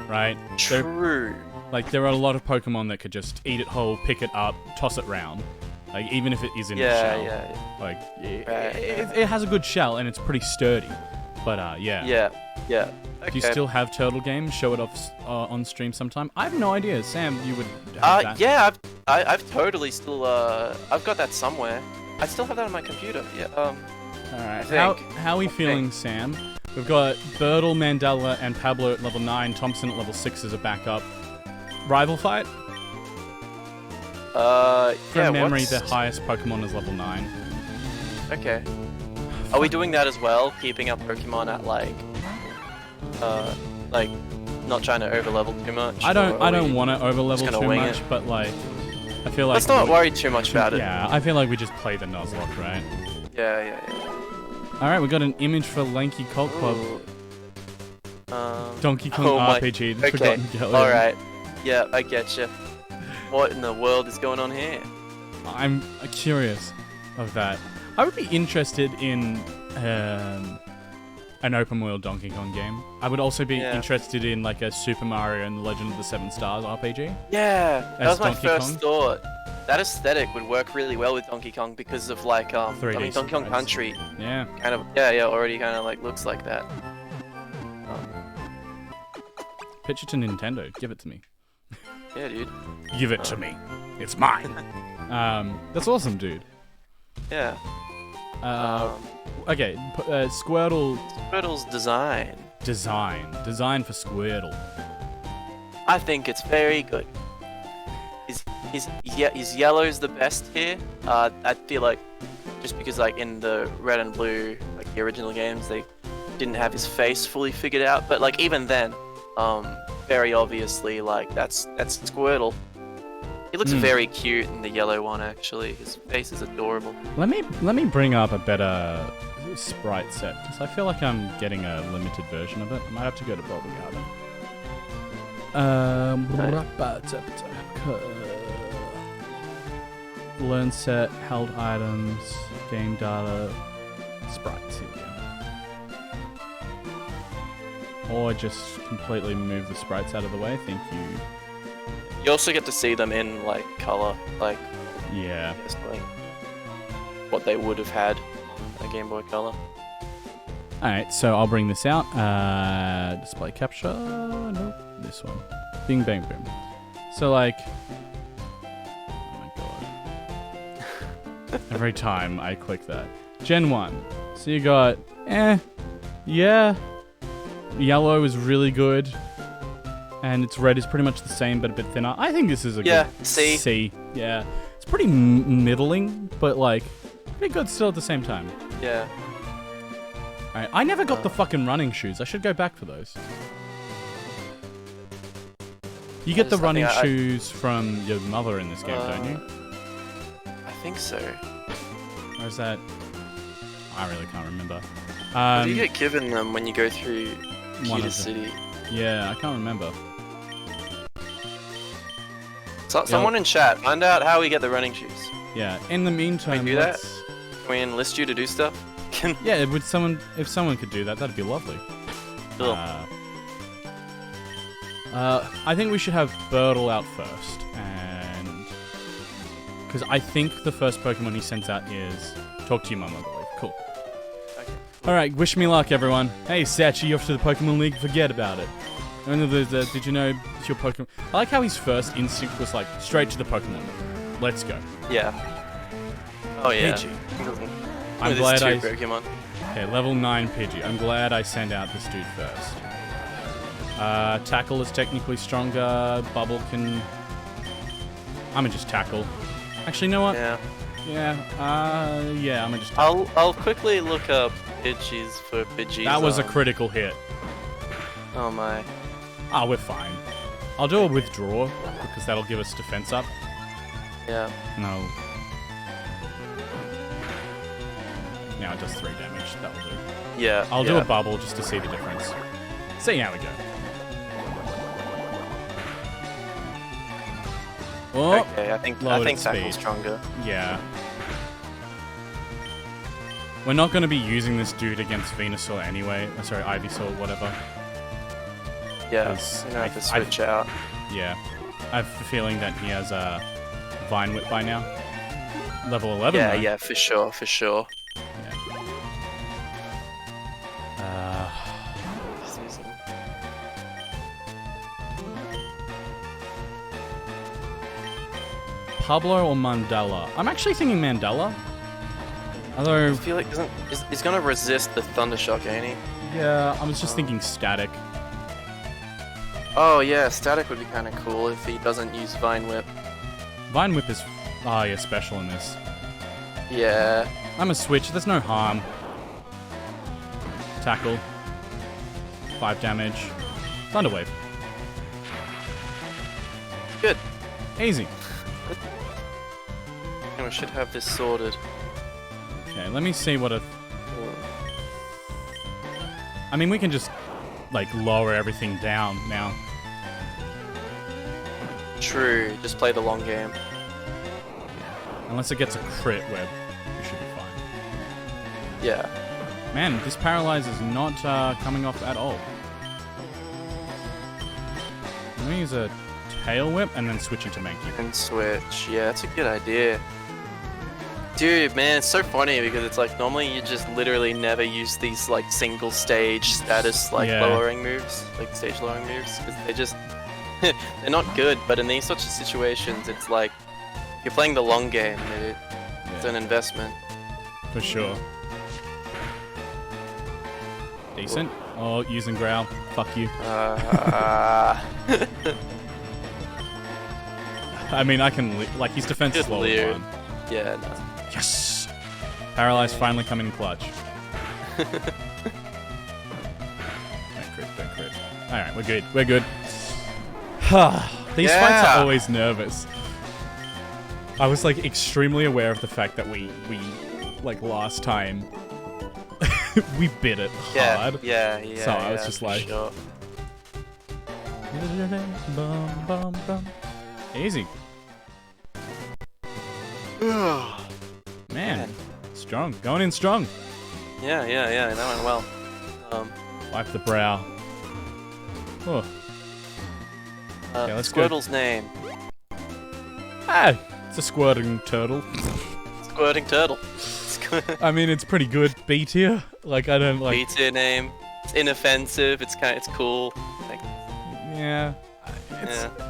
right? True. Like there are a lot of Pokemon that could just eat it whole, pick it up, toss it round. Like even if it is in the shell. Yeah. Like Right. it has a good shell and it's pretty sturdy. But yeah. Yeah. Okay. Do you still have Turtle Games? Show it off on stream sometime. I have no idea. Sam, you would have that. Yeah, I've totally still I've got that somewhere. I still have that on my computer. Yeah. All right. think. How are we feeling, Sam? We've got Birdle, Mandela, and Pablo at level 9. Thompson at level 6 as a backup. Rival fight? From memory, what's- the highest Pokemon is level 9. Okay. Are we doing that as well? Keeping our Pokemon at like not trying to overlevel too much? I don't we want to overlevel just gonna too wing much, it? but like I feel like Let's not worry too much about it. Yeah, I feel like we just play the Nuzlocke, right? Yeah. All right, we got an image for Lanky Cult Club. Ooh. Donkey Kong oh my- RPG. Okay. Forgotten Gallery. All right. Yeah, I get you. What in the world is going on here? I'm curious of that. I would be interested in an open world Donkey Kong game. I would also be Yeah. interested in like a Super Mario and the Legend of the Seven Stars RPG. Yeah, that As was my Donkey first Kong? thought. That aesthetic would work really well with Donkey Kong because of like 3D Donkey Kong sprites. Country Yeah. kind of already kind of like looks like that. Pitch it to Nintendo. Give it to me. Yeah, dude. Give it to me. It's mine. That's awesome, dude. Yeah. Okay, Squirtle Squirtle's design. design for Squirtle. I think it's very good. his yellow's the best here. I feel like just because like in the red and blue, like the original games, they didn't have his face fully figured out. But like even then, very obviously like that's Squirtle. He looks very cute in the yellow one actually. His face is adorable. Let me bring up a better sprite set because I feel like I'm getting a limited version of it. I might have to go to Bubble Garden. Learn set, held items, game data, sprites. Here we go. Or just completely move the sprites out of the way. Thank you. You also get to see them in like color, like yeah, just, like, what they would have had in a Game Boy Color. Alright, so I'll bring this out. Display capture. Nope, this one. Bing bang boom. So like, oh my god. Every time I click that. Gen 1. So you got, yeah. Yellow is really good. And its red is pretty much the same, but a bit thinner. I think this is a good C. C. Yeah. It's pretty middling, but like, pretty good still at the same time. Yeah. Alright, I never got the fucking running shoes. I should go back for those. You get the running shoes from your mother in this game, don't you? I think so. Or is that... I really can't remember. Do you get given them when you go through Cuter City? Yeah, I can't remember. So, someone in chat, find out how we get the running shoes. Yeah, in the meantime, Can we do that? Can we enlist you to do stuff? Yeah, if someone could do that, that'd be lovely. Cool. I think we should have Birdle out first, and because I think the first Pokemon he sends out is Talk to Your Mum, I believe. Cool. Okay. All right, wish me luck, everyone. Hey, Sachi, off to the Pokemon League. Forget about it. Did you know it's your Pokemon? I like how his first instinct was like straight to the Pokemon League. Let's go. Yeah. Oh yeah. Pidgey. I'm glad Pokemon. Okay, level 9 Pidgey. I'm glad I sent out this dude first. Tackle is technically stronger. Bubble can... I'ma just tackle. Actually, you know what? Yeah. Yeah, I'ma just tackle. I'll quickly look up Pidgeys for Pidgeys. That was a critical hit. Oh my. Ah, we're fine. I'll do a withdraw, because that'll give us defense up. Yeah. No. Now it does 3 damage. That'll do. Yeah. I'll do a bubble just to see the difference. See how we go. Oh, okay, I think Tackle's stronger. Yeah. We're not going to be using this dude against Venusaur anyway. Sorry, Ivysaur, whatever. Yeah, we're gonna have to switch out. Yeah. I have a feeling that he has a Vine Whip by now. Level 11, Yeah, though. yeah, for sure. Pablo or Mandela? I'm actually thinking Mandela. Although... I feel like he's gonna resist the Thunder Shock, ain't he? Yeah, I was just thinking Static. Oh yeah, Static would be kind of cool if he doesn't use Vine Whip. Vine Whip is... Oh, yeah, special in this. Yeah. I'm a switch, there's no harm. Tackle. 5 damage. Thunder Wave. Good. Easy. And we should have this sorted. Okay, let me see what a... I mean, we can just, like, lower everything down now. True, just play the long game. Unless it gets a crit web, we should be fine. Yeah. Man, this Paralyze is not coming off at all. Let me use a Tail Whip and then switch into Mankey. And switch. Yeah, that's a good idea. Dude, man, it's so funny because it's like normally you just literally never use these like single stage status lowering moves, like stage lowering moves, because they just they're not good. But in these such situations, it's like you're playing the long game. It's an investment. For sure. Decent. Oh, using Growl. Fuck you. I mean, I can like his defense is Good lower leer. than mine. Yeah, no. Yes. Paralyzed finally come in clutch. Don't crit. All right, we're good. We're good. These fights are always nervous. I was like extremely aware of the fact that we like last time we bit it hard. Yeah. So I was just for like, sure. Easy. Man, strong. Going in strong. Yeah, that went well. Wipe the brow. Oh. Yeah, let's go. Squirtle's name. Ah, it's a squirting turtle. Squirting turtle. I mean, it's pretty good. B tier. Like, I don't like. B tier name. It's inoffensive. It's cool. Like, yeah.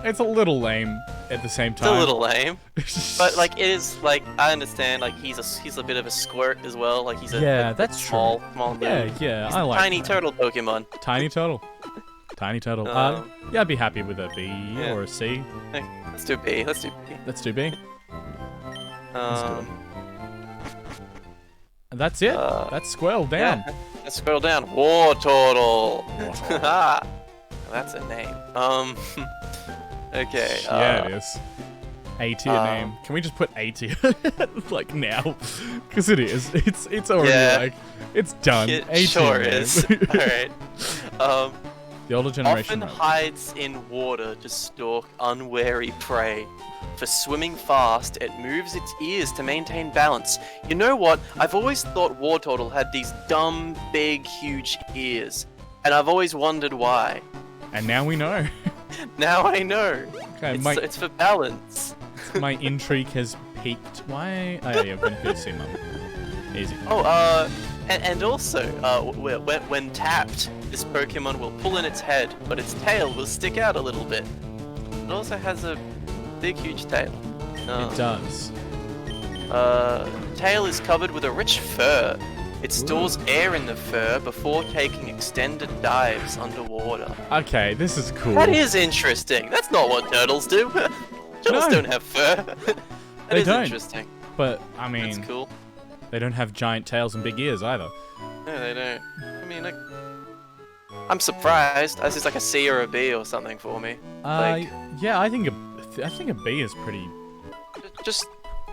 It's a little lame at the same time. it's a little lame, but like it is like I understand. Like he's a bit of a squirt as well. Like he's a that's small true. dude. Yeah, He's I a like tiny that. turtle Pokemon. Tiny turtle. Yeah, I'd be happy with a B or a C. Hey, let's do B. Let's do B. And that's it. That's Squirrel down. Yeah, let's scroll down. War Turtle. That's a name. Okay. Yeah, it is. A tier name. Can we just put A tier like now? Because it is. It's already like it's done. It A tier sure name. is. All right. The older generation. Often hides in water to stalk unwary prey. For swimming fast, it moves its ears to maintain balance. You know what? I've always thought War Turtle had these dumb, big, huge ears, and I've always wondered why. And now we know. Now I know. Okay, It's for balance. my intrigue has peaked. Why? Oh yeah, we're gonna see mum. Easy. Oh, and also, when tapped, this Pokemon will pull in its head, but its tail will stick out a little bit. It also has a big, huge tail. It does. Tail is covered with a rich fur. It stores air in the fur before taking extended dives underwater. Okay, this is cool. That is interesting. That's not what turtles do. Turtles don't have fur. That is interesting. But I mean, That's cool. They don't have giant tails and big ears either. No, they don't. I mean, like, I'm surprised. This is like a C or a B or something for me. Yeah, I think a B is pretty. Just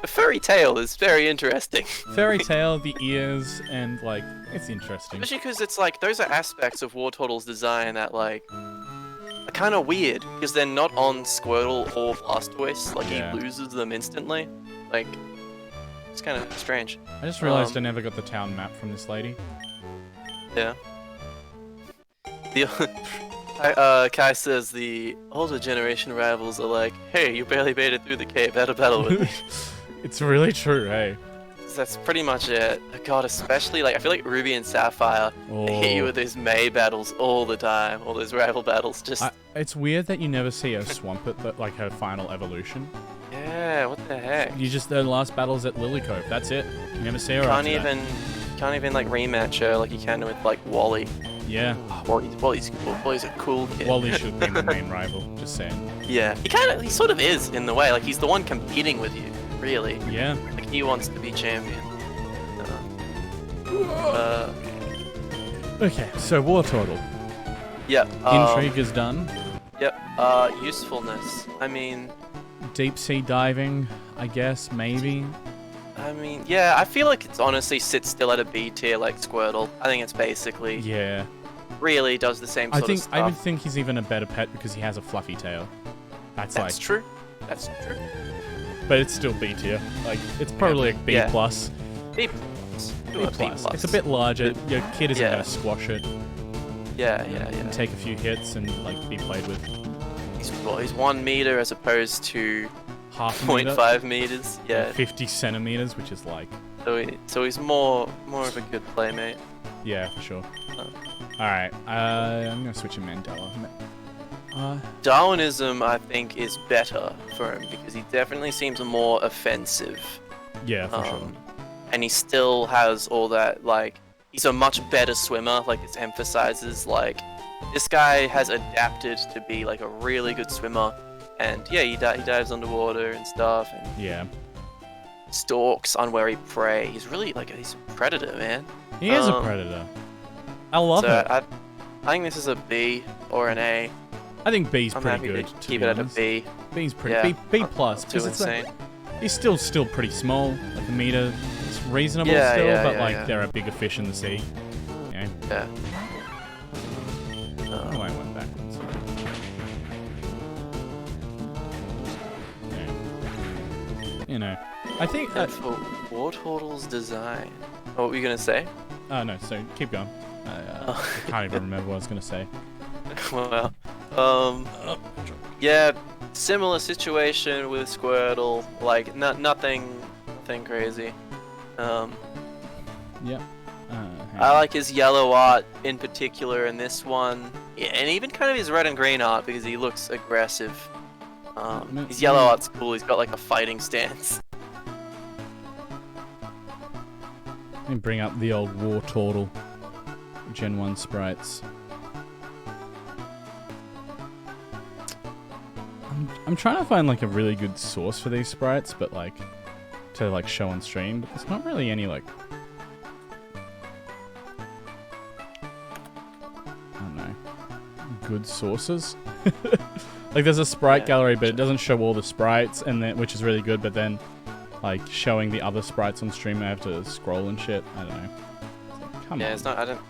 a furry tail is very interesting. Fairy tail, the ears, and like it's interesting. Especially because it's like those are aspects of War Turtle's design that like are kind of weird because they're not on Squirtle or Blastoise. Like Yeah. he loses them instantly. Like it's kind of strange. I just realized I never got the town map from this lady. Yeah. The Kai says the older generation rivals are like, hey, you barely made it through the cave. Had a battle with me. It's really true, hey. That's pretty much it. God, especially like I feel like Ruby and Sapphire they hit you with those May battles all the time, all those rival battles. Just it's weird that you never see her Swampert, but like her final evolution. yeah, what the heck? You just the last battle's at Lily Cove. That's it. You never see her. Can't after that. can't even like rematch her like you can with like Wally. Yeah. Wally's cool. Wally's a cool kid. Wally should have been the main rival. Just saying. Yeah, he sort of is in the way. Like he's the one competing with you, really. Yeah. Like he wants to be champion. Okay, so War Turtle. Yep. Intrigue is done. Yep. Usefulness. I mean, Deep sea diving, I guess, maybe. yeah. I feel like it's honestly sits still at a B tier like Squirtle. I think it's basically Yeah. really does the same sort of stuff. I would think he's even a better pet because he has a fluffy tail. That's like, true. That's true. but it's still B tier. Like, it's probably like B Yeah. plus. B plus. B plus. It's a bit larger. Your kid isn't Yeah. gonna squash it. Yeah. And take a few hits and like be played with. He's 1 meter as opposed to Half a meter, 0.5 meters. Yeah. 50 centimeters, which is like, So he's more of a good playmate. yeah, for sure. Oh. Alright, I'm gonna switch to Mandela. Darwinism, I think, is better for him because he definitely seems more offensive. Yeah, for sure. And he still has all that, like, he's a much better swimmer. Like, this emphasizes, like, this guy has adapted to be, like, a really good swimmer. And yeah, he dives underwater and stuff, and Yeah. stalks unwary prey. He's really like he's a predator, man. He is a predator. I love So it. I think this is a B or an A. I think B's I'm pretty happy good. to keep it at a B. B's pretty Yeah. B plus Too because it's like, insane. he's still pretty small, like a meter. It's reasonable Yeah, still, yeah, but yeah, like yeah. there are bigger fish in the sea. Yeah. Yeah. Oh, I went backwards. Yeah. You know, I think. And for Wartortle's design. Oh, what were you gonna say? Oh no, so keep going. I can't even remember what I was gonna say. Well, yeah, similar situation with Squirtle. Like nothing crazy. Yeah. I like his yellow art in particular in this one, yeah, and even kind of his red and green art because he looks aggressive. His yellow art's cool. He's got like a fighting stance. Let me bring up the old War Turtle Gen 1 sprites. I'm trying to find like a really good source for these sprites, but like to like show on stream, but there's not really any like I don't know, good sources. Like there's a sprite gallery, but it doesn't show all the sprites, and then which is really good, but then like showing the other sprites on stream, I have to scroll and shit. I don't know. It's like, come on. Yeah, it's not. I don't.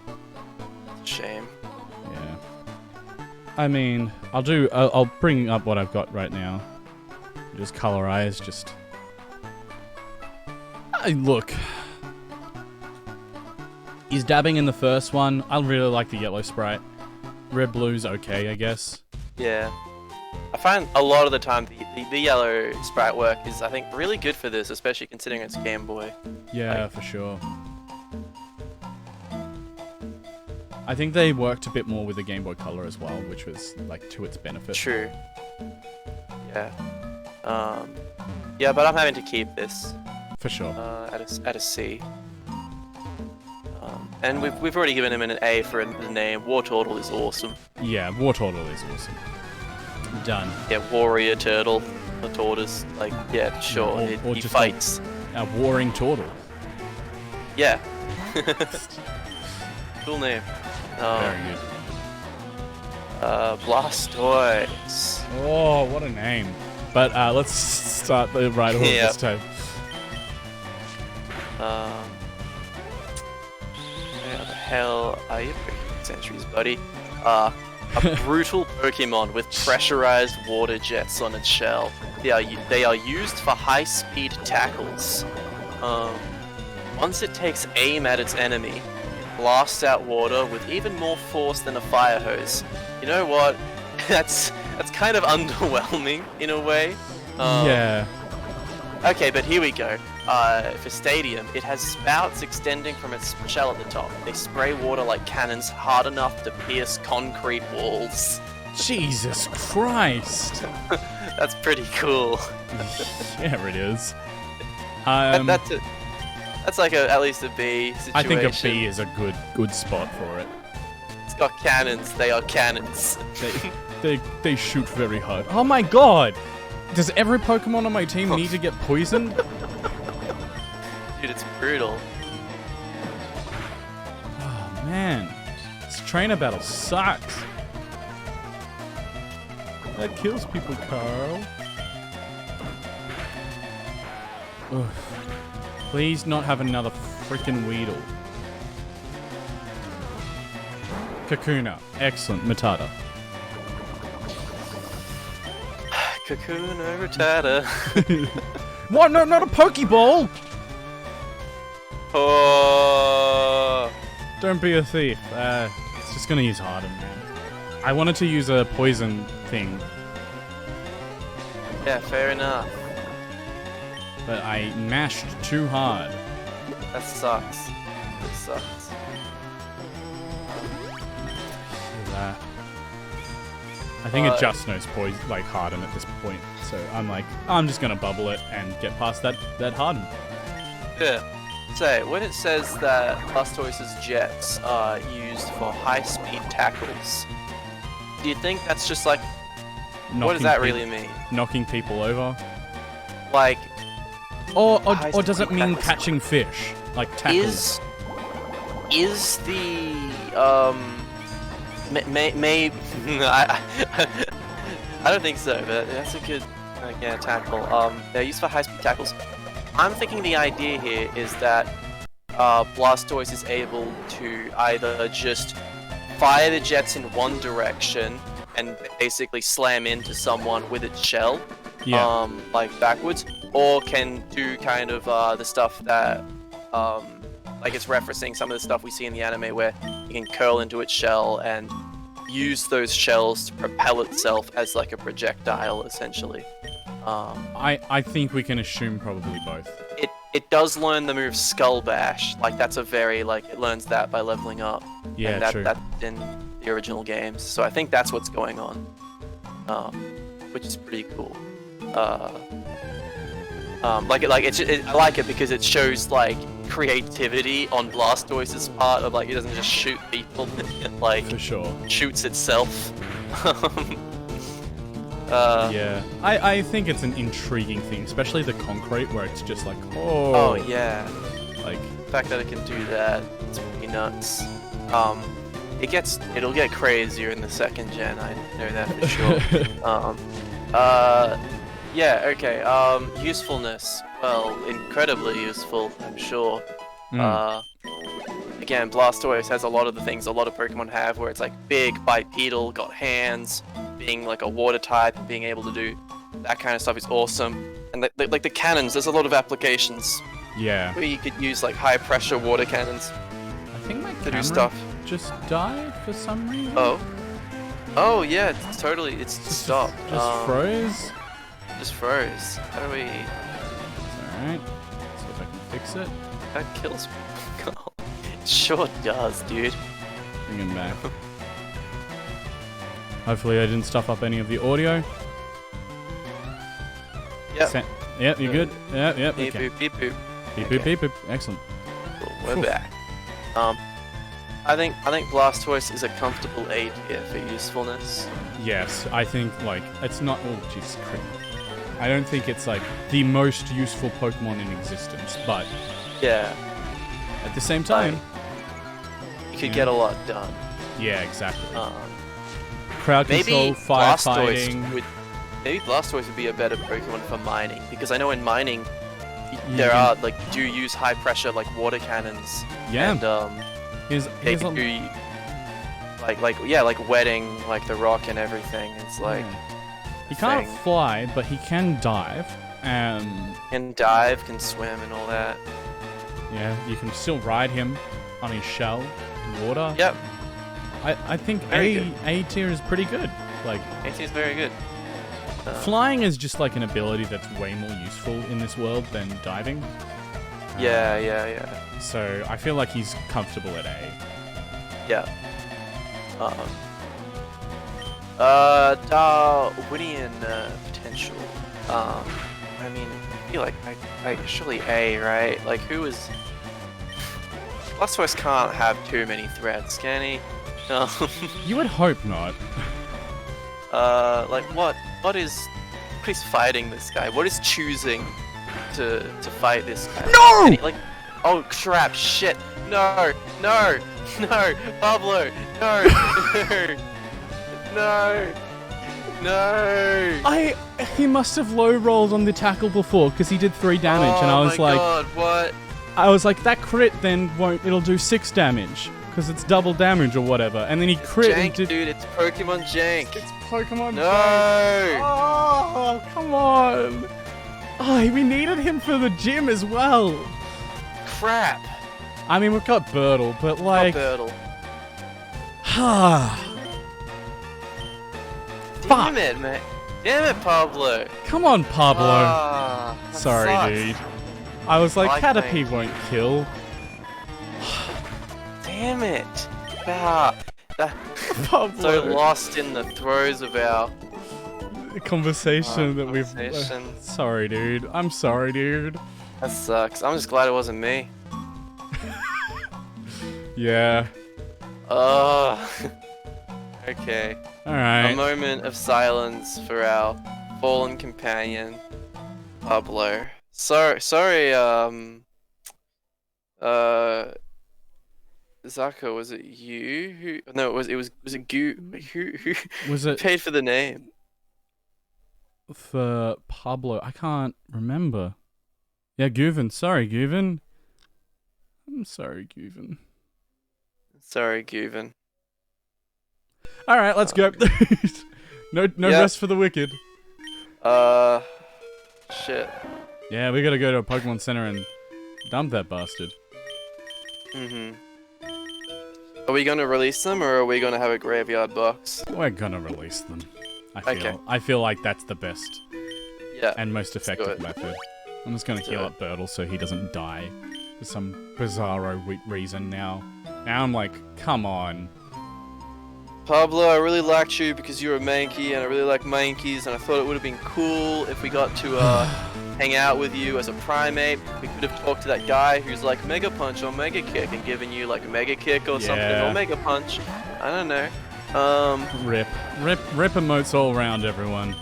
Shame. Yeah. I mean, I'll bring up what I've got right now. Just colorize, just... Look. He's dabbing in the first one. I really like the yellow sprite. Red blue's okay, I guess. Yeah. I find a lot of the time the yellow sprite work is, I think, really good for this, especially considering it's Game Boy. Yeah, for sure. I think they worked a bit more with the Game Boy Color as well, which was like to its benefit. True. Yeah. Yeah, but I'm having to keep this For sure. at a C. And we've already given him an A for the name. War Turtle is awesome. Yeah, War Turtle is awesome. Done. Yeah, Warrior Turtle, the tortoise. Like, yeah, sure, Or he just fights. A warring turtle. Yeah. Cool name. Very good. Blastoise. Oh, what a name. But let's start the right order this time. Where the hell are you? Centuries, buddy. A brutal Pokemon with pressurized water jets on its shell. They are used for high-speed tackles. Once it takes aim at its enemy, it blasts out water with even more force than a fire hose. You know what? That's kind of underwhelming in a way. Yeah. Okay, but here we go. For Stadium, it has spouts extending from its shell at the top. They spray water like cannons hard enough to pierce concrete walls. Jesus Christ. That's pretty cool. Yeah, it is. That's like at least a B situation. I think a B is a good spot for it. It's got cannons. They are cannons. They shoot very hard. Oh my god! Does every Pokemon on my team need to get poisoned? Dude, it's brutal. Oh man, this trainer battle sucks. That kills people, Carl. Ugh. Please not have another freaking Weedle. Kakuna, excellent. Matata. Kakuna Rattata. What? No, not a Pokeball! Oh. Don't be a thief. It's just gonna use Harden, man. I wanted to use a poison thing, Yeah, fair enough. but I mashed too hard. That sucks. It sucks. I think it just knows poison, like Harden at this point. So I'm like, I'm just gonna bubble it and get past that Harden. Yeah. So, when it says that Blastoise's jets are used for high-speed tackles, do you think that's just like What does that really mean? Knocking people over. Like, Or does it mean catching fish? Like tackles? Is the I don't think so, but that's a good tackle. They're used for high-speed tackles. I'm thinking the idea here is that Blastoise is able to either just fire the jets in one direction and basically slam into someone with its shell, like backwards, or can do kind of the stuff that like it's referencing some of the stuff we see in the anime where you can curl into its shell and use those shells to propel itself as like a projectile, essentially. I think we can assume probably both. It does learn the move Skull Bash. Like that's a very like it learns that by leveling up. Yeah, and true. That's in the original games. So I think that's what's going on, which is pretty cool. I like it because it shows like creativity on Blastoise's part of like it doesn't just shoot people, it like For sure. shoots itself. Yeah, I think it's an intriguing thing, especially the concrete where it's just like, Oh yeah, like the fact that it can do that, it's pretty nuts. It'll get crazier in the second gen, I know that for sure. Yeah, okay, usefulness, well, incredibly useful, I'm sure. Again, Blastoise has a lot of the things a lot of Pokemon have, where it's like big, bipedal, got hands, being like a water type, and being able to do that kind of stuff is awesome. And like the cannons, there's a lot of applications. Yeah. Where you could use like high pressure water cannons I think my to camera do stuff. just died for some reason. Oh yeah, it's totally, it's stopped. Just froze. Just froze. How do we? Alright. See if I can fix it. That kills me. It sure does, dude. Bring him back. Hopefully I didn't stuff up any of the audio. Yep. Yep, you're good. Yep, Beep okay. boop, beep boop. Beep, Okay. boop, beep, boop. Excellent. Cool, we're back. I think Blastoise is a comfortable A tier for usefulness. Yes, I think, like, it's not... Oh, Jesus Christ. I don't think it's, like, the most useful Pokemon in existence, but... Yeah. At the same time... You could get a lot done. Yeah, exactly. Crowd Maybe control, firefighting... Maybe Blastoise would be a better Pokemon for mining, because I know in mining, You there can- are, like, do use high pressure, like, water cannons. Yeah. And, Here's they a- can do, like wetting, like, the rock and everything. It's like... He can't thing. fly, but he can dive. Can dive, can swim, and all that. Yeah, you can still ride him on his shell in water. Yep. I think Very good. A tier is pretty good. Like, AT is very good. flying is just like an ability that's way more useful in this world than diving. Yeah. So I feel like he's comfortable at A. Yeah. Darwinian potential. I mean, I feel like surely A, right? Like, who is? Blastoise can't have too many threats, can he? You would hope not. Like what is fighting this guy? What is choosing to fight this guy? No! And he, like, oh crap! Shit! No! Pablo! No! No! He must have low rolled on the tackle before because he did 3 damage, and I was my like, God, what? I was like, that crit then won't. It'll do 6 damage because it's double damage or whatever, and then he crit and Jank, did. dude! It's Pokemon Jank. It's Pokemon. No! Oh, come on! Oh, we needed him for the gym as well. Crap! I mean, we've got Birtle, but like, Birtle. Fuck. Damn it, man! Damn it, Pablo! Come on, Pablo. Ah, that Sorry, sucks. dude. I was like, Like Caterpie me. won't kill. Damn it! Ah, Pablo. so lost in the throes of our Conversation that we've. conversation. Sorry, dude. I'm sorry, dude. That sucks. I'm just glad it wasn't me. Yeah. Oh. Okay. A Alright. moment of silence for our fallen companion, Pablo. Sorry, Zaka, was it you who? No, was it Goo? Who Was it paid for the name? for Pablo? I can't remember. Yeah, Guven. Sorry, Guven. I'm sorry, Guven. Sorry, Guven. Alright, let's go. No rest for the wicked. Shit. Yeah, we gotta go to a Pokemon Center and dump that bastard. Are we gonna release them, or are we gonna have a graveyard box? We're gonna release them. Okay. I feel like that's the best Yeah. and most effective method. I'm just gonna Let's heal do up Birtle so he doesn't die for some bizarro reason now. Now I'm like, come on. Pablo, I really liked you because you're a Mankey, and I really like Mankeys, and I thought it would have been cool if we got to hang out with you as a primate. We could have talked to that guy who's like Mega Punch or Mega Kick and given you like a Mega Kick or something, or Mega Punch. I don't know. Rip emotes all around, everyone.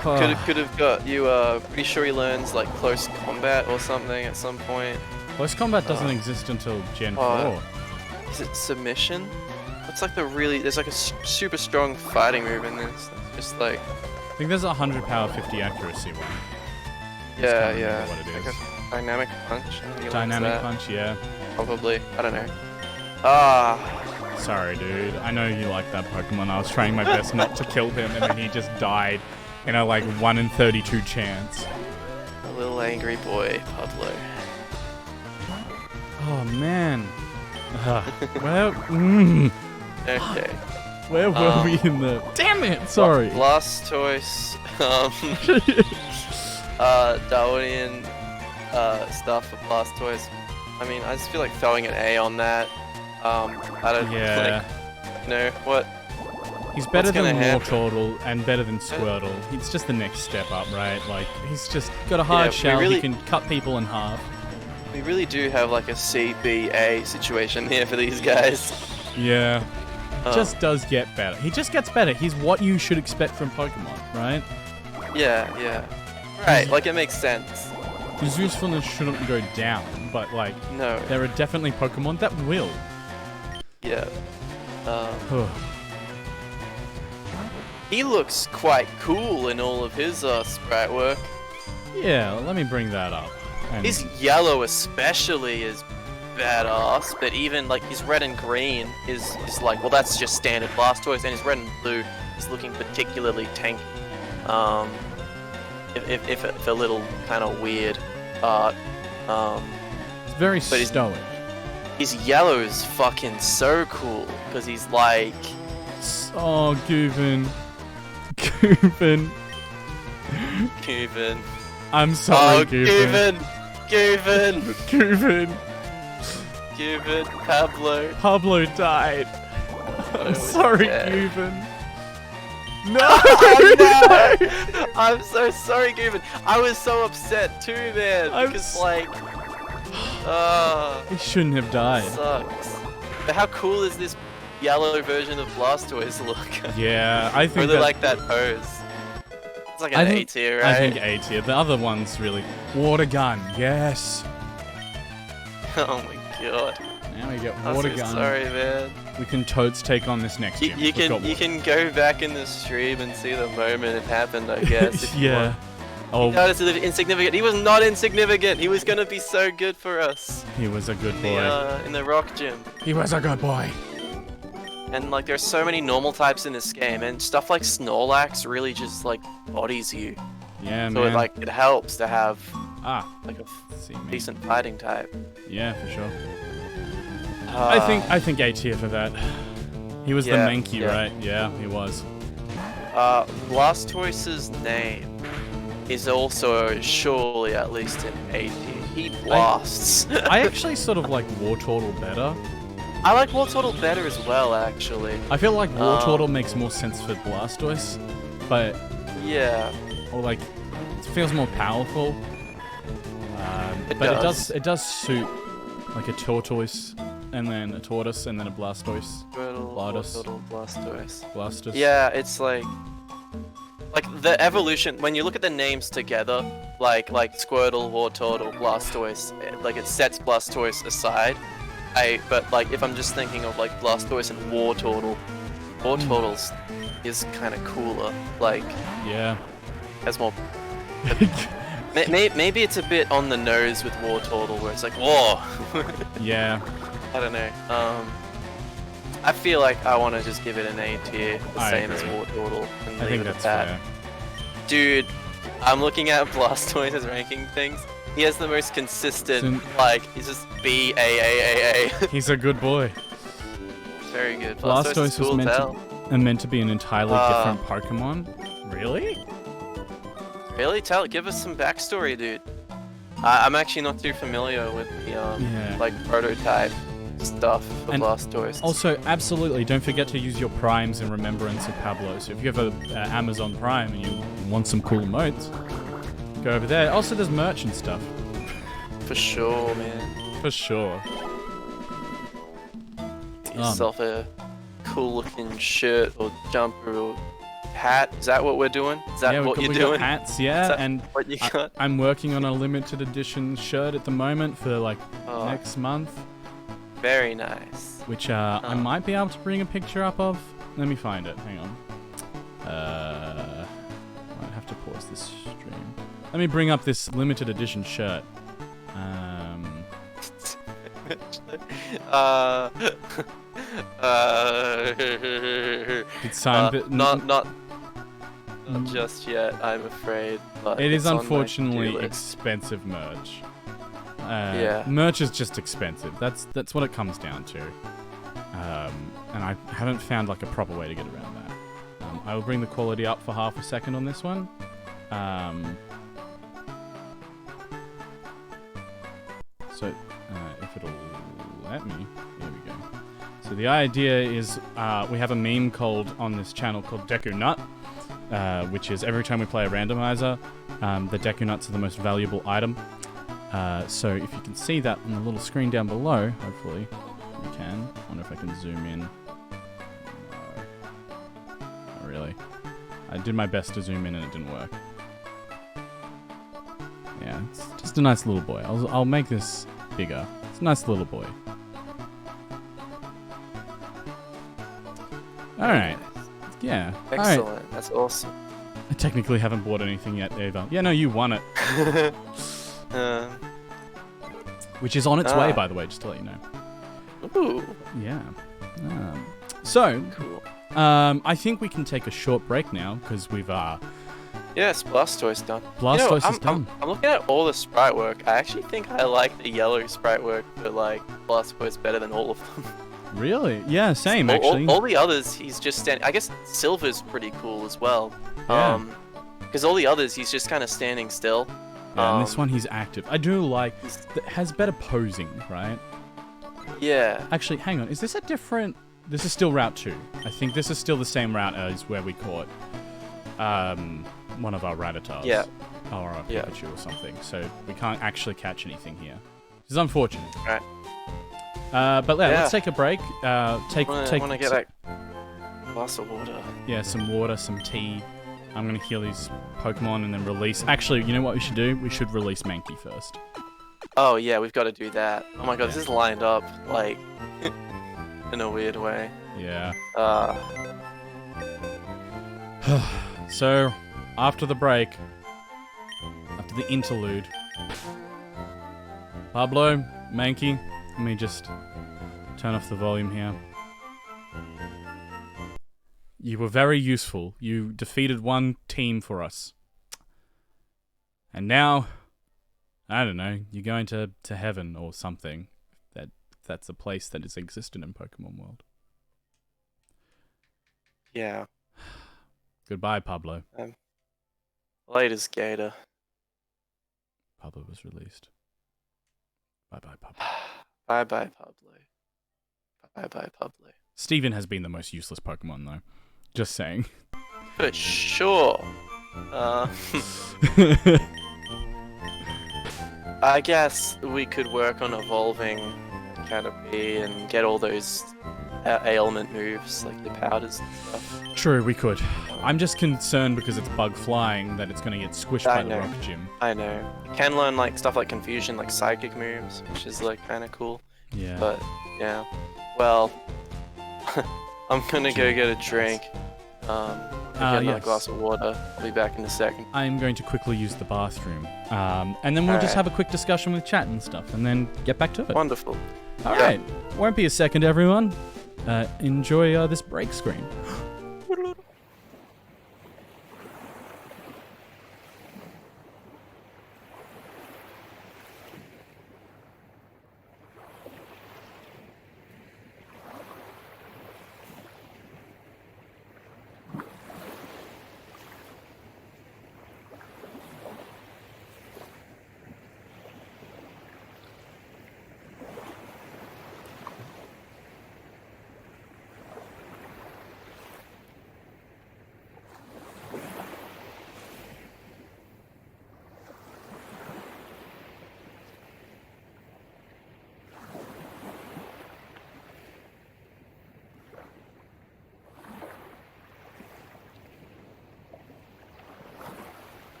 Could have got you. Pretty sure he learns like close combat or something at some point. Close combat doesn't exist until Gen 4. Is it submission? That's like there's like a super strong fighting move in this. It's just like. I think there's a 100 power 50 accuracy one. Yeah. What it is. Like a dynamic punch. Dynamic punch, yeah. Probably. I don't know. Sorry, dude. I know you like that Pokemon. I was trying my best not to kill him, and then he just died in a like 1 in 32 chance. A little angry boy, Pablo. Oh man. Well, Okay. where were we in the? Damn it! Sorry. Blastoise. Darwinian stuff for Blastoise. I mean, I just feel like throwing an A on that. I don't like, no, what? He's better than Wartortle and better than Squirtle. It's just the next step up, right? Like, he's just got a hard shell, he can cut people in half. We really do have like a CBA situation here for these guys. Yeah. Just does get better. He just gets better. He's what you should expect from Pokemon, right? Yeah. Right, like it makes sense. His usefulness shouldn't go down, but like, no, there are definitely Pokemon that will. Yeah. He looks quite cool in all of his sprite work. Yeah, let me bring that up. And his yellow especially is badass, but even like his red and green is like, well, that's just standard Blastoise, and his red and blue is looking particularly tanky. If a little kind of weird art. It's very stoic. His yellow is fucking so cool because he's like. Oh, Guven. I'm sorry, Guven. Guven. Pablo died. I'm sorry, Guven. No! No! I'm so sorry, Guven. I was so upset too, man. Because, he shouldn't have died. Sucks. But how cool is this yellow version of Blastoise look? Yeah, I think really like that pose. It's like an A tier, right? I think A tier. The other one's really Water Gun. Yes. Oh my god. Now we get Water Gun. I'm so sorry, man. We can totes take on this next gym. You can go back in the stream and see the moment it happened, I guess. Yeah. Oh. No, it's insignificant. He was not insignificant. He was gonna be so good for us. He was a good boy. In the rock gym. He was a good boy. And like, there's so many normal types in this game, and stuff like Snorlax really just like bodies you. Yeah, so man. So it helps to have like a decent fighting type. Yeah, for sure. I think A tier for that. He was the Mankey, right? Yeah, he was. Blastoise's name is also surely at least an A tier. He blasts. I actually sort of like Wartortle better. I like Wartortle better as well, actually. I feel like Wartortle makes more sense for Blastoise, but yeah, or like it feels more powerful. It does suit like a tortoise, and then a tortoise, and then a Blastoise. Squirtle. Squirtle, Bladus. Wartortle, Blastoise. Blastus. Yeah, it's like the evolution. When you look at the names together, like Squirtle, Wartortle, Blastoise, like it sets Blastoise aside. But like if I'm just thinking of like Blastoise and Wartortle, Wartortle's is kind of cooler. Like Yeah. has more. Maybe it's a bit on the nose with Wartortle, where it's like, whoa. Yeah. I don't know. I feel like I want to just give it an A tier, the I same as agree. Wartortle, and I leave think it at that's that. fair. Dude, I'm looking at Blastoise's ranking things. He has the most consistent, like, he's just B, A. He's a good boy. Very good. Blastoise is cool was as hell. meant to be an entirely different Pokemon. Really? Really? Give us some backstory, dude. I'm actually not too familiar with the, like, prototype stuff for Blastoise. Also, absolutely, don't forget to use your primes in remembrance of Pablo. So if you have a Amazon Prime and you want some cool emotes, go over there. Also, there's merch and stuff. For sure, man. For sure. Get yourself a cool-looking shirt or jumper or hat. Is that what we're doing? Is that what you're doing? Got hats, yeah, and what you got? I'm working on a limited edition shirt at the moment for like next month. Very nice. Which I might be able to bring a picture up of. Let me find it. Hang on. Might have to pause this stream. Let me bring up this limited edition shirt. It's signed, but not just yet, I'm afraid. But it is it's unfortunately expensive merch. Yeah. Merch is just expensive. That's what it comes down to. And I haven't found like a proper way to get around that. I will bring the quality up for half a second on this one. So if it'll let me, there we go. So the idea is we have a meme on this channel called Deku Nut, which is every time we play a randomizer, the Deku Nuts are the most valuable item. So if you can see that on the little screen down below, hopefully you can. I wonder if I can zoom in. No. Not really. I did my best to zoom in and it didn't work. Yeah, it's just a nice little boy. I'll make this bigger. It's a nice little boy. Alright. Yeah. Excellent. All right. That's awesome. I technically haven't bought anything yet either. Yeah, no, you won it. Which is on its way, by the way, just to let you know. Ooh. Yeah. So, Cool. I think we can take a short break now, because we've, Yes, Blastoise done. Blastoise is done. I'm looking at all the sprite work. I actually think I like the yellow sprite work for, like, Blastoise better than all of them. Really? Yeah, same, actually. All the others, he's just standing... I guess Silver's pretty cool as well. Yeah. Because all the others, he's just kind of standing still. Yeah, and this one, he's active. I do like... It has better posing, right? Yeah. Actually, hang on. Is this a different... This is still Route 2. I think this is still the same route as where we caught one of our Rattata's. Yeah. Or a Pikachu or something. So we can't actually catch anything here. Which is unfortunate. Alright. But yeah, let's take a break. I want to get a glass of water. Yeah, some water, some tea. I'm going to heal these Pokemon and then release... Actually, you know what we should do? We should release Mankey first. Oh, yeah, we've got to do that. Oh my god, this is lined up, like, in a weird way. Yeah. So, after the break, after the interlude, Pablo, Mankey, let me just turn off the volume here. You were very useful. You defeated one team for us. And now, I don't know, you're going to heaven or something. That's a place that is existent in Pokemon World. Yeah. Goodbye, Pablo. Latest Gator. Pablo was released. Bye-bye, Pablo. Bye-bye, Pablo. Bye-bye, Pablo. Steven has been the most useless Pokemon, though. Just saying. For sure. I guess we could work on evolving Caterpie and get all those ailment moves, like your powders and stuff. True, we could. I'm just concerned because it's bug flying that it's going to get squished by the rock gym. I know. You can learn like stuff like confusion, like psychic moves, which is like kind of cool. Yeah. But yeah. Well, I'm gonna go get a drink. Get another glass of water. I'll be back in a second. I'm going to quickly use the bathroom, and then we'll just have a quick discussion with chat and stuff, and then get back to it. Wonderful. All right. Won't be a second, everyone. Enjoy this break screen.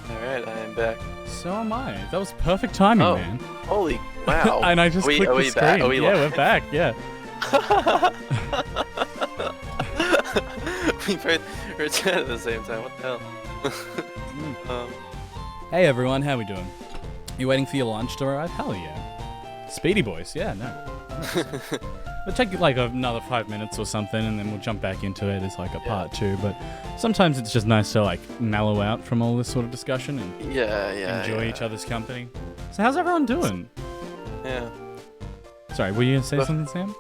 Alright, I am back. So am I. That was perfect timing, man. Holy wow. And I just clicked the screen. We're back, yeah. We both returned at the same time. What the hell? Hey everyone, how we doing? You waiting for your lunch to arrive? Hell yeah. Speedy boys, yeah, no. It'll take like another 5 minutes or something, and then we'll jump back into it as like a part two. But sometimes it's just nice to like mellow out from all this sort of discussion and enjoy each other's company. So how's everyone doing? Yeah. Sorry, were you gonna say something, Sam?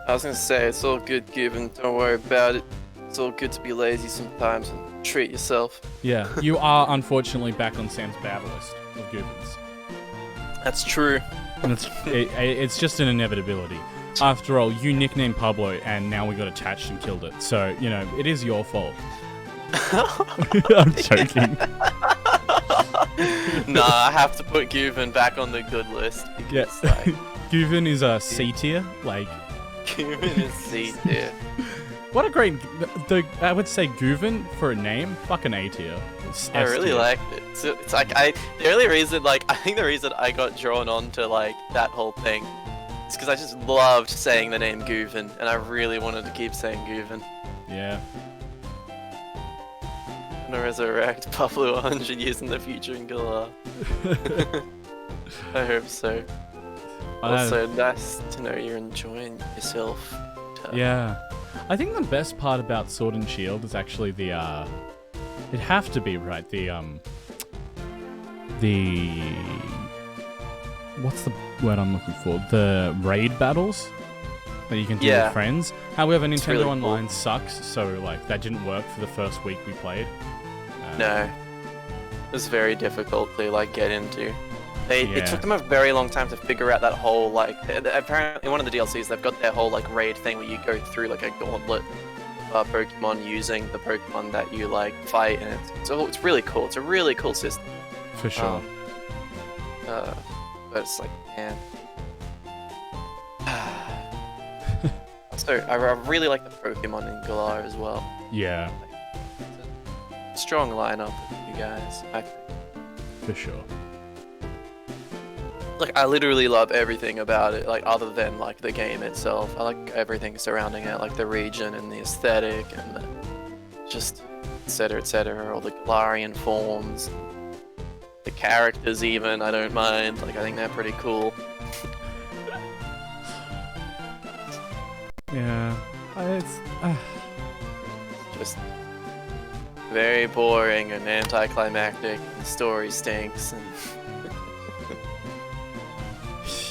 I was gonna say it's all good, Given. Don't worry about it. It's all good to be lazy sometimes and treat yourself. Yeah, you are unfortunately back on Sam's bad list of goobers. That's true. And it's just an inevitability. After all, you nicknamed Pablo, and now we got attached and killed it. So, you know, it is your fault. I'm joking. Nah, I have to put Guven back on the good list. Because, like, Guven is a C tier, like... Guven is C tier. What a great... I would say Guven, for a name, fucking A tier. I really liked it. So it's like, I think the reason I got drawn on to, like, that whole thing is because I just loved saying the name Guven, and I really wanted to keep saying Guven. Yeah. I'm gonna resurrect Pablo 100 years in the future in Galar. I hope so. Also, nice to know you're enjoying yourself. Yeah. I think the best part about Sword and Shield is actually the, it'd have to be, right, what's the word I'm looking for? The raid battles that you can do with friends. However, Nintendo really Online sucks, so, like, that didn't work for the first week we played. No. It was very difficult to like get into. It Yeah. took them a very long time to figure out that whole like. Apparently, in one of the DLCs, they've got their whole like raid thing where you go through like a gauntlet of Pokemon using the Pokemon that you like fight, and it's really cool. It's a really cool system. For sure. But it's like, man. So I really like the Pokemon in Galar as well. Yeah, Strong lineup of you guys. I think. for sure. Like I literally love everything about it, like other than like the game itself. I like everything surrounding it, like the region and the aesthetic and the just etc. All the Galarian forms, the characters even. I don't mind. Like I think they're pretty cool. Yeah, it's Just very boring and anticlimactic. The story stinks. And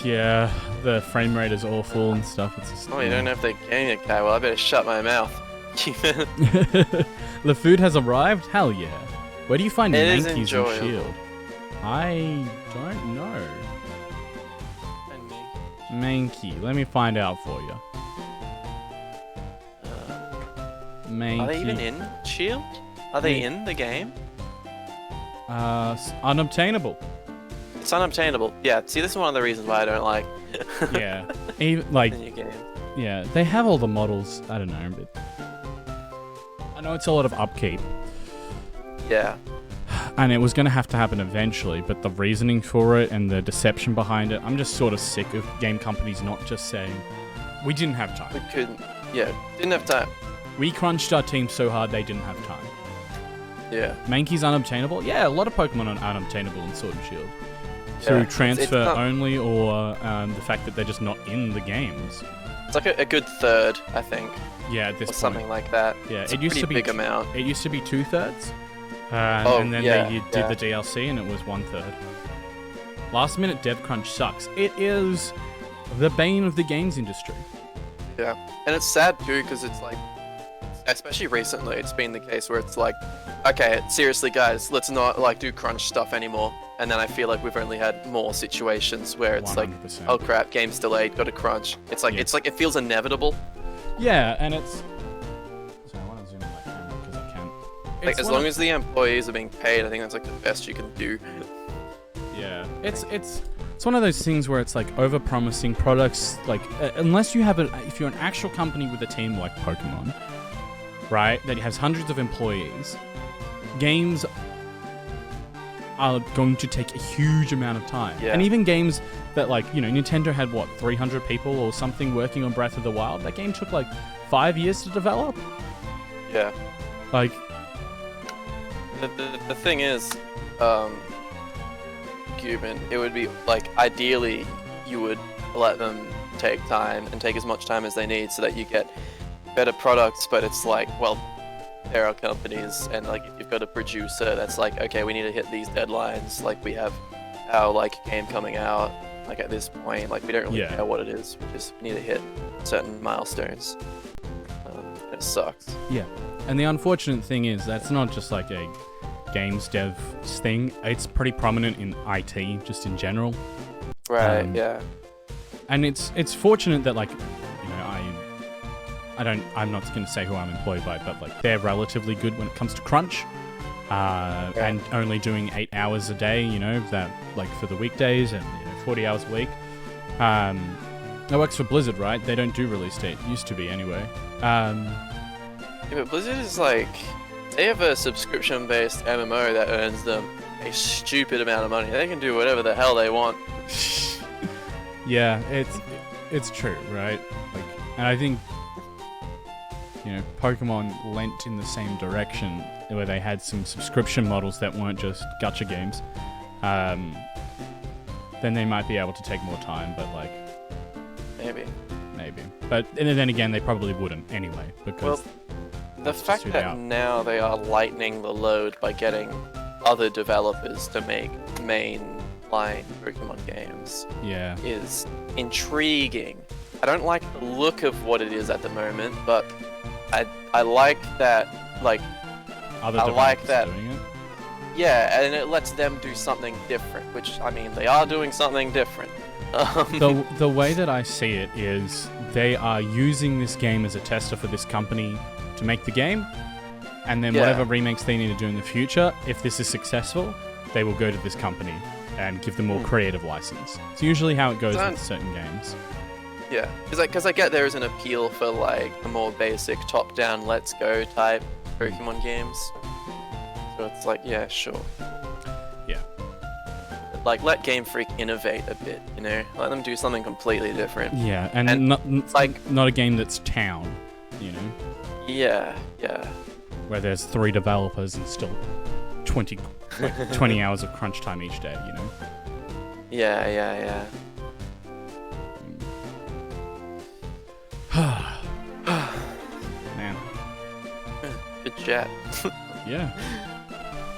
yeah. The frame rate is awful and stuff. It's just, oh, you don't have the game yet, Kai. Well, I better shut my mouth. The food has arrived. Hell yeah. Where do you find It is Mankeys and enjoyable. Shield? I don't know. Mankey. Let me find out for you. Mankey. Are they even in Shield? Are they in the game? Unobtainable. It's unobtainable. Yeah, see, this is one of the reasons why I don't like Yeah. Even like the new game. yeah, they have all the models. I don't know, but I know it's a lot of upkeep, Yeah. and it was going to happen eventually. But the reasoning for it and the deception behind it, I'm just sort of sick of game companies not just saying we didn't have time. We couldn't. Yeah, didn't have time. We crunched our team so hard they didn't have time. Yeah. Mankey's unobtainable. Yeah, a lot of Pokemon are unobtainable in Sword and Shield. Yeah, Through it's transfer not- only, or the fact that they're just not in the games. It's like a good third, I think, Yeah, at this or point. something like that. Yeah, It's it a used pretty to be big amount. It used to be 2/3, Oh, and then yeah, they did yeah. the DLC, and it was 1/3. Last minute dev crunch sucks. It is the bane of the games industry. Yeah, and it's sad too because it's like, especially recently, it's been the case where it's like, okay, seriously, guys, let's not like do crunch stuff anymore. And then I feel like we've only had more situations where it's 100%. like, oh crap, game's delayed, got to crunch. It's like Yeah. it feels inevitable. Yeah, and it's. So I want to zoom in my camera because I can. Like as long as the employees are being paid, I think that's like the best you can do. Yeah, it's one of those things where it's like over-promising products. Like unless you have if you're an actual company with a team like Pokemon, right, that has hundreds of employees, games are going to take a huge amount of time. Yeah. And even games that like Nintendo had 300 people or something working on Breath of the Wild. That game took like 5 years to develop. Yeah. Like The thing is, Cuban, it would be like ideally you would let them take time and take as much time as they need so that you get better products, but it's like, well, there are companies and like if you've got a producer that's like, okay, we need to hit these deadlines, like we have our like game coming out like at this point, like we don't really Yeah. care what it is, we just need to hit certain milestones. It sucks. yeah. And the unfortunate thing is that's not just like a games dev thing. It's pretty prominent in IT just in general. Right, Um, yeah. And it's fortunate that like I'm not going to say who I'm employed by, but like they're relatively good when it comes to crunch, and only doing 8 hours a day. That like for the weekdays and 40 hours a week. That works for Blizzard, right? They don't do release date. Used to be anyway. Yeah, but Blizzard is like, they have a subscription-based MMO that earns them a stupid amount of money. They can do whatever the hell they want. Yeah, it's true, right? Like, and I think Pokemon lent in the same direction where they had some subscription models that weren't just gacha games. Then they might be able to take more time, but like Maybe. But and then again, they probably wouldn't anyway because The that's fact just that out. now they are lightening the load by getting other developers to make mainline Pokemon games yeah, is intriguing. I don't like the look of what it is at the moment, but I like that, like, other I like developers that. doing it. Yeah, and it lets them do something different, which, I mean, they are doing something different. The way that I see it is they are using this game as a tester for this company to make the game, and then whatever remakes they need to do in the future, if this is successful, they will go to this company and give them more creative license. It's usually how it goes with certain games. Yeah, because I get there is an appeal for like the more basic top-down let's go type Pokemon games. So it's like, yeah, sure. Yeah. Like, let Game Freak innovate a bit, you know? Let them do something completely different. Yeah, and not a game that's town, you know? Yeah, yeah. Where there's 3 developers and still 20 hours of crunch time each day, you know? Yeah, yeah, yeah. Man. Good chat. Yeah.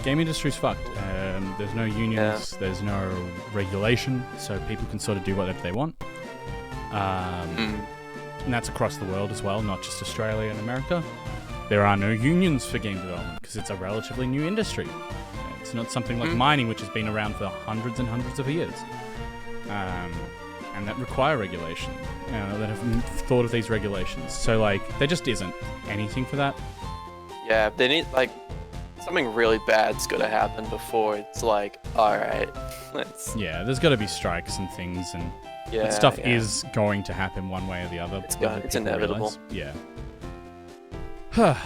Game industry's fucked. There's no unions, there's no regulation, so people can sort of do whatever they want. And that's across the world as well, not just Australia and America. There are no unions for game development because it's a relatively new industry. It's not something like mining, which has been around for hundreds and hundreds of years. And that require regulation, that have thought of these regulations. So, like, there just isn't anything for that. Yeah, they need, like, something really bad's got to happen before it's like, alright, let's... Yeah, there's got to be strikes and things, and that stuff is going to happen one way or the other. It's inevitable. Realize. Yeah.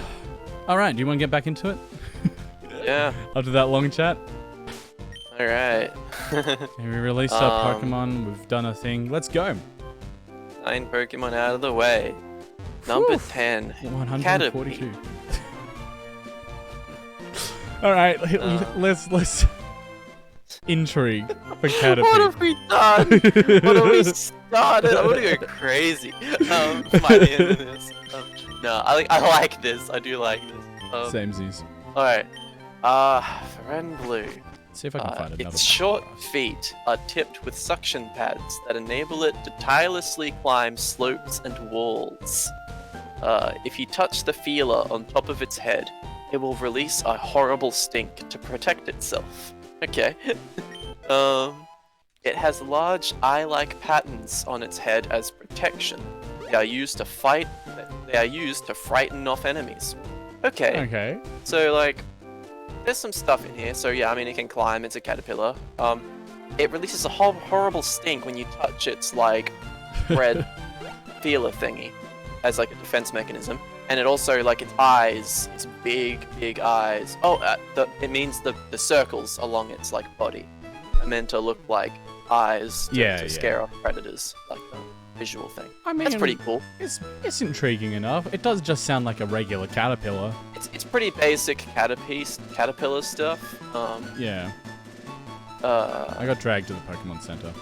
Alright, do you want to get back into it? Yeah. After that long chat? Alright. We released our Pokemon, we've done a thing. Let's go. 9 Pokemon out of the way. Number 10. 142. Alright, let's intrigue for Caterpie. What have we done? What have we started? I'm gonna go crazy by the end of this. No, I like this. I do like this. Samesies. Alright. Friend Blue. See if I can find another. Its short feet are tipped with suction pads that enable it to tirelessly climb slopes and walls. If you touch the feeler on top of its head, it will release a horrible stink to protect itself. Okay. It has large eye-like patterns on its head as protection. They are used to frighten off enemies. Okay. Okay. So, like, there's some stuff in here. So, yeah, I mean, it can climb. It's a caterpillar. It releases a horrible stink when you touch its, like, red feeler thingy as, like, a defense mechanism. And it also, like, its eyes, its big eyes. Oh, it means the circles along its, like, body are meant to look like eyes to scare off predators, like the visual thing. I mean, that's pretty cool. It's intriguing enough. It does just sound like a regular caterpillar. It's pretty basic caterpillar stuff. Yeah. I got dragged to the Pokemon Center.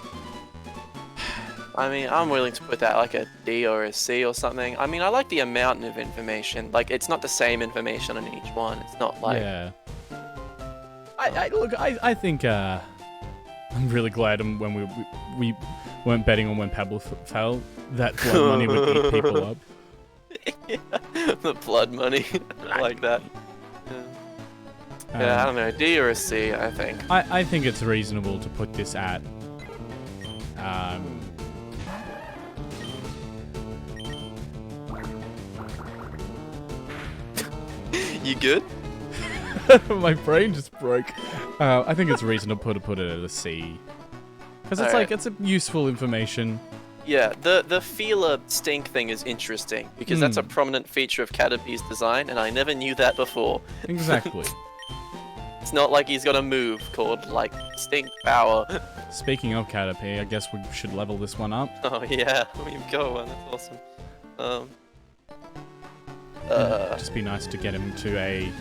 I mean, I'm willing to put that like a D or a C or something. I mean, I like the amount of information. Like, it's not the same information on each one. It's not like... Yeah. I think, I'm really glad when we weren't betting on when Pablo fell, that blood money would eat people up. Yeah, the blood money. I like that. Yeah, I don't know, D or a C, I think. I think it's reasonable to put this at... You good? My brain just broke. I think it's reasonable to put it at a C. Because it's it's a useful information. Yeah, the feeler stink thing is interesting, because that's a prominent feature of Caterpie's design, and I never knew that before. Exactly. It's not like he's got a move called, like, Stink Power. Speaking of Caterpie, I guess we should level this one up. Oh yeah, we've got one, that's awesome. Just be nice to get him to a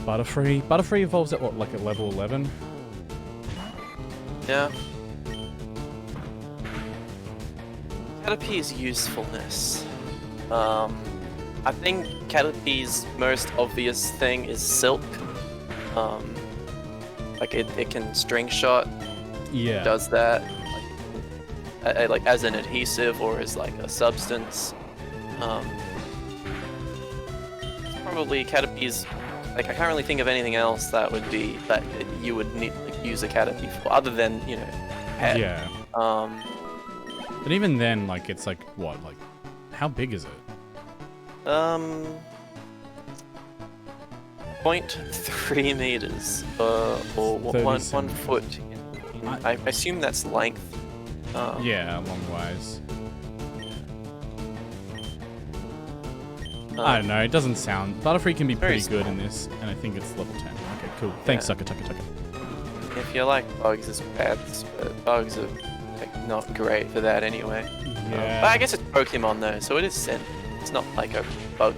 Butterfree. Butterfree evolves at what, like at level 11? Yeah. Caterpie's usefulness. I think Caterpie's most obvious thing is Silk. Like it can string shot. Yeah. It does that. Like as an adhesive or as like a substance. Probably Caterpie's like I can't really think of anything else that would be that you would need like use a Caterpie for, other than pet. Yeah. But even then, like it's like what? Like, how big is it? 0.3 meters, or 1 foot. I assume that's length. Yeah, long ways. I don't know, it doesn't sound... Butterfree can be pretty good in this, and I think it's level 10. Okay, cool. Thanks, Tucker. If you like bugs as pets, but bugs are like, not great for that anyway. Yeah. But I guess it's Pokemon though, so it is scent. It's not like a bug.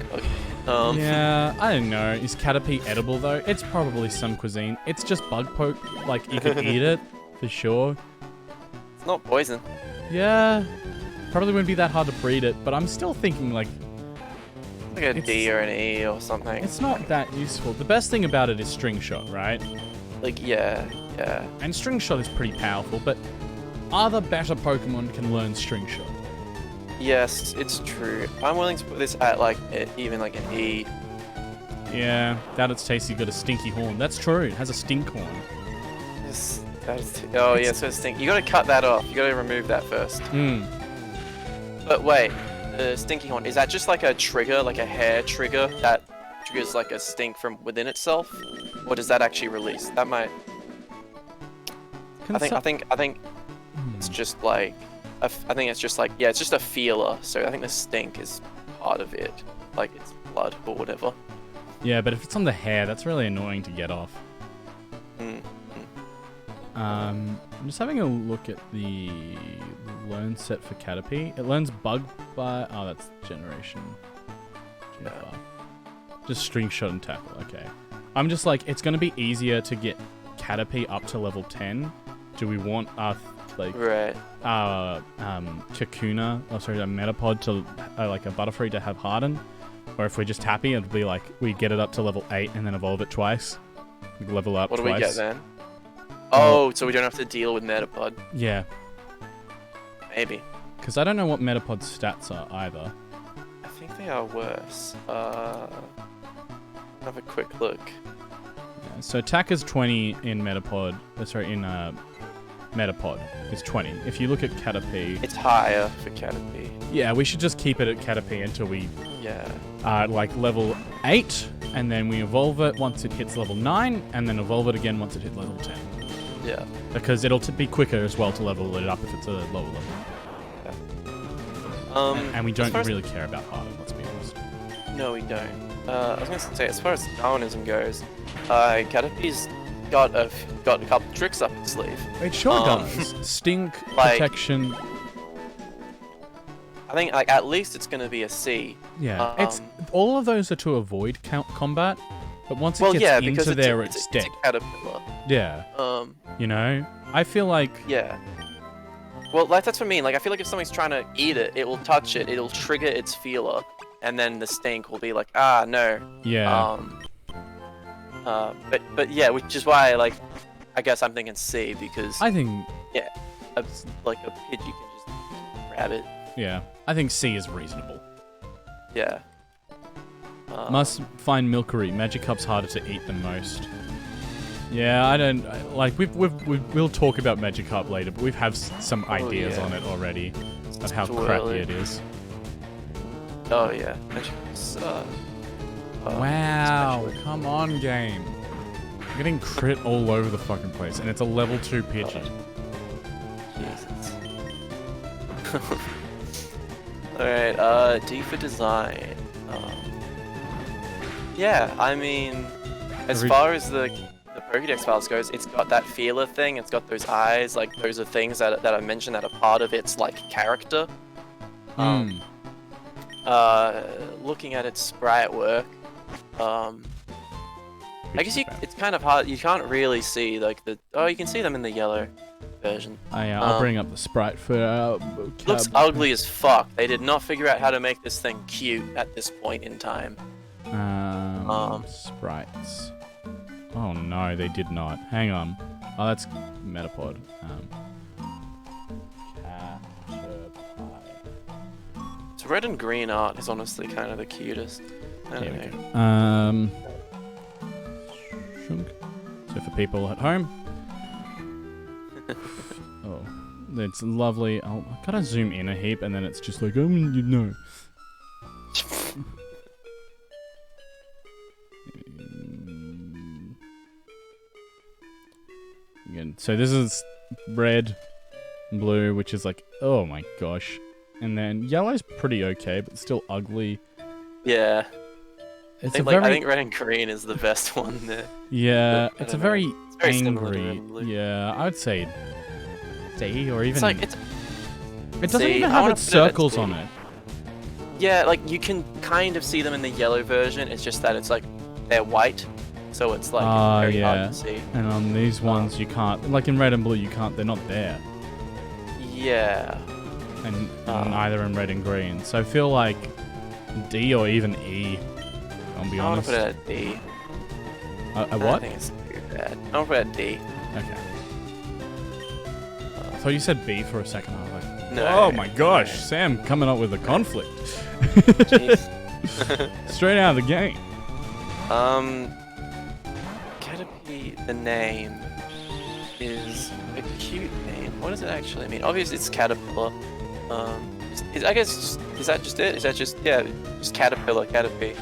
Yeah, I don't know. Is Caterpie edible though? It's probably some cuisine. It's just bug poke. Like, you could eat it, for sure. It's not poison. Yeah. Probably wouldn't be that hard to breed it, but I'm still thinking like... Like a D or an E or something. It's not that useful. The best thing about it is String Shot, right? Like, yeah. And String Shot is pretty powerful, but other better Pokemon can learn String Shot. Yes, it's true. I'm willing to put this at like even like an E. Yeah, that it's tasty. Got a stinky horn. That's true. It has a stink horn. Yes, oh yeah, so it's stink. You gotta cut that off. You gotta remove that first. But wait, the stinky horn, is that just like a trigger, like a hair trigger that triggers like a stink from within itself, or does that actually release? That might. I think it's just like. I think it's just like, yeah, it's just a feeler. So I think the stink is part of it, like it's blood or whatever. Yeah, but if it's on the hair, that's really annoying to get off. I'm just having a look at the learn set for Caterpie. It learns Bug by... Oh, that's Generation. Just String Shot and Tackle, okay. I'm just like, it's going to be easier to get Caterpie up to level 10. Do we want our... Kakuna, a Metapod to, like a Butterfree to have Harden? Or if we're just happy, it'd be like, we get it up to level 8 and then evolve it twice. We level up twice. What do we get then? Oh, so we don't have to deal with Metapod. Yeah. Maybe. Because I don't know what Metapod's stats are either. I think they are worse. Have a quick look. Yeah, so attack is 20 in Metapod. Metapod is 20. If you look at Caterpie... It's higher for Caterpie. Yeah, we should just keep it at Caterpie until we... Yeah. Like level 8, and then we evolve it once it hits level 9, and then evolve it again once it hits level 10. Yeah. Because it'll be quicker as well to level it up if it's a lower level. Yeah. And we don't really care about Harden, let's be honest. No, we don't. I was going to say, as far as Darwinism goes, Caterpie's got a couple tricks up its sleeve. It sure does. Stink, protection. I think like at least it's going to be a C. Yeah, it's all of those are to avoid combat, but once it gets into there, it's dead. It's a caterpillar. Yeah. You know, I feel like. Yeah. Well, like that's what I mean. Like I feel like if somebody's trying to eat it, it will touch it, it'll trigger its feeler, and then the stink will be like, ah, no. Yeah. But yeah, which is why like, I guess I'm thinking C because. I think. Yeah. Like a Pidgey can just grab it. Yeah, I think C is reasonable. Yeah. Must find Milkery. Magikup's harder to eat than most. Yeah, I don't like. We'll talk about Magikarp later, but we've have some ideas on it already of how crappy it is. Oh yeah, Magikup's. Wow! Come on, game. I'm getting crit all over the fucking place, and it's a level 2 Pidgey. Jesus. Alright, D for design. Yeah, I mean, as far as the Pokédex files goes, it's got that feeler thing, it's got those eyes, like those are things that I mentioned that are part of its like character. Looking at its sprite work, I guess it's kind of hard, you can't really see like you can see them in the yellow version. I'll bring up the sprite for looks ugly as fuck. They did not figure out how to make this thing cute at this point in time. Sprites. Oh no, they did not. Hang on. Oh, that's Metapod. So red and green art is honestly kind of the cutest. I don't know. Shunk. So for people at home. Oh, it's lovely. I gotta zoom in a heap, and then it's just like, oh, you know. Again, so this is red, blue, which is like, oh my gosh. And then yellow's pretty okay, but still ugly. Yeah. It's I think red and green is the best one there. Yeah, But, it's a very very similar to red angry. and blue. Yeah, I would say D or even. It doesn't See, even I have wanna its put it at circles D. on it. Yeah, like you can kind of see them in the yellow version. It's just that it's like they're white, so it's like very hard to see. And on these ones you can't. Like in red and blue, you can't. They're not there. Yeah. And neither in red and green. So I feel like D or even E. I'll be I want honest. to put it at D. A I what? think it's too bad. I want to put it at D. Okay. I thought you said B for a second. I was like, No. oh my gosh, Sam coming up with a conflict. Jeez. Straight out of the game. Caterpie, the name is a cute name. What does it actually mean? Obviously, it's caterpillar. I guess is that just it? Is that just just caterpillar, Caterpie?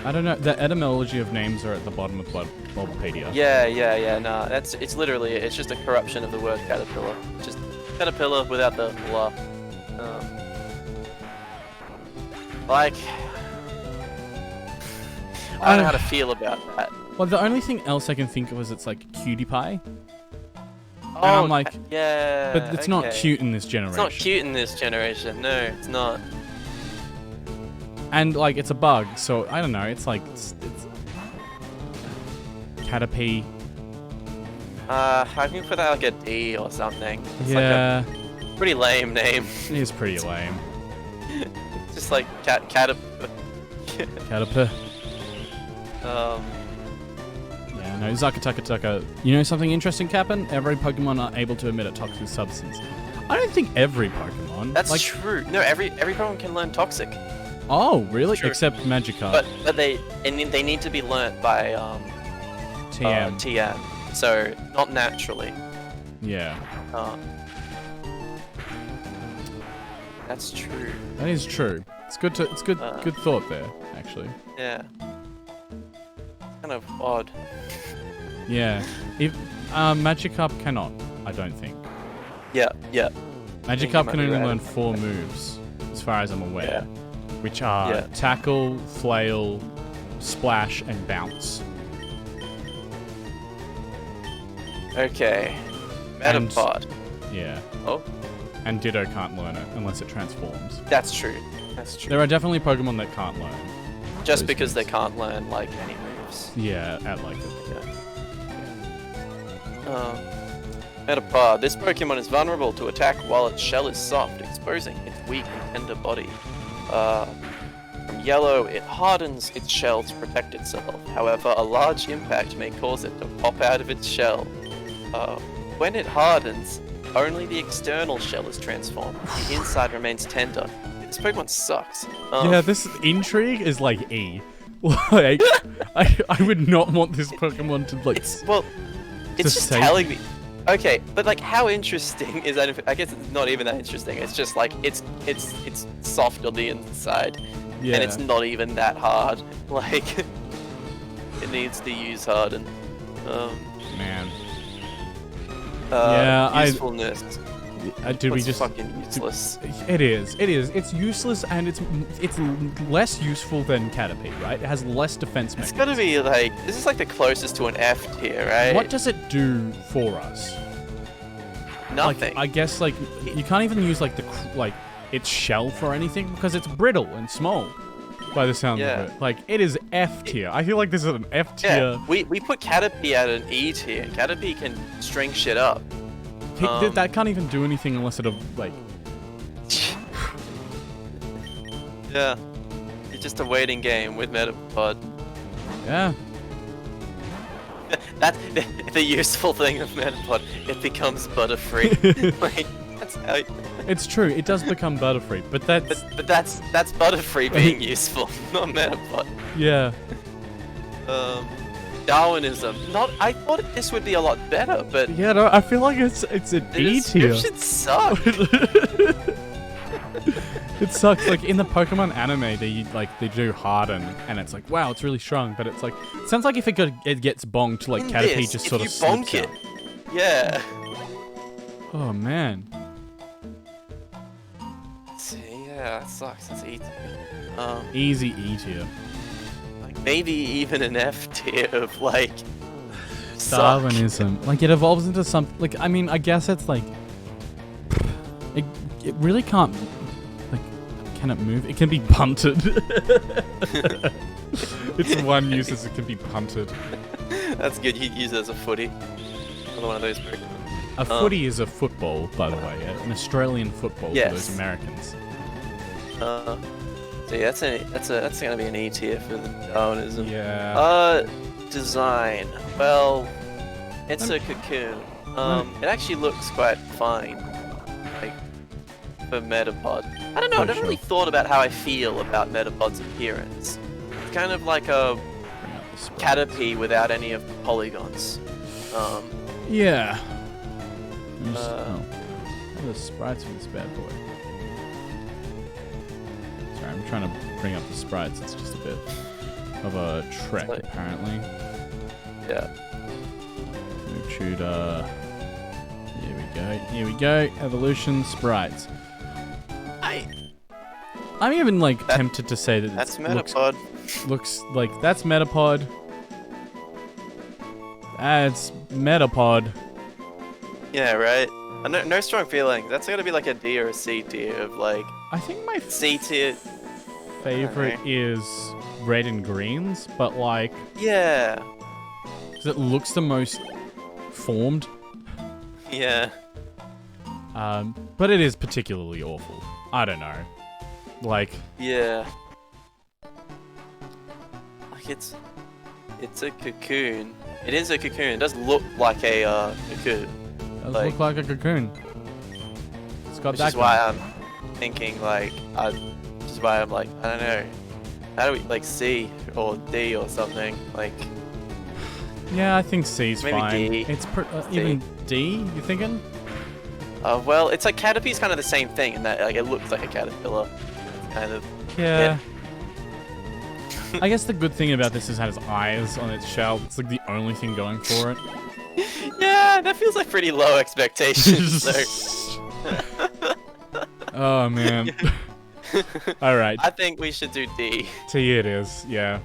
I don't know. The etymology of names are at the bottom of Bulbapedia. Yeah. Nah, it's literally it's just a corruption of the word caterpillar. Just caterpillar without the la. Like, I don't know how to feel about that. Well, the only thing else I can think of is it's like cutie pie. Oh, And I'm like, yeah. but it's not okay. cute in this generation. It's not cute in this generation. No, it's not. And like, it's a bug, so I don't know. It's like it's Caterpie. I can put that like a D or something. It's Yeah, like a pretty lame name. it is pretty lame. Just like caterpillar. Caterpie. Yeah, no, Zakataka. You know something interesting, Cap'n? Every Pokemon are able to emit a toxic substance. I don't think every Pokemon. That's like, true. No, every Pokemon can learn toxic. Oh, really? True. Except Magikarp. But they need to be learnt by TM. TM. So not naturally. Yeah. That's true. That is true. It's good good thought there, actually. Yeah. Kind of odd. Yeah. If Magikarp cannot, I don't think. Yeah. Magikarp can might be only right. learn 4 moves, as far as I'm aware. Which are Yeah. Tackle, Flail, Splash, and Bounce. Okay. And- Metapod. Yeah. Oh, And Ditto can't learn it unless it transforms. that's true. That's true. There are definitely Pokemon that can't learn. Just those because moves. they can't learn like any moves. Yeah, at like Metapod. This Pokemon is vulnerable to attack while its shell is soft, exposing its weak and tender body. From yellow, it hardens its shell to protect itself. However, a large impact may cause it to pop out of its shell. When it hardens, only the external shell is transformed. The inside remains tender. This Pokemon sucks. yeah, this intrigue is like E. Like, I would not want this Pokemon to like. It's to just save telling me. Okay, but like, how interesting is that? I guess it's not even that interesting. It's just like it's soft on the inside, Yeah. and it's not even that hard. Like, it needs to use harden. Man. Yeah, usefulness. Did we It's just? fucking useless. It is. It's useless, and it's less useful than Caterpie, right? It has less defense It's mechanism. gotta be like this is like the closest to an F tier, right? What does it do for us? Nothing. Like, I guess like you can't even use like its shell for anything because it's brittle and small. By the sound Yeah. of it, like it is F tier. I feel like this is an F Yeah, tier. we put Caterpie at an E tier. Caterpie can string shit up. That can't even do anything unless it like. Yeah. It's just a waiting game with Metapod. Yeah. That's the useful thing of Metapod. It becomes Butterfree. Like, that's how. It's true. It does become Butterfree, but that's But that's Butterfree being useful, not Metapod. yeah. Darwinism. I thought this would be a lot better, but Yeah, no, I feel like it's a the D tier. description sucks. It sucks. Like in the Pokemon anime, they do harden, and it's like, wow, it's really strong. But it's like, it sounds like if it gets bonked, like In Caterpie this, just if sort you of bonk slips it, out. yeah. Oh man. See, yeah, that sucks. It's E tier. Easy E tier. Like maybe even an F tier of like suck. Darwinism. Like it evolves into something. Like I mean, I guess it's like it really can't. Like, can it move? It can be punted. Its one use is it can be punted. That's good. You use it as a footy. Another one of those Pokemon. A footy is a football, by the way, an Australian football for Yes. those Americans. So yeah, that's gonna be an E tier for the Darwinism. Yeah. Design. Well, it's a cocoon. It actually looks quite fine. Like for Metapod. I don't know. I never really thought about how I feel about Metapod's appearance. It's kind of like a Caterpie without any of the polygons. Yeah. What are the sprites for this bad boy? Sorry, I'm trying to bring up the sprites. It's just a bit of a trek, like- apparently. Yeah. Tutor. Here we go. Here we go. Evolution sprites. I'm even like tempted to say that That's it Metapod. looks like that's Metapod. That's Metapod. Yeah, right. No strong feelings. That's gonna be like a D or a C tier of like I think my C tier. favorite is red and greens, but like, Yeah. 'cause it looks the most formed. Yeah. But it is particularly awful. I don't know. Like, Yeah. Like it's a cocoon. It is a cocoon. It does look like a cocoon. does Like- look like a cocoon. It's got Which that. is why I'm thinking like which is why I'm like, I don't know. How do we like C or D or something? Like Yeah, I think C's Maybe fine. D. It's D. even D. You thinking? well, it's like Caterpie's kind of the same thing in that like it looks like a caterpillar. Kind of. Yeah. I guess the good thing about this is it has eyes on its shell. It's like the only thing going for it. Yeah, that feels like pretty low expectations. So. Oh man. All right. I think we should do D. T it is. Yeah.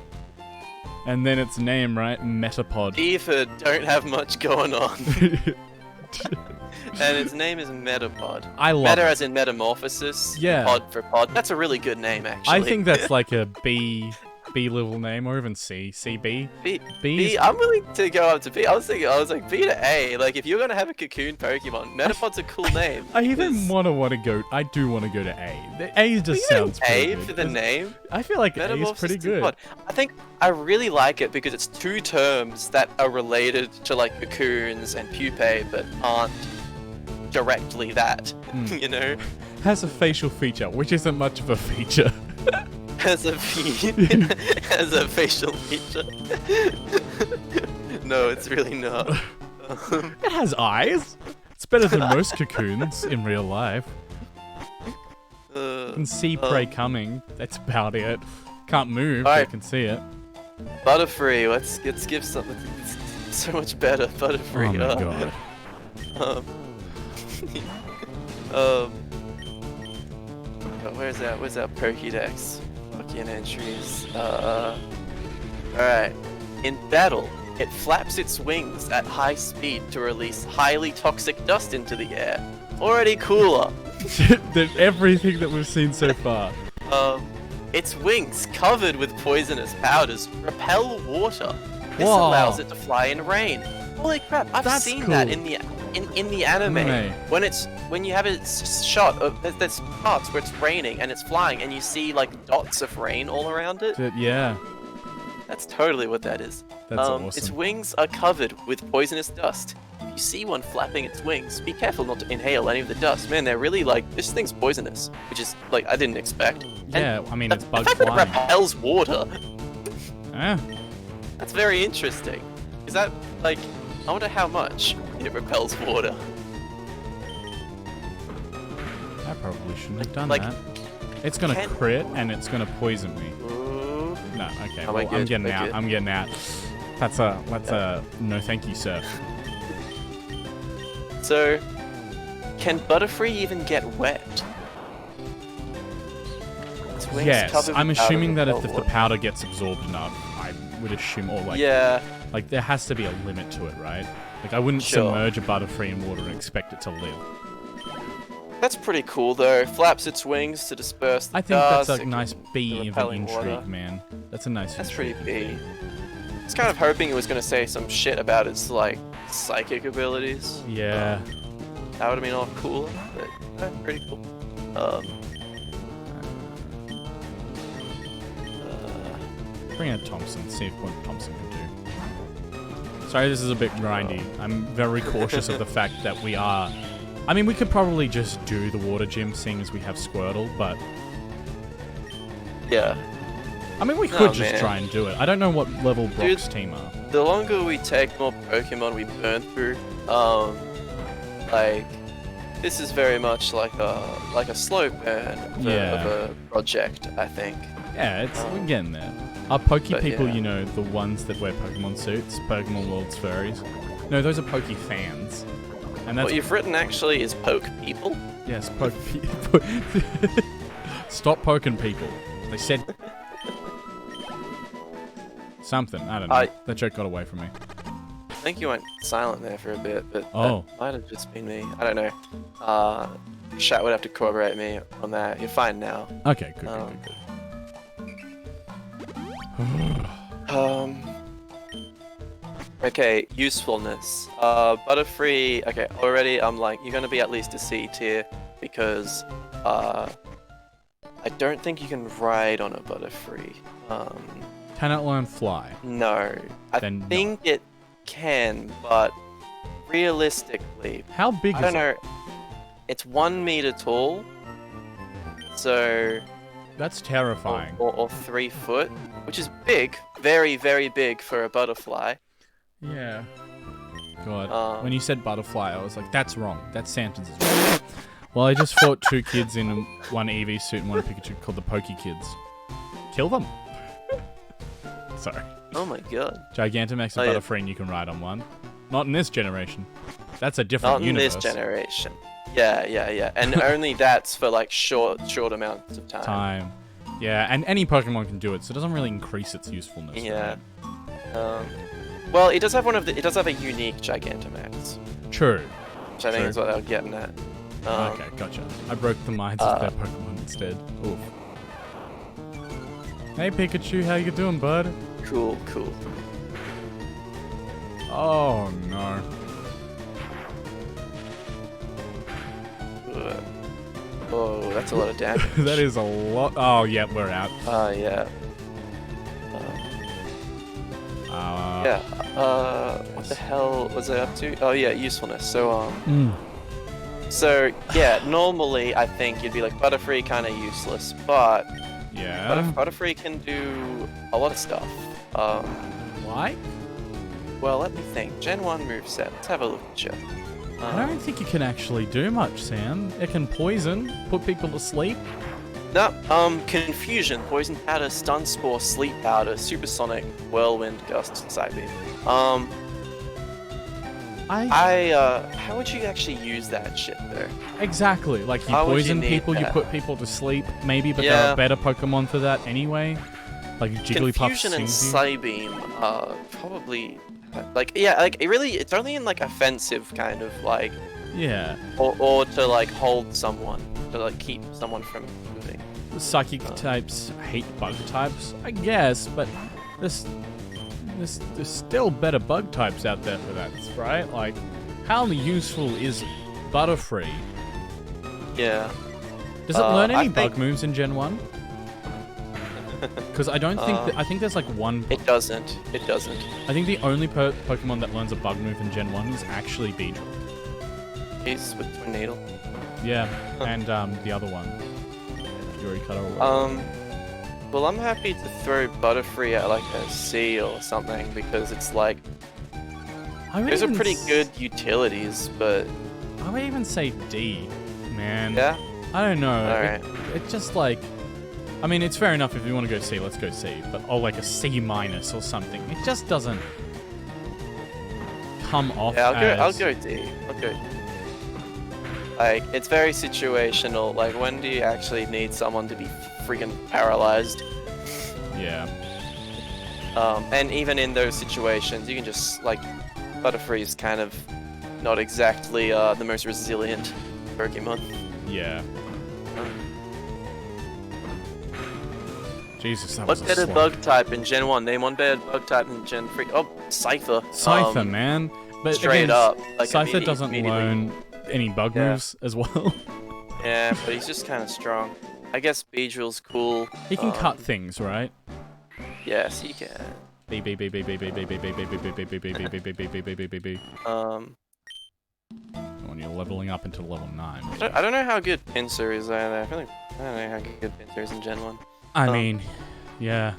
And then its name, right? Metapod. D for don't have much going on. And its name is Metapod. I love Meta it. as in metamorphosis. Yeah. Pod for pod. That's a really good name, actually. I think that's like a B level name, or even C. CB. B. B's- I'm willing to go up to B. I was like B to A. Like if you're gonna have a cocoon Pokemon, Metapod's a cool name. I even because- want to go. I do want to go to A. The A just Are you sounds going pretty A good. for the name. I feel like A is Metamorphosis pretty to good. pod. I think I really like it because it's two terms that are related to like cocoons and pupae, but aren't directly that. You know, Has a facial feature, which isn't much of a feature. as a as a facial feature. No, it's really not. It has eyes. It's better than most cocoons in real life. You can see prey coming. That's about it. Can't move, but you Alright. can see it. Butterfree. Let's give something. It's so much better. Butterfree. Oh my god. Where's that Pokédex? Fucking entries. Alright. In battle, it flaps its wings at high speed to release highly toxic dust into the air. Already cooler. Than everything that we've seen so far. Its wings, covered with poisonous powders, repel water. This Whoa. allows it to fly in rain. Holy crap! I've That's seen cool. that in the anime. Anime. When you have a shot of there's parts where it's raining and it's flying and you see like dots of rain all around it. Yeah, That's totally what that is. that's awesome. Its wings are covered with poisonous dust. If you see one flapping its wings, be careful not to inhale any of the dust. Man, they're really like, this thing's poisonous, which is like I didn't expect. Yeah, I mean, it's the bug fact that it flying. repels water. Yeah. That's very interesting. Is that, like, I wonder how much it repels water. I probably shouldn't have done Like, that. It's gonna crit and it's gonna poison me. Ooh. No, okay, Oh, well, we're I'm good, getting we're out. good. I'm getting out. That's a no thank you, sir. So, can Butterfree even get wet? Its wings Yes, covered I'm with powder assuming that if repel the water. powder gets absorbed enough, I would assume, or like, Yeah, like there has to be a limit to it, right? Like I wouldn't Sure. submerge a Butterfree in water and expect it to live. that's pretty cool though. Flaps its wings to disperse the I think that's dust, a it nice can- bee the of an repelling intrigue, water. man. That's a nice That's intrigue. pretty big. I was kind of hoping it was going to say some shit about its, like, psychic abilities. Yeah. That would have been all cooler, but pretty cool. Bring out Thompson, see if what Thompson can do. Sorry, this is a bit grindy. I'm very cautious of the fact that we are... I mean, we could probably just do the water gym, seeing as we have Squirtle, but... Yeah. I mean, we could Oh, just man. try and do it. I don't know what level Brock's team are. The longer we take, more Pokemon we burn through. Like, this is very much like a slow burn of a project, I think. Yeah, we're getting there. Are Pokey But people, yeah. you know, the ones that wear Pokemon suits? Pokemon World's furries? No, those are Pokey fans. And that's... What you've written actually is poke people. Yes, poke people. Stop poking people. They said... something, I don't know. That joke got away from me. I think you went silent there for a bit, but Oh. that might have just been me. I don't know. Chat would have to corroborate me on that. You're fine now. Okay, good, good, good. Okay, usefulness. Butterfree. Okay, already I'm like, you're gonna be at least a C tier because I don't think you can ride on a Butterfree. Can it learn fly? No, I Then no. think it can, but realistically, How big I is don't it? know. It's 1 meter tall, so That's terrifying. or 3 foot, which is big, very very big for a butterfly. Yeah. God. When you said butterfly, I was like, that's wrong. That sentence is wrong. Well, I just fought 2 kids in one Eevee suit and one Pikachu called the Pokey Kids. Kill them. Sorry. Oh my god. Gigantamax Oh, and yeah. Butterfree and you can ride on one. Not in this generation. That's a different Not in universe. this generation. Yeah. And only that's for like short amounts of time. Yeah, and any Pokemon can do it, so it doesn't really increase its usefulness. Yeah. right? Well, it does have it does have a unique Gigantamax, True. which I think is what they were getting at. Okay, gotcha. I broke the minds of their Pokemon instead. Oof. Hey Pikachu, how you doing, bud? Cool. Oh no. Oh, that's a lot of damage. That is a lot. Oh, yeah, we're out. Yeah. What the hell was I up to? Oh yeah, usefulness. So So yeah, normally I think you'd be like Butterfree kind of useless, but Yeah. Butterfree can do a lot of stuff. Why? Well, let me think. Gen 1 moveset. Let's have a look at you. I don't think it can actually do much, Sam. It can poison, put people to sleep. No, Confusion, Poison Powder, Stun Spore, Sleep Powder, Supersonic, Whirlwind, Gust, Psybeam. How would you actually use that shit though? Exactly. Like, you How would you poison need people, you that? put people to sleep, maybe, but there Yeah. are better Pokemon for that anyway. Like, Jigglypuff Confusion and stings you. Psybeam, probably, like, yeah, like, it's only in, like, offensive kind of, like, Yeah. or to, like, hold someone, to, like, keep someone from moving. Psychic types hate bug types, I guess, but there's still better bug types out there for that, right? Like, how useful is Butterfree? Yeah. Does it learn any I think- bug moves in Gen 1? Because I don't think I think there's like one. It doesn't. It doesn't. I think the only Pokemon that learns a bug move in Gen 1 is actually Beedrill. He's with Twin Needle. Yeah, and the other one, Fury Cutter or whatever. Well, I'm happy to throw Butterfree at like a C or something because it's like Those are pretty good utilities, but I would even say D, man. yeah. I don't know. Alright. It just like, I mean, it's fair enough if you want to go C, let's go C. But like a C minus or something. It just doesn't come off. Yeah, I'll as... go D. I'll go D. Like, it's very situational. Like, when do you actually need someone to be freaking paralyzed? Yeah. And even in those situations, you can just, like, Butterfree's kind of not exactly the most resilient Pokemon. Yeah. Jesus, that was What a better slog. bug type in Gen 1? Name one better bug type in Gen 3. Oh, Scyther. Scyther, man. But straight again, up. Like, Scyther doesn't immediately. learn any bug moves as well. Yeah, but he's just kind of strong. I guess Beedrill's cool. He can cut things, right? Yes, he can. When you're leveling up into level 9. I don't know how good Pinsir is either. I feel like I don't know how good Pinsir is in Gen 1. I mean, yeah.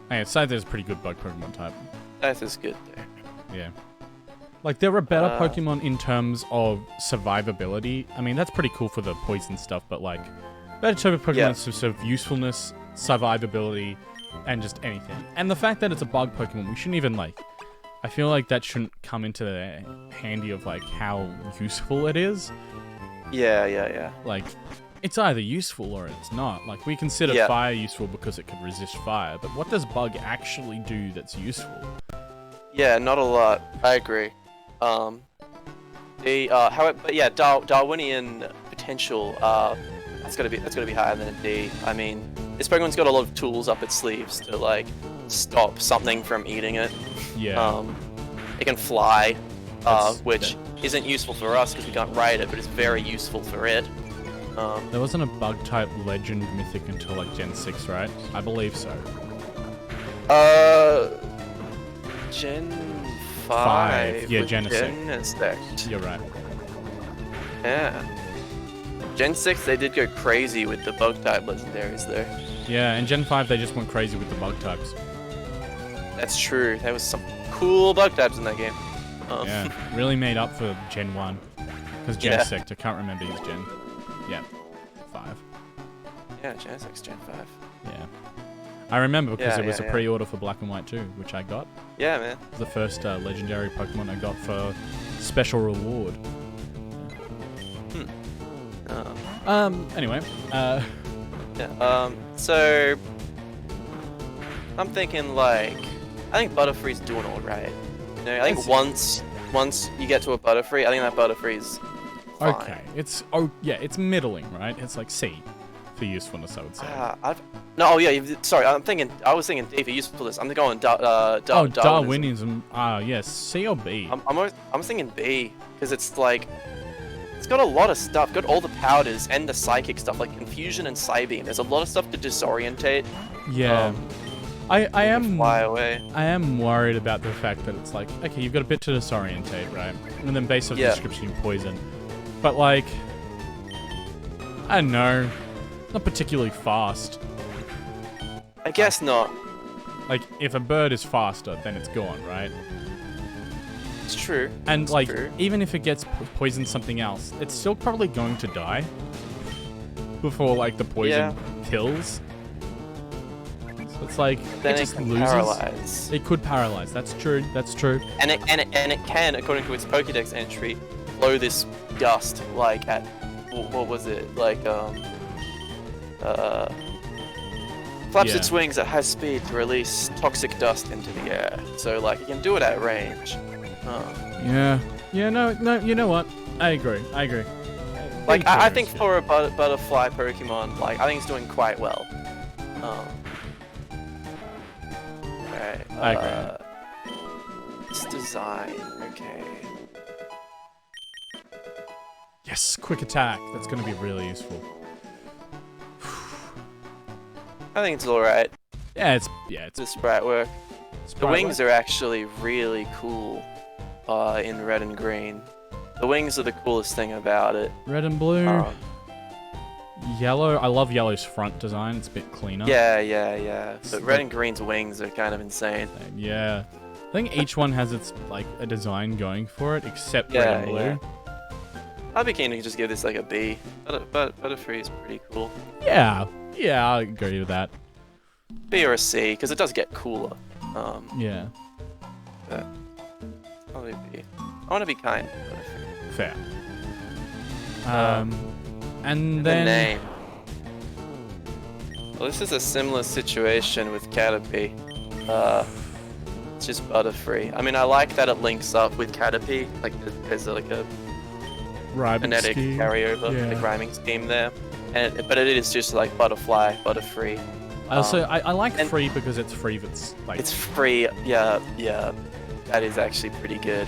Hey, Scyther's a pretty good bug Pokemon type. That is good there. Yeah. Like, there are better Pokemon in terms of survivability. I mean, that's pretty cool for the poison stuff, but, like, better type of Pokemon in terms of usefulness, survivability, and just anything. And the fact that it's a bug Pokemon, we shouldn't even, like... I feel like that shouldn't come into the handy of, like, how useful it is. Yeah. Like, it's either useful or it's not. Like, we consider fire useful because it can resist fire, but what does bug actually do that's useful? Yeah, not a lot. I agree. But yeah, Darwinian potential. That's gotta be higher than a D. I mean, this Pokemon's got a lot of tools up its sleeves to like stop something from eating it. Yeah. It can fly, which isn't useful for us because we can't ride it, but it's very useful for it. There wasn't a bug type legend mythic until like Gen 6, right? I believe so. Gen 5. Yeah, with Genesect. You're right. Yeah. Gen 6, they did go crazy with the bug type legendaries there. Yeah, and Gen 5, they just went crazy with the bug types. That's true. There was some cool bug types in that game. Yeah, really made up for Gen 1. Because Genesect, I can't remember his Gen. Yeah, 5. Yeah, Genesect's Gen 5. Yeah. I remember because it was a pre-order for Black and White 2, which I got. Yeah, man. It was the first legendary Pokemon I got for special reward. Anyway. So I'm thinking like, I think Butterfree's doing all right. You know, I think once you get to a Butterfree, I think that Butterfree's fine. Okay, it's middling, right? It's like C for usefulness, I would say. Sorry, I was thinking D for usefulness. I'm going Darwinism. Yes, C or B. I'm thinking B because it's like it's got a lot of stuff. Got all the powders and the psychic stuff like Confusion and Psybeam. There's a lot of stuff to disorientate. Yeah. I am fly away. I am worried about the fact that it's like, okay, you've got a bit to disorientate, right? And then based on the description, you poison. But like, I don't know, not particularly fast. I guess not. Like, if a bird is faster, then it's gone, right? It's true. And it's like, even if it gets poisoned something else, it's still probably going to die before like the poison kills. It's like then it just loses. Paralyze. It could paralyze. That's true. That's true. And it can, according to its Pokédex entry, blow this dust like at what was it like flaps its wings at high speed to release toxic dust into the air. So like it can do it at range. Yeah. No. You know what? I agree. Like I think for a butterfly Pokemon, like I think it's doing quite well. Okay. I agree. It's design. Okay. Yes, quick attack. That's going to be really useful. I think it's alright. Yeah, it's the sprite work. The wings are actually really cool in red and green. The wings are the coolest thing about it. Red and blue. Yellow. I love yellow's front design. It's a bit cleaner. Yeah. But red and green's wings are kind of insane. Yeah. I think each one has its like a design going for it, except red and blue. Yeah. I'd be keen to just give this like a B. Butterfree is pretty cool. Yeah, I agree with that. B or a C, because it does get cooler. Yeah. But probably B. I want to be kind. Butterfree. Fair. And The then name. Well, this is a similar situation with Caterpie. It's just Butterfree. I mean, I like that it links up with Caterpie. Like, there's like a phonetic carryover, Yeah. the rhyming scheme there. But it is just like Butterfly, Butterfree. I like and- free because it's free. That's like It's free. Yeah. That is actually pretty good.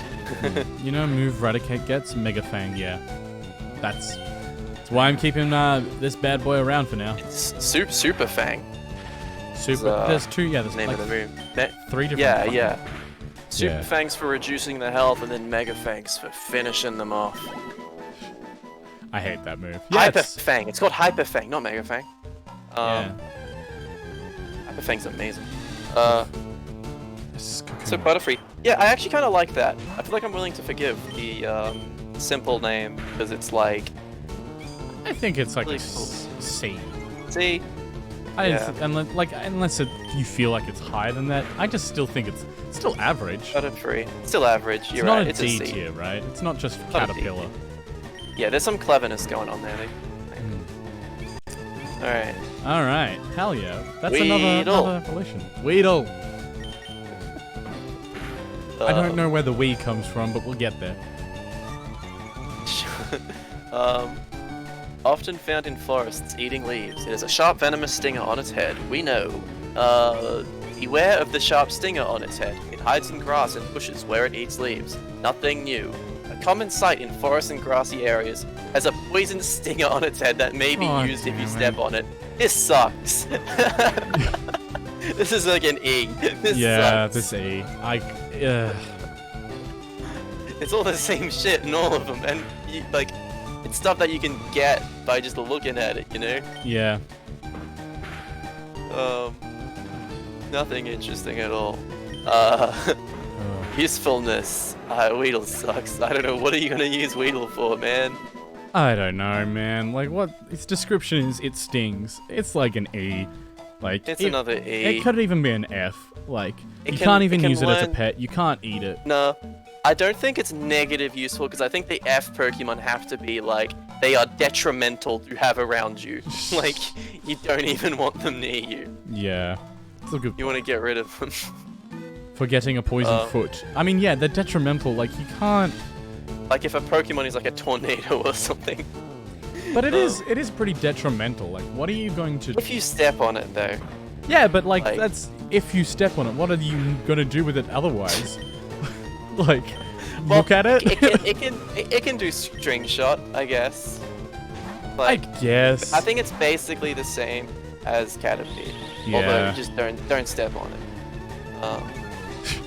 you know, move Raticate gets Mega Fang. Yeah, that's why I'm keeping this bad boy around for now. It's Super Fang. Super. There's two. Yeah, there's Name like of the move. 3 different. Yeah, fucking- yeah. Super Yeah. Fangs for reducing the health, and then Mega Fangs for finishing them off. I hate that move. Hyper it's- Fang. It's called Hyper Fang, not Mega Fang. yeah. Hyper Fang's amazing. This is So cooking. Butterfree. Yeah, I actually kind of like that. I feel like I'm willing to forgive the simple name because it's like, I think it's like really a cool. C. see, Unless you feel like it's higher than that, I just still think it's still average. Butterfree. Still average. It's You're not right. a It's D a C. tier, right? It's not just Not a D. Caterpillar. Yeah, there's some cleverness going on there. All right. All right, hell yeah. That's Weedle. another evolution. Weedle. I don't know where the we comes from, but we'll get there. Often found in forests eating leaves. It has a sharp venomous stinger on its head. We know. Beware of the sharp stinger on its head. It hides in grass and bushes where it eats leaves. Nothing new. A common sight in forests and grassy areas has a poison stinger on its head that may be Oh, used if you damn step it. on it. This sucks. This is like an E. This Yeah, sucks. this E. It's all the same shit in all of them, and it's stuff that you can get by just looking at it, you know? Yeah. Nothing interesting at all. Oh. Usefulness. Weedle sucks. I don't know, what are you gonna use Weedle for, man? I don't know, man. Like, what its description is, it stings. It's like an E. Like, It's another E. It could even be an F. Like, It you can- can't even it can use it as a learn- pet. You can't eat it. No, I don't think it's negative useful, because I think the F Pokemon have to be, like, they are detrimental to have around you. Like, you don't even want them near you. Yeah. It's a good You want to get rid of them. for getting a poison foot. I mean, yeah, they're detrimental. Like, you can't. Like, if a Pokemon is like a tornado or something. But it is pretty detrimental. Like, what are you going to? If you step on it, though. Yeah, but like Like- that's if you step on it. What are you gonna do with it otherwise? Like, look at it. It can do string shot, I guess. I Like, guess. I think it's basically the same as Caterpie. Although Yeah. you just don't step on it.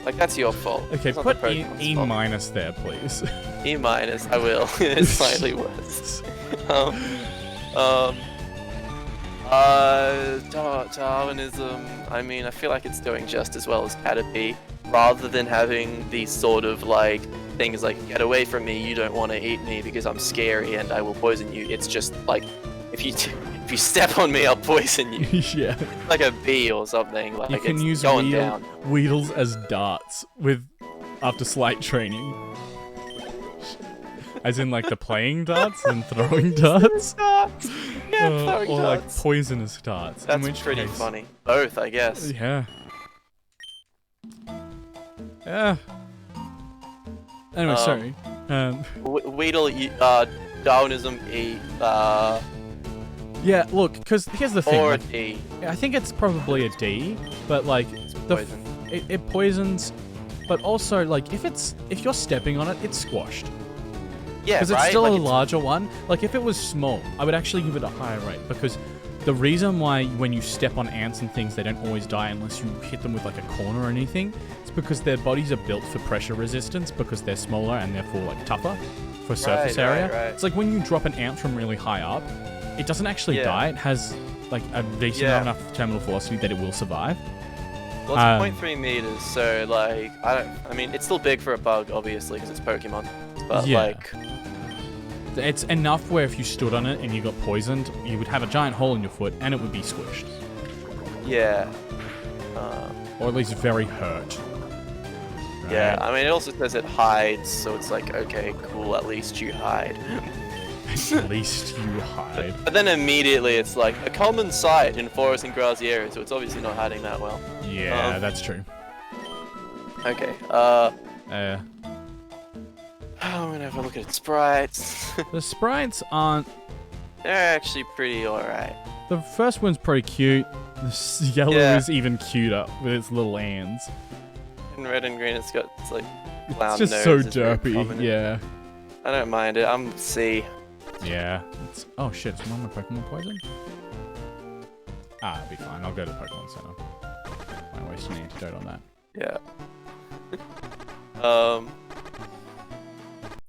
Like, that's your fault. Okay, It's not the put Pokemon's E fault. minus there, please. E minus, I will. It's slightly worse. Darwinism. I mean, I feel like it's doing just as well as Caterpie, rather than having these sort of like things like "get away from me, you don't want to eat me because I'm scary and I will poison you." It's just like if you step on me, I'll poison you. Yeah. Like a bee or something. Like You can it's use going down. Weedles as darts after slight training. As in like the playing darts and throwing darts? Darts. Yeah, throwing or like darts. poisonous darts. in That's which pretty case- funny. Both, I guess. Yeah. Yeah. Anyway, sorry. Weedle, Darwinism, E, Yeah, look, because here's the thing. or a Like, D. I think it's probably a D, but like Poison. it poisons, but also like if you're stepping on it, it's squashed. Yeah, Because right? it's still Like, a larger one. Like if it was small, I would actually give it a higher rate because the reason why when you step on ants and things they don't always die unless you hit them with like a corner or anything, it's because their bodies are built for pressure resistance because they're smaller and therefore like tougher for surface Right, area. right. It's like when you drop an ant from really high up, it doesn't actually Yeah. die. It has like a decent Yeah. enough terminal velocity that it will survive. Well, it's 0.3 meters, so like I mean, it's still big for a bug, obviously, because it's Pokemon. But Yeah. like, It's enough where if you stood on it and you got poisoned, you would have a giant hole in your foot and it would be squished. yeah. Or at least very hurt. Right? Yeah, I mean, it also says it hides, so it's like, okay, cool, at least you hide. At least you hide. But then immediately it's like, a common sight in forest and grassy areas, so it's obviously not hiding that well. Yeah, that's true. Okay, I'm gonna have a look at its sprites. The sprites aren't... They're actually pretty alright. The first one's pretty cute. The yellow Yeah. is even cuter with its little hands. In red and green, it's got, it's like, clown It's just so nose is very derpy. prominent. Yeah. I don't mind it, I'm C. Yeah. Oh shit, is one of my Pokemon poisoned? Ah, it'll be fine. I'll go to the Pokemon Center. Won't waste an antidote on that. Yeah.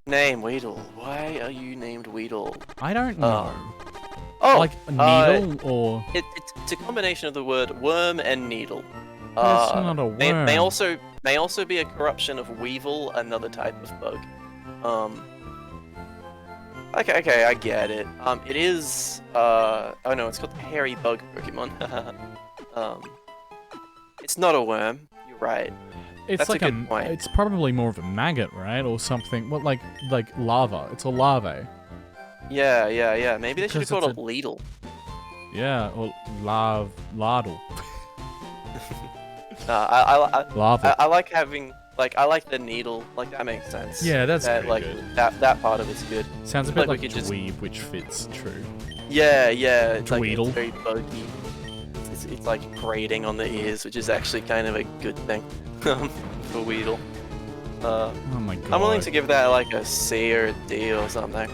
Name Weedle. Why are you named Weedle? I don't know. Oh, Like a needle or... it's a combination of the word worm and needle. That's not a worm. May also be a corruption of weevil, another type of bug. Okay, I get it. It is oh no, it's called the hairy bug Pokemon. It's not a worm. You're right. It's That's like a good point. It's probably more of a maggot, right? Or something. What, like lava? It's a larvae. Yeah. Maybe they should have Because called it's it Leedle. Yeah, or lardle. I Lava. like having I like the needle. Like that makes sense. Yeah, that's that, pretty like good. that part of it's good. Sounds a like bit we like could just- dweeb, which fits true. Yeah. It's like Dweedle. it's very buggy. It's like grating on the ears, which is actually kind of a good thing for Weedle. Oh my god. I'm willing to give that like a C or a D or something.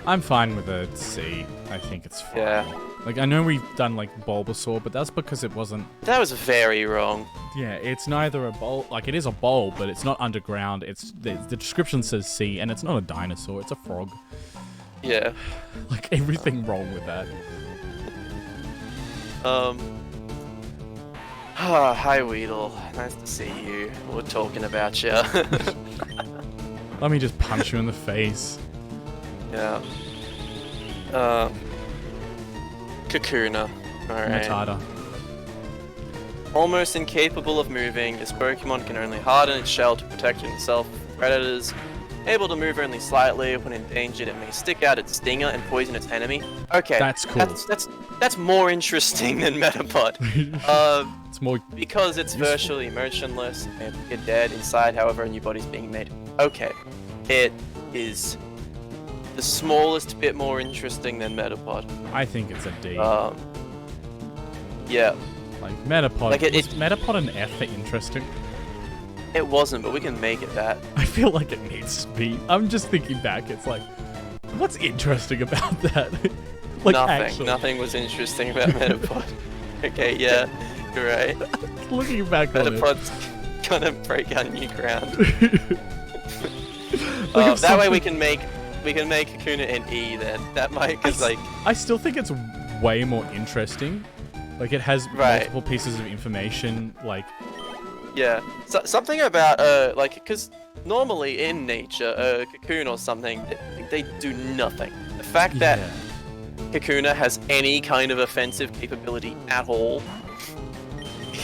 I'm fine with a C. I think it's fine. Yeah. Like, I know we've done, like, Bulbasaur, but that's because it wasn't... That was very wrong. Yeah, it's neither a bowl... Like, it is a bowl, but it's not underground. It's... The description says sea, and it's not a dinosaur. It's a frog. Yeah. Like, everything wrong with that. Hi Weedle. Nice to see you. We're talking about you. Let me just punch you in the face. Yeah. Kakuna. Alright. Matata. Almost incapable of moving, this Pokemon can only harden its shell to protect itself from predators. Able to move only slightly. When endangered, it may stick out its stinger and poison its enemy. Okay. That's cool. That's more interesting than Metapod. It's more... Because it's useful. virtually motionless and you're dead inside, however, a new body's being made. Okay. It is the smallest bit more interesting than Metapod. I think it's a D. Yeah. Like, Metapod... like was Metapod an F for interesting? It wasn't, but we can make it that. I feel like it needs to be. I'm just thinking back, it's like... What's interesting about that? Like, Nothing. actually. Nothing was interesting about Metapod. Okay, yeah. You're right. Looking back on it. Metapod's gonna break our new ground. Like, if that way something- we can make Kakuna an E then. That might, cause like I still think it's way more interesting. Like, it has Right. multiple pieces of information, like... yeah, something about like cause normally in nature a Kakuna or something they do nothing. The fact that Yeah. Kakuna has any kind of offensive capability at all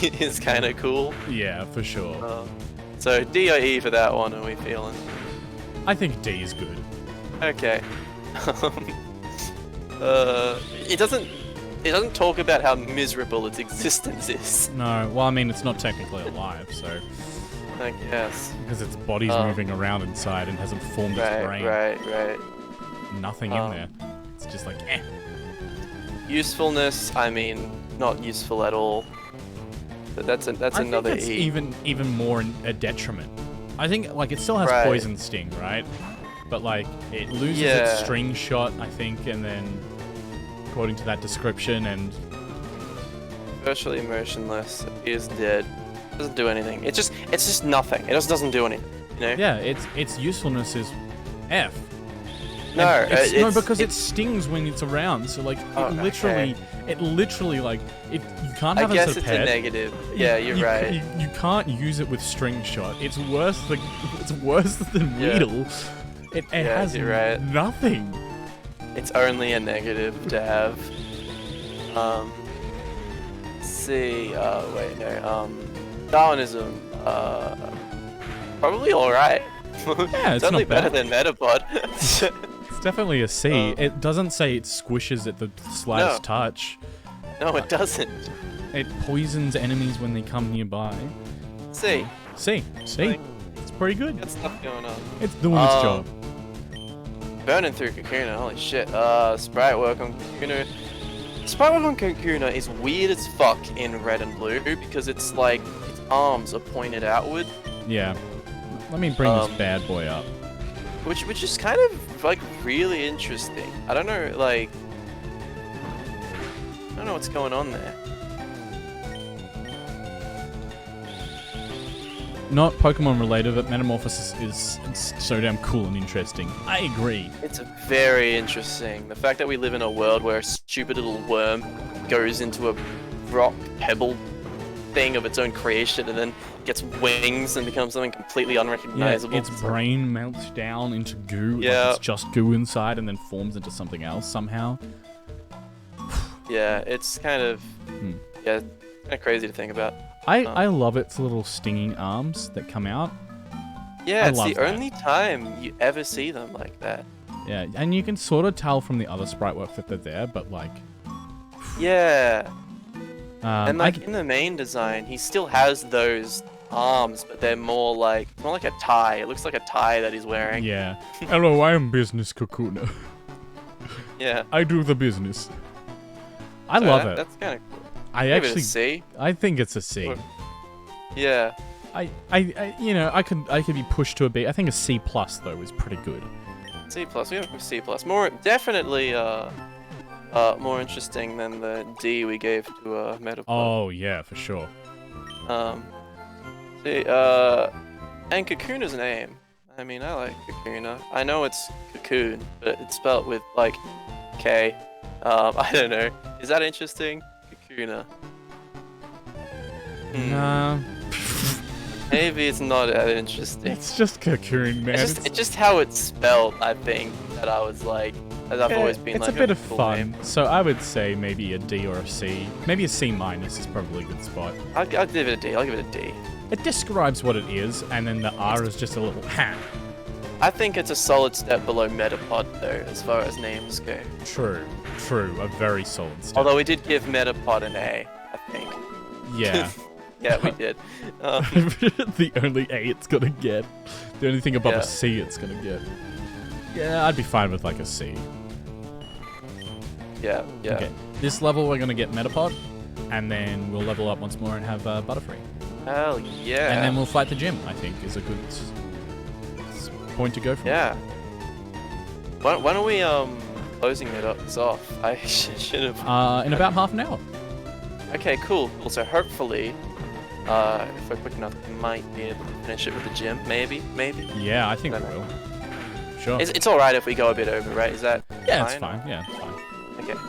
is kind of cool. Yeah, for sure. So D or E for that one. Are we feeling? I think D is good. Okay. It doesn't talk about how miserable its existence is. No, well, I mean, it's not technically alive, so... I guess. Because its body's moving around inside and hasn't formed its brain. Right. Nothing in there. It's just like, eh. Usefulness, I mean, not useful at all. But that's I another think it's E. even more a detriment. I think, like, it still has Right. poison sting, right? But, like, it loses Yeah. its string shot, I think, and then, according to that description, and... Virtually motionless. It is dead. Doesn't do anything. It's just nothing. It just doesn't do anything. You know? Yeah, its usefulness is F. No, No, because it stings when it's around. So like, it literally like you can't have I it guess as a it's pet. a negative. Yeah, you're right. You can't use it with string shot. It's worse than Weedle. It has you're right. nothing. It's only a negative to have. Let's see. Wait, no. Darwinism. Probably all right. Yeah, it's only not bad. better than Metapod. It's definitely a C. It doesn't say it squishes at the slightest touch. No, it doesn't. It poisons enemies when they come nearby. C. C. It's pretty good. Got stuff going on. It's doing its job. Burning through Kakuna, holy shit. Sprite work on Kakuna. Sprite work on Kakuna is weird as fuck in red and blue because it's like its arms are pointed outward. Yeah. Let me bring this bad boy up. Which is kind of like really interesting. I don't know, like I don't know what's going on there. Not Pokemon related, but Metamorphosis is so damn cool and interesting. I agree. It's very interesting. The fact that we live in a world where a stupid little worm goes into a rock pebble thing of its own creation and then gets wings and becomes something completely unrecognizable. Yeah, its brain melts down into goo. Yeah. Like it's just goo inside and then forms into something else somehow. Yeah, it's kind of kind of crazy to think about. I love its little stinging arms that come out. Yeah, it's the that. only time you ever see them like that. Yeah, and you can sort of tell from the other sprite work that they're there, but like... Yeah. And like I, in the main design, he still has those arms, but they're more like a tie. It looks like a tie that he's wearing. Yeah. Hello, I am Business Kakuna. Yeah. I do the business. I love it. That's kind of cool. I Give actually... it a C. I think it's a C. Yeah. I you know, I could be pushed to a B. I think a C plus though is pretty good. C plus. We have a C plus. Definitely more interesting than the D we gave to Metapod. Oh yeah, for sure. See, and Kakuna's name. I mean, I like Kakuna. I know it's cocoon, but it's spelled with like K. I don't know. Is that interesting? Kakuna. Nah. Maybe it's not that interesting. It's just Cocoon, man. It's just how it's spelled, I think, that I was like, as I've always been it's like, a bit of cool fun. name. So I would say maybe a D or a C. Maybe a C minus is probably a good spot. I'll give it a D. I'll give it a D. It describes what it is, and then the R is just a little ha. I think it's a solid step below Metapod, though, as far as names go. True. A very solid step. Although we did give Metapod an A, I think. Yeah. Yeah, we did. The only A it's gonna get. The only thing above a C it's gonna get. Yeah, I'd be fine with like a C. Yeah. Okay. This level we're gonna get Metapod, and then we'll level up once more and have Butterfree. Hell yeah. And then we'll fight the gym, I think, is a good point to go from. Yeah. When are we closing it up off? I should have. In about half an hour. Okay, cool. So hopefully, if we're quick enough, we might be able to finish it with the gym. Maybe. Yeah, I think we will. Sure. It's all right if we go a bit over, right? Is that? Yeah, fine? it's fine. Yeah, it's fine. Okay.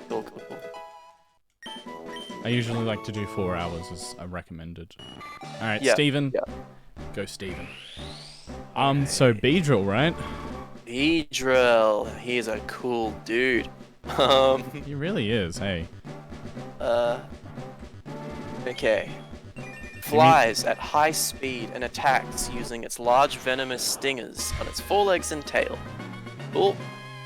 Cool. I usually like to do 4 hours as recommended. All right, Yeah. Steven. Yeah. Go, Steven. So Beedrill, right? Beedrill. He's a cool dude. He really is. Hey. Okay. Flies at high speed and attacks using its large venomous stingers on its forelegs and tail. Cool.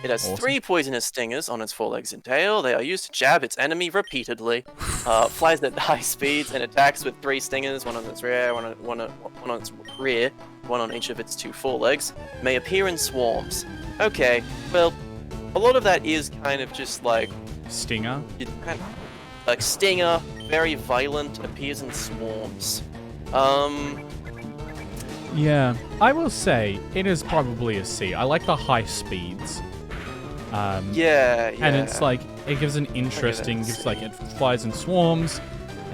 It has Awesome. 3 poisonous stingers on its forelegs and tail. They are used to jab its enemy repeatedly. Flies at high speeds and attacks with 3 stingers, one on its rear, one on its rear, one on each of its 2 forelegs. May appear in swarms. Okay, well, a lot of that is kind of just like Stinger. like stinger, very violent, appears in swarms. Yeah, I will say it is probably a C. I like the high speeds. Yeah. And it's like, it gives an interesting, it a gives like, it flies in swarms,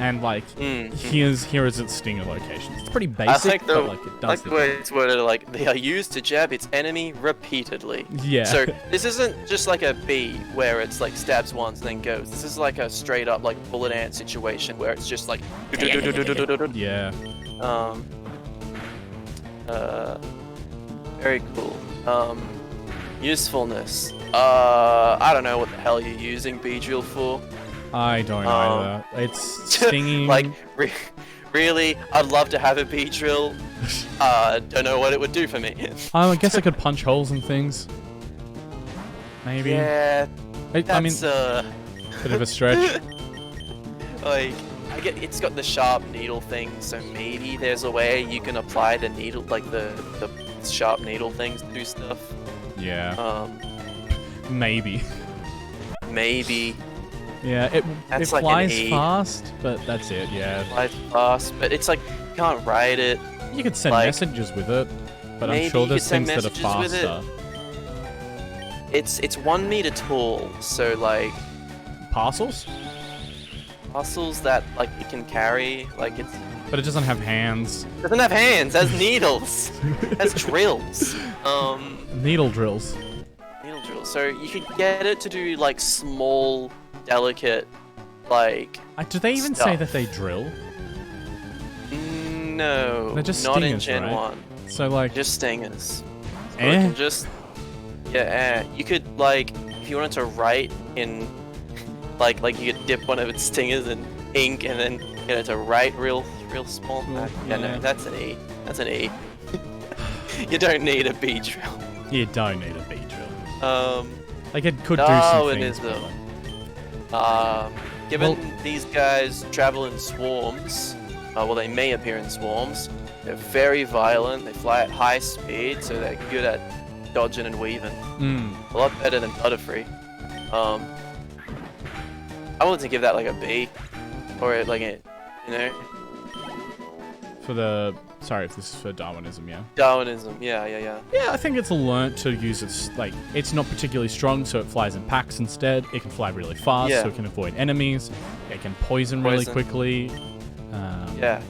and like here is its stinger locations. It's pretty I basic, like but like it does. the way it's worded, like they are used to jab its enemy repeatedly. Yeah. So this isn't just like a bee where it's like stabs once and then goes. This is like a straight up like bullet ant situation where it's just like. Yeah. Very cool. Usefulness. I don't know what the hell you're using Beedrill for. I don't know either. It's stinging. Like, really, I'd love to have a Beedrill. Don't know what it would do for me. I guess I could punch holes in things. Maybe. Yeah, I mean, bit of a stretch. like, I get it's got the sharp needle thing, so maybe there's a way you can apply the needle, like the sharp needle things to do stuff. Yeah. Maybe. Maybe. Yeah, it Like flies fast, but that's it, yeah. It flies fast, but it's like, you can't ride it. You could send like, messages with it, but I'm sure there's things that are faster. It's 1 meter tall, so like... Parcels? Parcels that like it can carry, like it's... But it doesn't have hands. It doesn't have hands, it has needles. It has drills. Needle drills. Needle drills. So you could get it to do like small, delicate, like... Do they even say that they drill? No, they're just not stingers, in Gen right? 1. So like... Just stingers. So it can just... Yeah, you could like, if you wanted to write in... Like you could dip one of its stingers in ink and then get it to write real small. Yeah, no, that's an E. That's an E. You don't need a Beedrill. You don't need a Beedrill. Like it could do some things. Given these guys travel in swarms, well, they may appear in swarms. They're very violent. They fly at high speed, so they're good at dodging and weaving. A lot better than Butterfree. I wanted to give that like a B, or like a, you know. For the Sorry if this is for Darwinism, yeah. Darwinism, yeah. Yeah, I think it's learnt to use its like it's not particularly strong, so it flies in packs instead. It can fly really fast, so it can avoid enemies. It can poison really quickly. Yeah.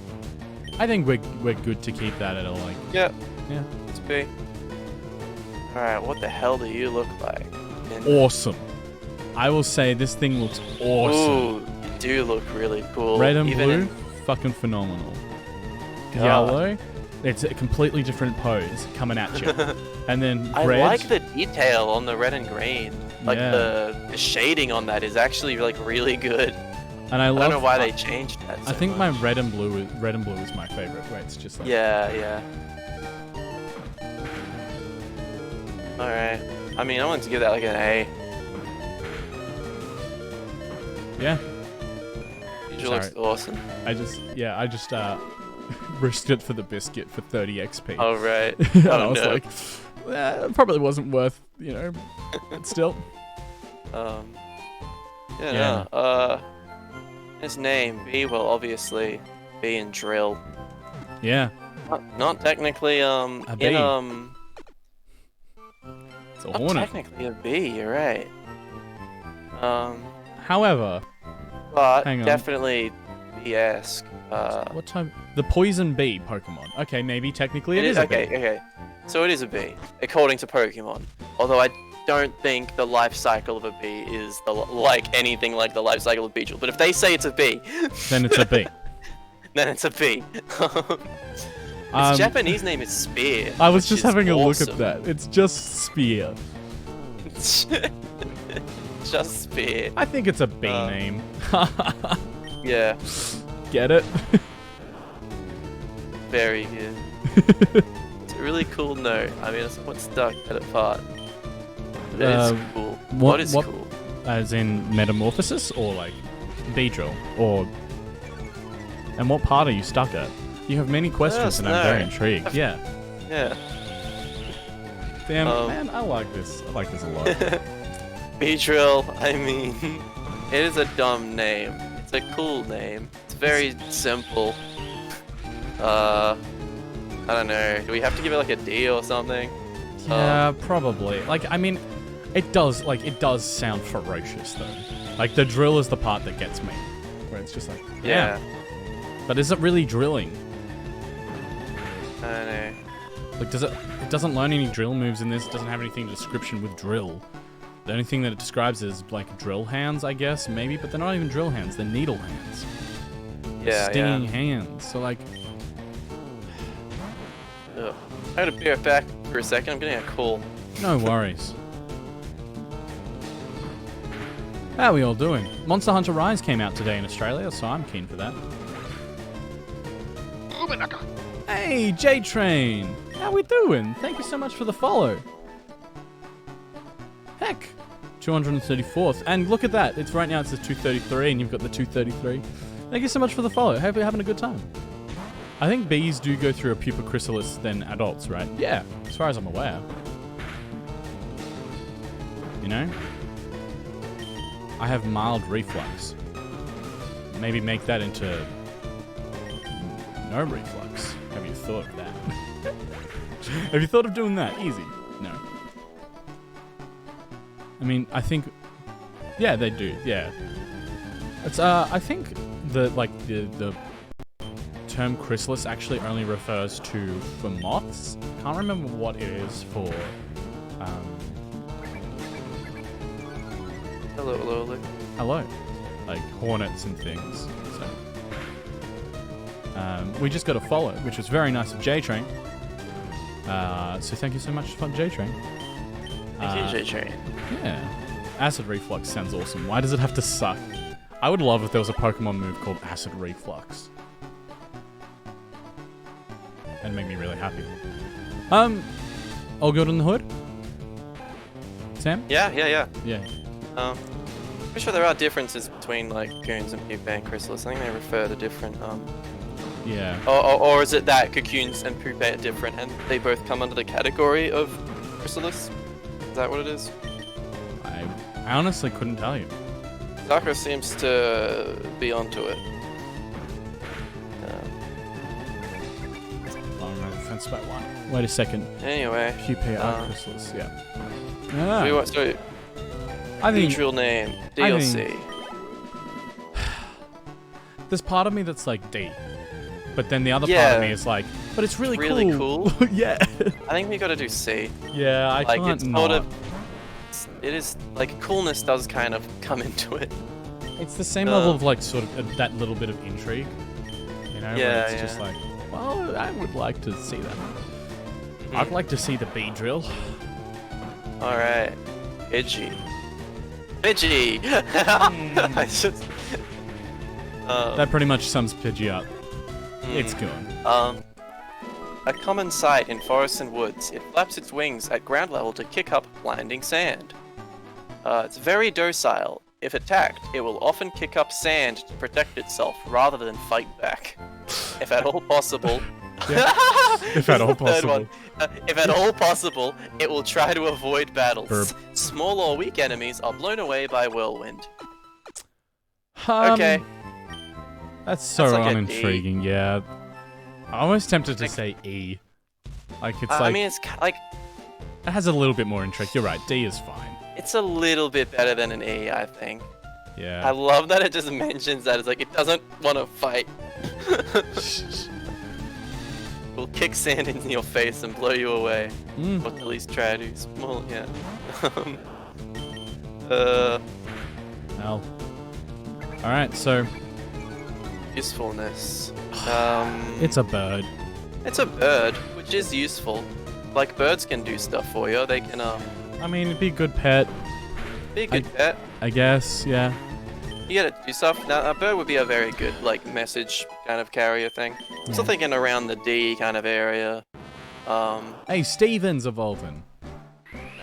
I think we're good to keep that at a like. Yeah. Yeah. It's B. All right, what the hell do you look like? Awesome. I will say this thing looks awesome. Ooh, you do look really cool. Red and blue, fucking phenomenal. God. Yellow, it's a completely different pose coming at you. And then red. I like the detail on the red and green. Like the shading on that is actually like really good. And I don't know why they changed that. I think my red and blue is my favorite. Where it's just like yeah. All right. I mean, I want to give that like an A. Yeah. It looks awesome. I just risked it for the biscuit for 30 XP. Oh, right. And I was like, it probably wasn't worth, but still. His name, B, well, obviously, B in drill. Yeah. Not technically, a B. It's a hornet. Not technically a B, you're right. However, but definitely B-esque. What type? The poison bee Pokemon. Okay, maybe technically it is a B. Okay. So it is a B, according to Pokemon. Although I don't think the life cycle of a bee is like anything like the life cycle of Beedrill. But if they say it's a B, then it's a B. Then it's a B. Its Japanese name is Spear. I was just having a look at that. It's just Spear. Just Spear. I think it's a B name. Yeah. Get it? Very good. It's a really cool note. I mean, it's somewhat stuck at a part. But it is cool. What is cool? As in Metamorphosis or like Beedrill? Or... And what part are you stuck at? You have many questions and I'm very intrigued. Yeah. Yeah. Damn, man, I like this. I like this a lot. Beedrill, I mean, it is a dumb name. It's a cool name. It's very simple. I don't know. Do we have to give it like a D or something? Yeah, probably. Like, I mean, it does sound ferocious though. Like, the drill is the part that gets me. Where it's just like, Yeah. But is it really drilling? I know. Like, it doesn't learn any drill moves in this. It doesn't have anything to description with drill. The only thing that it describes is, like, drill hands, I guess, maybe, but they're not even drill hands, they're needle hands. Yeah, Stinging hands, so, like... Ugh. I gotta be right back for a second, I'm getting a call. No worries. How are we all doing? Monster Hunter Rise came out today in Australia, so I'm keen for that. Hey, J-Train! How we doing? Thank you so much for the follow. Heck, 234th. And look at that. It's right now it says 233 and you've got the 233. Thank you so much for the follow. Hope you're having a good time. I think bees do go through a pupa chrysalis than adults, right? Yeah, as far as I'm aware. You know? I have mild reflux. Maybe make that into no reflux. Have you thought of that? Have you thought of doing that? Easy. No. I mean, I think, yeah, they do. Yeah, it's I think the term chrysalis actually only refers to for moths. Can't remember what it is for. Hello, like hornets and things. So we just got a follow, which was very nice of J-Train. So thank you so much for J-Train. Thank you, J-Train. Yeah. Acid Reflux sounds awesome. Why does it have to suck? I would love if there was a Pokemon move called Acid Reflux. That'd make me really happy. All good in the hood? Sam? Yeah. Yeah. Pretty sure there are differences between like cocoons and pupae and chrysalis. I think they refer to different Yeah. Or is it that cocoons and pupae are different and they both come under the category of chrysalis? Is that what it is? I honestly couldn't tell you. Sakura seems to be onto it. Defense by one. Wait a second. Anyway. Pupae are chrysalis, yeah. Yeah. So, I think neutral name, DLC. There's part of me that's like D. But then the other part of me is like, but it's really cool. Yeah. I think we gotta do C. Yeah, I like, can't it's not. sort of, it is, like, coolness does kind of come into it. It's the same level of, like, sort of that little bit of intrigue. You know? Yeah, where it's just like, well, I would like to see that. I'd like to see the bee drill. Alright. Pidgey. I just... that pretty much sums Pidgey up. It's gone. A common sight in forests and woods, it flaps its wings at ground level to kick up blinding sand. It's very docile. If attacked, it will often kick up sand to protect itself rather than fight back. If at all possible... If at all possible. If at all possible, it will try to avoid battles. Burp. Small or weak enemies are blown away by whirlwind. Okay. That's so like unintriguing, yeah. I'm almost tempted to say E. Like, it's like... I mean, it's like... It has a little bit more intrigue. You're right, D is fine. It's a little bit better than an E, I think. Yeah. I love that it just mentions that. It's like, it doesn't want to fight. Will kick sand into your face and blow you away. Or at least try to. Well, yeah. Well. Alright, so... Usefulness. It's a bird. It's a bird, which is useful. Like, birds can do stuff for you. They can, I mean, it'd be a good pet. be a good pet. I guess, yeah. You gotta do stuff. Now, a bird would be a very good, like, message kind of carrier thing. I'm still thinking around the D kind of area. Hey, Steven's evolving.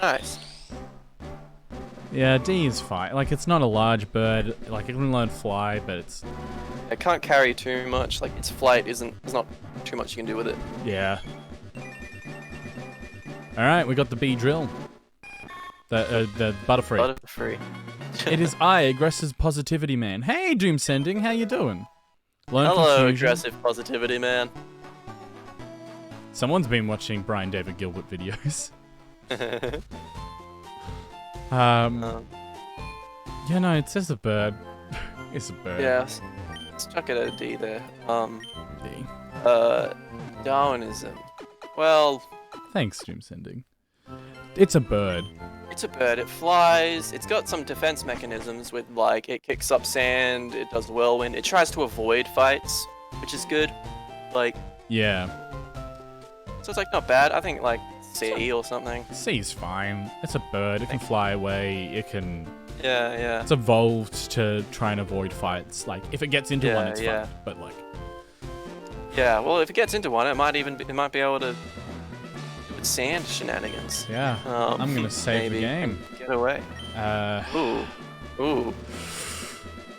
Nice. Yeah, D is fine. Like, it's not a large bird. Like, it can learn fly, but it's... It can't carry too much. Like, its flight isn't... There's not too much you can do with it. Yeah. Alright, we got the bee drill. The Butterfree. Butterfree. It is I, Aggressive Positivity Man. Hey, Doom Sending, how you doing? Hello, Aggressive Positivity Man. Someone's been watching Brian David Gilbert videos. Yeah, no, it says a bird. It's a bird. Yes. let's chuck it a D there. D. Darwinism. Well, Thanks, Doom Sending. It's a bird. it's a bird. It flies. It's got some defense mechanisms with like it kicks up sand. It does whirlwind. It tries to avoid fights, which is good. Like, Yeah. so it's like not bad. I think like C or something. C's fine. It's a bird. It can fly away. It can. Yeah, yeah. It's evolved to try and avoid fights. Like, if it gets into one, it's yeah. fucked. But like, Yeah, well, if it gets into one, it might be able to do its sand shenanigans. yeah. I'm gonna save the game. Get away. Ooh.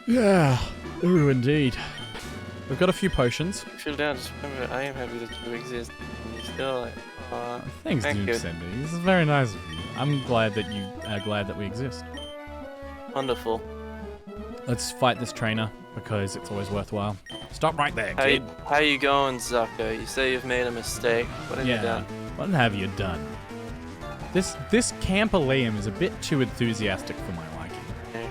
Yeah. Ooh, indeed. We've got a few potions. Feel down. Just remember, I am happy that you exist. And you still. Thanks, Thank Doom you. Sending. This is very nice of you. I'm glad that you are glad that we exist. Wonderful. Let's fight this trainer because it's always worthwhile. Stop right there, kid. How you going, Zucker? You say you've made a mistake. What have you Yeah. done? What have you done? This Camper Liam is a bit too enthusiastic for my liking.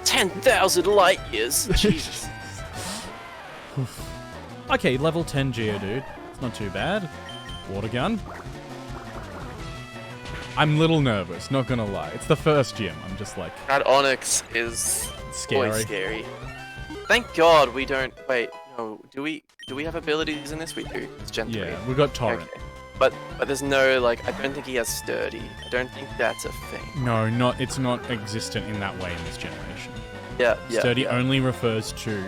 10,000 light years. Jesus. Okay, level 10 Geodude. It's not too bad. Water gun. I'm a little nervous, not gonna lie. It's the first gym. I'm just like That Onyx is scary. always scary. Thank God we don't. Wait, no. Do we have abilities in this? We do. It's Gen 3. Yeah, we got Torrent. Okay. But there's no like. I don't think he has Sturdy. I don't think that's a thing. No, it's not existent in that way in this generation. Yeah. Sturdy yeah. only refers to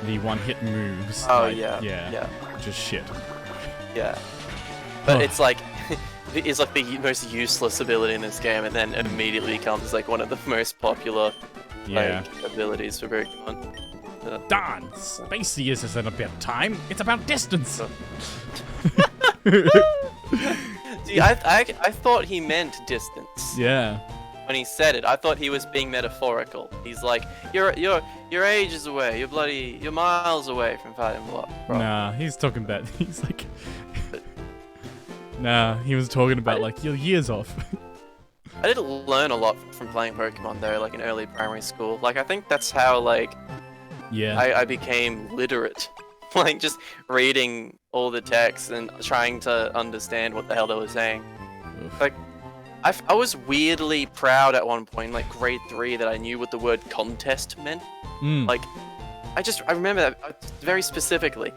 the one-hit moves. Oh like, yeah. Just shit. Yeah. But Oh. it's like. It's like the most useless ability in this game, and then immediately becomes like one of the most popular Yeah. like, abilities for Pokemon. Darn! Spacey isn't about time. It's about distance. See, I thought he meant distance Yeah. when he said it. I thought he was being metaphorical. He's like, your age is away. You're miles away from fighting block. Nah, he's talking about. He's like. Nah, he was talking about like your years off. I did learn a lot from playing Pokemon though, like in early primary school. Like I think that's how like Yeah. I became literate. Like just reading all the text and trying to understand what the hell they were saying. Oof. Like I was weirdly proud at one point, like grade 3, that I knew what the word contest meant. Mm. Like I remember that very specifically.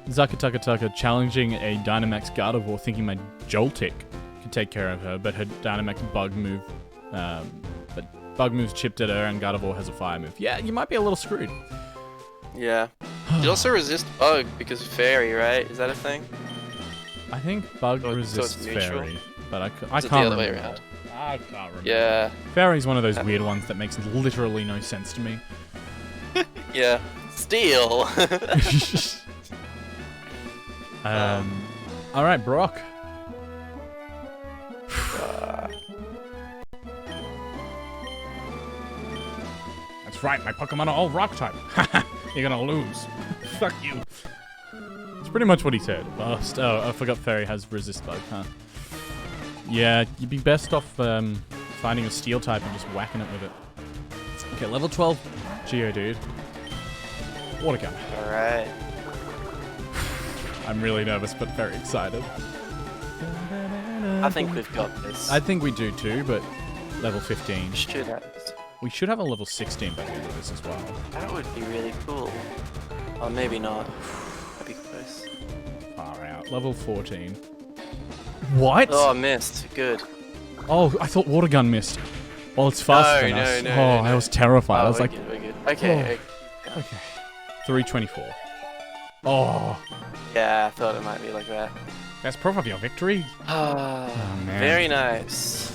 Zakataka challenging a Dynamax Gardevoir, thinking my Joltik could take care of her, but her Dynamax Bug move, but Bug moves chipped at her, and Gardevoir has a Fire move. Yeah, you might be a little screwed. Yeah. You also resist Bug because of Fairy, right? Is that a thing? I think Bug So it's resists neutral? Fairy, but I Is it can't the other remember. way around? I can't remember. Yeah. Fairy's one of those weird ones that makes literally no sense to me. Yeah. Steel. Alright, Brock. That's right, my Pokemon are all rock type. You're gonna lose. Fuck you. It's pretty much what he said. Oh, I forgot Fairy has resist bug, huh? Yeah, you'd be best off finding a steel type and just whacking it with it. Okay, level 12 Geodude. Water gun. Alright. I'm really nervous, but very excited. I think we've got this. I think we do too, but level 15. should have this. We should have a level 16 by the end of this as well. That would be really cool. Or maybe not. That'd be close. Far out. Level 14. What? Oh, I missed. Good. Oh, I thought water gun missed. Well, it's faster than us. I was terrified. I was we're like, good, we're good. Okay. okay. 324. Oh, Yeah, I thought it might be like that. that's proof of your victory. Ah, man. very nice.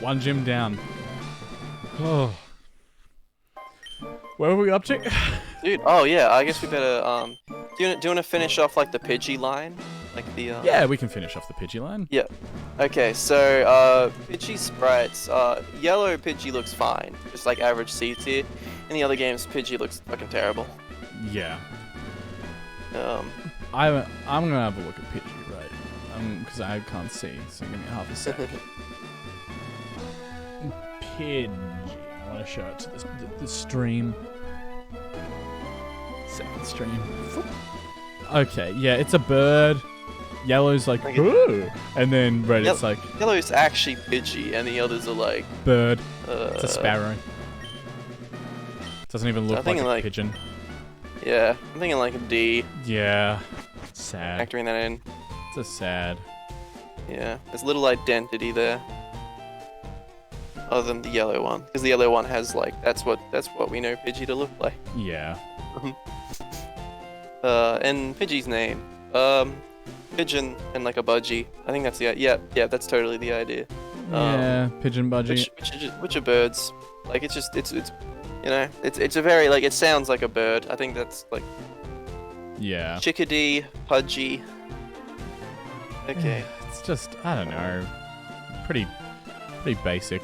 One gym down. Oh. Where were we up to? Dude, oh yeah, I guess we better, do you wanna finish off, like, the Pidgey line? Like the, Yeah, we can finish off the Pidgey line. Yeah. Okay, so, Pidgey sprites, yellow Pidgey looks fine. Just like average C tier. In the other games, Pidgey looks fucking terrible. Yeah. Um, I'm gonna have a look at Pidgey, right? Because I can't see, so give me half a second. Pidgey. want to show it to the stream. Second stream. Okay, yeah, it's a bird. Yellow's like, ooh, and then red it's like... Yellow's actually Pidgey, and the others are like... Bird. It's a sparrow. Doesn't even look like a pigeon. Yeah, I'm thinking like a D. Yeah. Sad. Factoring that in. It's a sad. Yeah, there's little identity there. Other than the yellow one. Because the yellow one has like, that's what we know Pidgey to look like. Yeah. And Pidgey's name. Pigeon and like a budgie. I think that's the yeah, that's totally the idea. Yeah, pigeon budgie. Which are birds. Like it's you know, it's a very like it sounds like a bird. I think that's like yeah. Chickadee, pudgy. Okay. It's just I don't know. Pretty basic.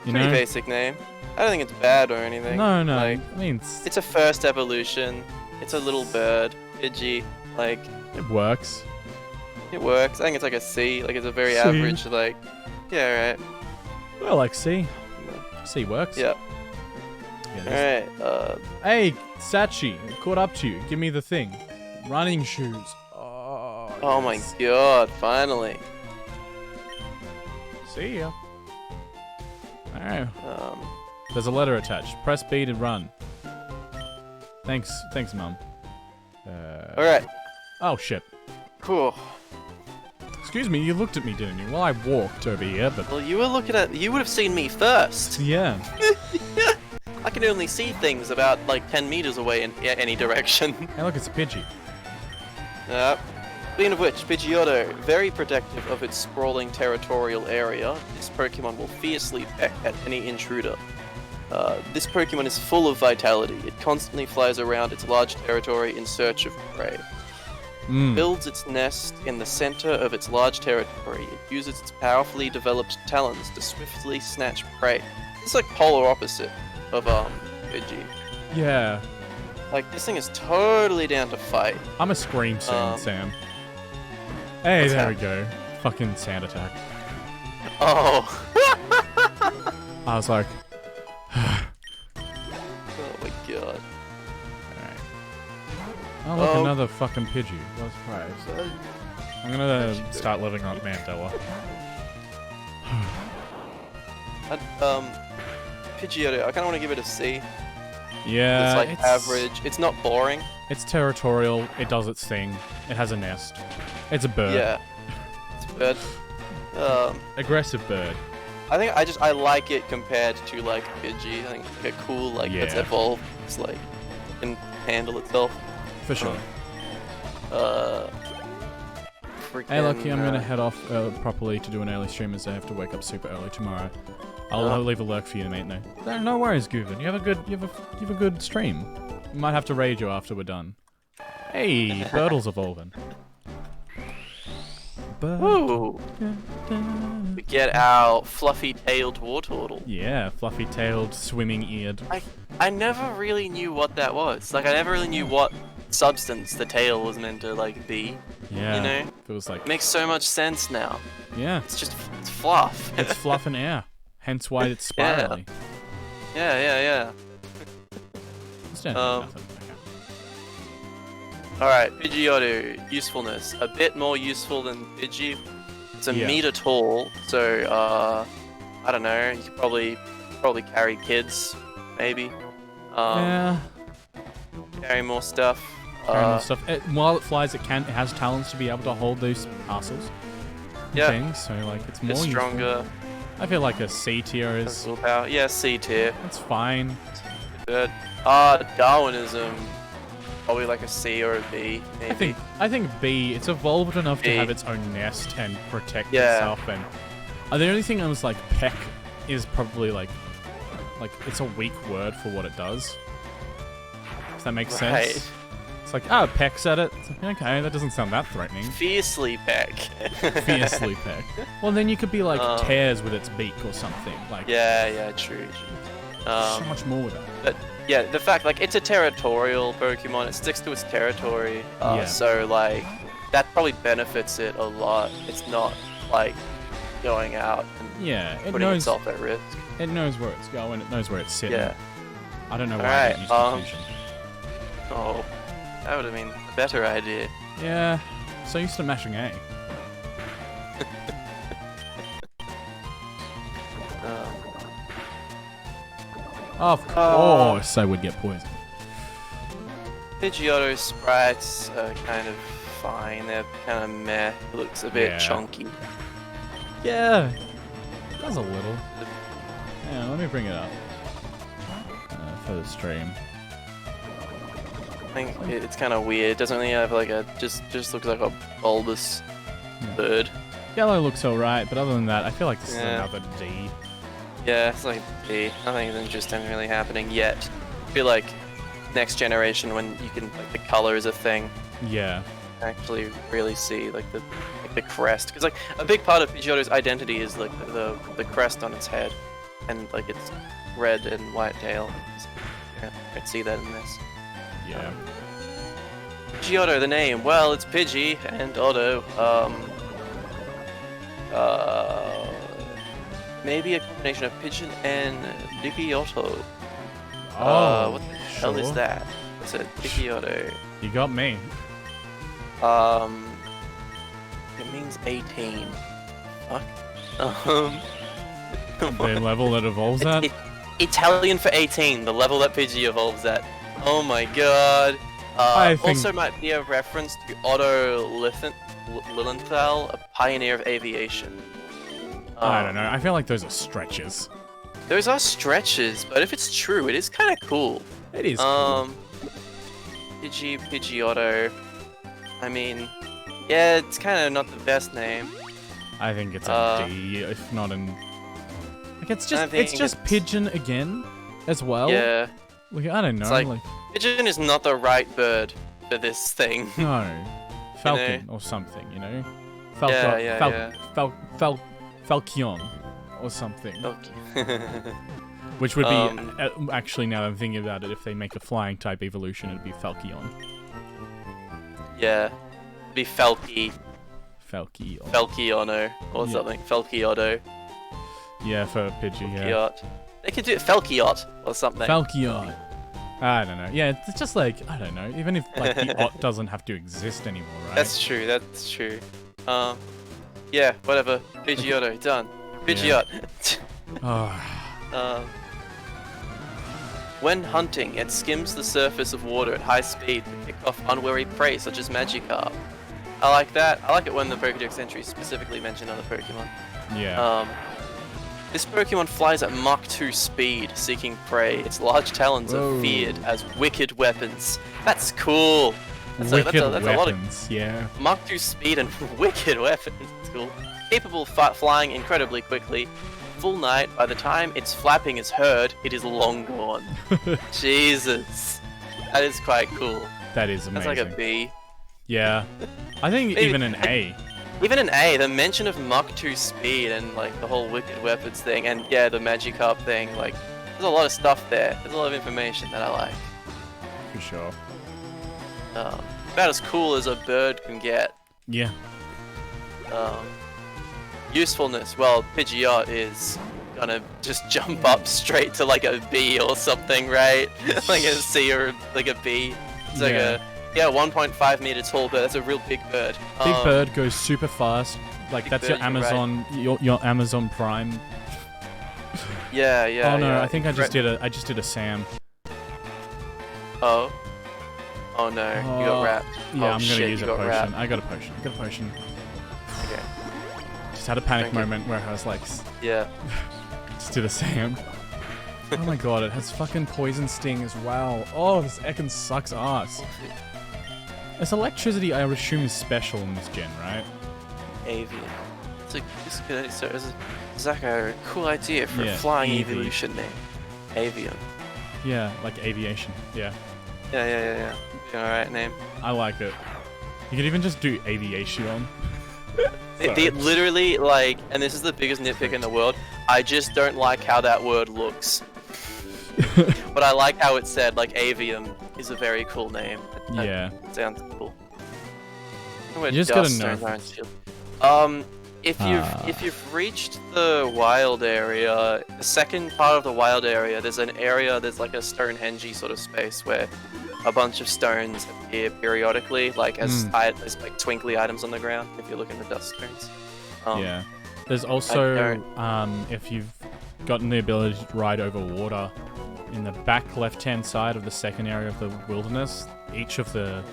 Pretty basic name. I don't think it's bad or anything. No. Like, I mean it's a first evolution. It's a little bird. Pidgey. Like it works. It works. I think it's like a C. Like it's a very average. Like yeah, right. Well, like C. C works. Yep. Yeah, alright, Hey, Sachi, caught up to you. Give me the thing. Running shoes. Oh my god, finally. See ya. Alright. There's a letter attached. Press B to run. Thanks, Mum. Alright. Oh shit. Cool. Excuse me, you looked at me, didn't you? Well, I walked over here, but... Well, you were looking at... You would have seen me first. Yeah. I can only see things about, like, 10 meters away in any direction. Hey, look, it's a Pidgey. Speaking of which, Pidgeotto, very protective of its sprawling territorial area, this Pokemon will fiercely peck at any intruder. This Pokemon is full of vitality. It constantly flies around its large territory in search of prey. Builds its nest in the center of its large territory. It uses its powerfully developed talons to swiftly snatch prey. It's like polar opposite of Pidgey. Yeah. Like this thing is totally down to fight. I'm a scream soon, Sam. Hey, there we go. Fucking sand attack. Oh. I was like... oh my god. Oh, look, another fucking Pidgey. That's right. I'm gonna start living on Mandela. Pidgeotto, I kinda wanna give it a C. Yeah, it's like average. It's not boring. It's territorial. It does its thing. It has a nest. It's a bird. Yeah. It's a bird. Aggressive bird. I think I like it compared to like Pidgey. I think it's like a cool like it's evolved. It's like it can handle itself. For sure. Hey, Lucky, I'm gonna head off properly to do an early stream as I have to wake up super early tomorrow. I'll leave a lurk for you, mate. No worries, Gooven. You have a good stream. We might have to raid you after we're done. Hey, Birdle's evolving. Ooh. We get our fluffy-tailed Wartortle. Yeah, fluffy-tailed, swimming-eared. I never really knew what that was. Like, I never really knew what substance the tail was meant to, like, be. Yeah. You know? Feels like... Makes so much sense now. Yeah. It's fluff. It's fluff and air. Hence why it's spirally. Yeah. Nothing. Alright, Pidgeotto, usefulness. A bit more useful than Pidgey. It's a meter tall, so, I don't know, you could probably carry kids, maybe. Yeah. Carry more stuff. While it flies, it has talents to be able to hold those parcels. Things, so, like, it's more stronger. Useful. I feel like a C tier is... Power. Yeah, C tier. It's fine. Good. Darwinism. Probably like a C or a B, maybe. I think B. It's evolved enough to have its own nest and protect itself. And the only thing I was like, peck is probably like it's a weak word for what it does. If that makes sense. It's like, pecks at it. It's like, okay, that doesn't sound that threatening. Fiercely peck. Fiercely peck. Well, then you could be like tears with its beak or something. Like. Yeah, true. So much more with it. But yeah, the fact like it's a territorial Pokemon, it sticks to its territory. So like that probably benefits it a lot. It's not like going out and Yeah, it putting knows itself at risk. it knows where it's going. It knows where it's sitting. Yeah. I don't know why Alright, I use confusion. Oh, that would have been a better idea. Yeah, so used to mashing A. Of course, I would get poisoned. Pidgeotto sprites are kind of fine. They're kind of meh. It looks a bit Yeah. chunky. Yeah, does a little. Yeah, let me bring it up for the stream. I think it's kind of weird. It doesn't really have like a just looks like a bulbous bird. Yellow looks alright, but other than that, I feel like this is Yeah. another D. Yeah, it's like B. Nothing interesting really happening yet. I feel like next generation when you can like the color is a thing. Yeah. Actually, really see like the crest, because like a big part of Pidgeotto's identity is like the crest on its head, and like its red and white tail. Yeah, I can see that in this. Yeah. Pidgeotto, the name. Well, it's Pidgey and Otto. Maybe a combination of pigeon and Pidgeotto. Oh, what the hell is sure. that? What's it? Pidgeotto. You got me. It means 18. Fuck. The level that evolves at? Italian for 18, the level that Pidgey evolves at. Oh my god. I think- Also might be a reference to Otto Lilienthal, a pioneer of aviation. I don't know. I feel like those are stretches. Those are stretches, but if it's true, it is kind of cool. It is cool. Pidgeotto. I mean, yeah, it's kind of not the best name. I think it's a D, if not an... Like, it's I just think it's pigeon again, as well. Yeah. Like, I don't know. It's like- Pigeon is not the right bird for this thing. No. Falcon or something, you know? Falcon or something. Okay. Which would be, actually, now that I'm thinking about it, if they make a flying type evolution, it'd be Falcon. Yeah. It'd be Falky. Falcon. Falkiono or Yeah. something. Falkioto. Yeah, for Pidgey, yeah. Falkiot. They could do it Falkiot or something. Falcon. I don't know. Yeah, it's just like, I don't know. Even if, like, the ot doesn't have to exist anymore, right? That's true, that's true. Yeah, whatever. Pidgeotto, done. Pidgeot. Oh. When hunting, it skims the surface of water at high speed to pick off unwary prey such as Magikarp. I like that. I like it when the Pokédex entries specifically mention other Pokemon. Yeah. This Pokemon flies at Mach 2 speed, seeking prey. Its large talons Whoa. are feared as wicked weapons. That's cool. That's Wicked a lot of weapons, yeah. Mach 2 speed and wicked weapons. That's cool. Capable of flying incredibly quickly. Full night, by the time its flapping is heard, it is long gone. Jesus. That is quite cool. That is amazing. That's like a B. Yeah. I think Maybe- even an A. Even an A, the mention of Mach 2 speed and like the whole wicked weapons thing, and yeah, the Magikarp thing, like, there's a lot of stuff there. There's a lot of information that I like. For sure. About as cool as a bird can get. Yeah. Usefulness, well, Pidgeot is gonna just jump up straight to like a B or something, right? Like a C or like a B. It's like Yeah. 1.5 meter tall bird. That's a real big bird. Big bird goes super fast. Like, Big that's bird, your you're Amazon, your Amazon Prime. Yeah, yeah. Oh no, yeah. I think I just did a Sam. Oh. Oh no, you got wrapped. Yeah, Oh, I'm gonna shit, use you a got potion. wrapped. I got a potion. I got a potion. Okay. Just had a panic Thank you. moment where I was like, Yeah. just did a Sam. Oh my god, it has fucking poison sting as well. Oh, this Ekans sucks ass. This electricity, I assume, is special in this gen, right? Avian. This could serve as like a cool idea for Yeah, a flying EV. evolution name. Avian. Yeah, like aviation. Yeah, Yeah. Alright name. I like it. You could even just do aviation. They literally, like, and this is the biggest nitpick in the world, I just don't like how that word looks. But I like how it's said, like, avium is a very cool name. Yeah. It sounds cool. You just gotta know. If you've reached the wild area, the second part of the wild area, there's like a Stonehenge sort of space where a bunch of stones appear periodically, like as like twinkly items on the ground. If you look in the dust stones. Yeah. There's also if you've gotten the ability to ride over water, in the back left-hand side of the second area of the wilderness, each of the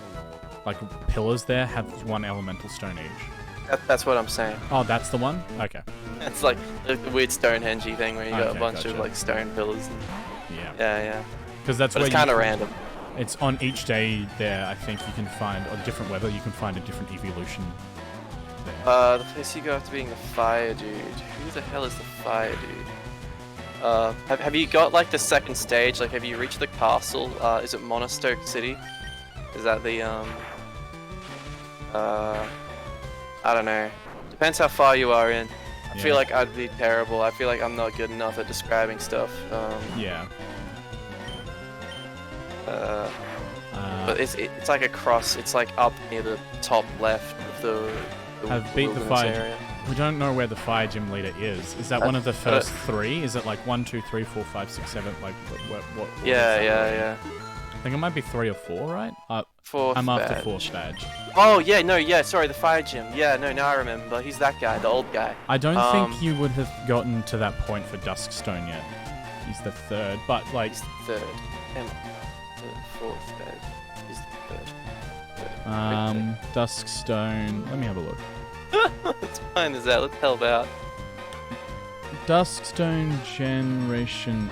like pillars there have one elemental stone each. That's what I'm saying. Oh, that's the one? Okay. It's like the weird Stonehenge thing where you got a bunch of like stone pillars. Yeah. Yeah. Because that's but where it's kind of random. It's on each day there. I think you can find on different weather. You can find a different evolution. There. The place you go after being the fire dude. Who the hell is the fire dude? Have you got like the second stage? Like, have you reached the castle? Is it Monastoke City? Is that the I don't know. Depends how far you are in. I feel like I'd be terrible. I feel like I'm not good enough at describing stuff. Yeah. But it's like across. It's like up near the top left of the I've beat the fire. Area. We don't know where the fire gym leader is. Is that one of the first three? Is it like 1, 2, 3, 4, 5, 6, 7? Like what Yeah. I think it might be 3 or 4, right? Fourth I'm after badge. fourth badge. Oh yeah, sorry, the fire gym. Yeah, no, now I remember. He's that guy, the old guy. I don't think you would have gotten to that point for Duskstone yet. He's the third, but like he's the third. And the fourth badge. He's the third. Duskstone. Let me have a look. Let's find this out. Let's help out. Duskstone generation.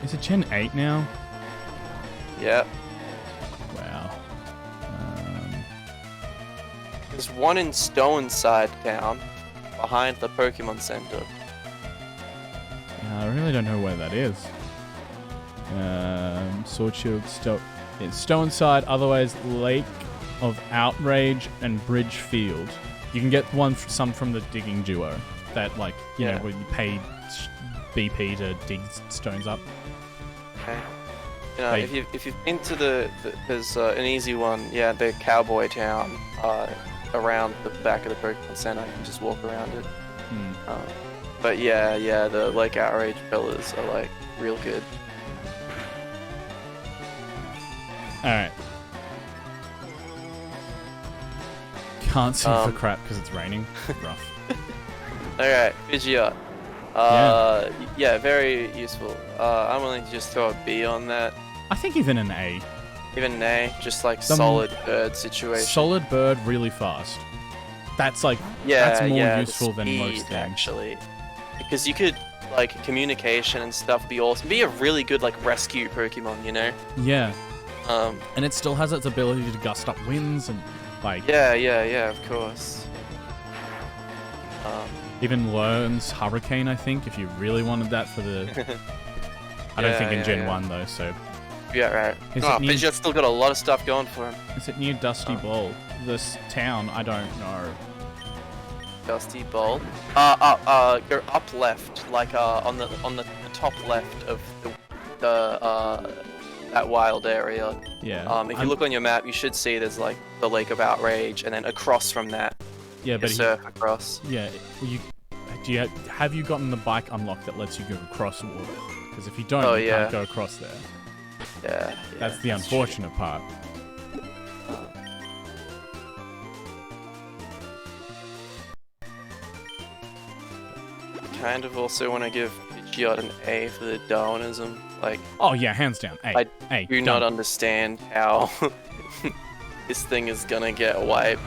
Is it Gen 8 now? Yeah. Wow. There's one in Stoneside Town, behind the Pokemon Center. I really don't know where that is. Sword Shield, it's Stoneside, otherwise Lake of Outrage and Bridge Field. You can get some from the digging duo. That, like, you know, where you pay BP to dig stones up. Okay. You know, if you've been to there's an easy one, the Cowboy Town, around the back of the Pokemon Center. You can just walk around it. But the Lake Outrage pillars are like real good. Alright. Can't see for crap because it's raining. Rough. Alright, Pidgeot. Very useful. I'm willing to just throw a B on that. I think even an A. Even an A, just like solid bird situation. Solid bird, really fast. That's like that's more useful than most things. Actually, because you could like communication and stuff be awesome. Be a really good like rescue Pokemon, you know? Yeah. And it still has its ability to gust up winds and like. Yeah, of course. Even learns Hurricane, I think, if you really wanted that for the. I don't think in Gen 1 though, so. Yeah, right. Pidgeot's still got a lot of stuff going for him. Is it near Dusty Bowl? This town, I don't know. Dusty Bowl? Go up left, like on the top left of that wild area. Yeah. If you look on your map, you should see there's like the Lake of Outrage, and then across from that. Yeah, but surf across. Yeah. Have you gotten the bike unlocked that lets you go across water? Because if you don't, you can't go across there. Yeah. That's the unfortunate part. Kind of also want to give Pidgeot an A for the Darwinism. Like. Oh yeah, hands down. A. I do not understand how this thing is gonna get wiped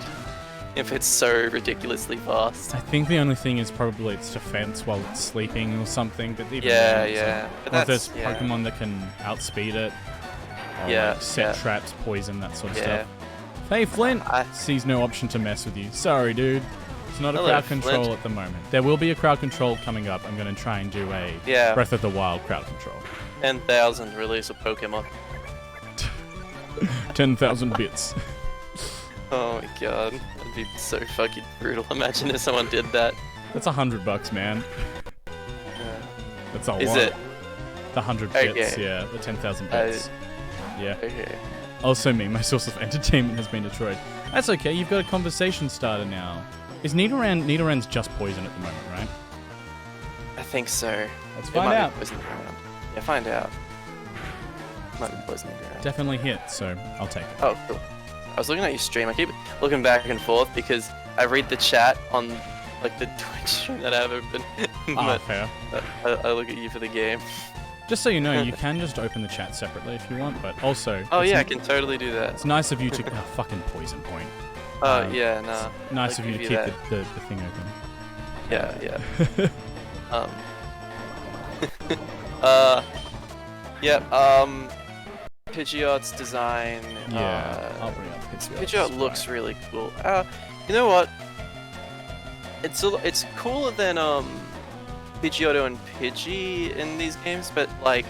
if it's so ridiculously fast. I think the only thing is probably its defense while it's sleeping or something. But even But there's Pokemon that can outspeed it. Or like set traps, poison, that sort of stuff. Hey, Flint sees no option to mess with you. Sorry, dude. It's not a crowd control Flint. at the moment. There will be a crowd control coming up. I'm going to try and do a Breath of the Wild crowd control. 10,000 release a Pokemon. 10,000 bits. Oh my god. That'd be so fucking brutal. Imagine if someone did that. That's $100, man. That's a lot. Is it? The 100 bits, the 10,000 bits. Yeah. Okay. Also me, my source of entertainment has been destroyed. That's okay, you've got a conversation starter now. Is Nidoran's just poison at the moment, right? I think so. Let's It find might out. be poison around. Yeah, find out. Might be poison around. Definitely hit, so I'll take it. Oh, cool. I was looking at your stream. I keep looking back and forth because I read the chat on like the Twitch stream that I have open. Ah, But fair. I look at you for the game. Just so you know, you can just open the chat separately if you want, but also... Oh it's yeah, I n- can totally do that. It's nice of you to... Oh, fucking poison point. Oh yeah, nah. Nice I'll of you to give keep you the thing open. Yeah, yeah. Pidgeot's design. I'll bring up Pidgeot. Pidgeot looks really cool. You know what? It's cooler than Pidgeotto and Pidgey in these games, but like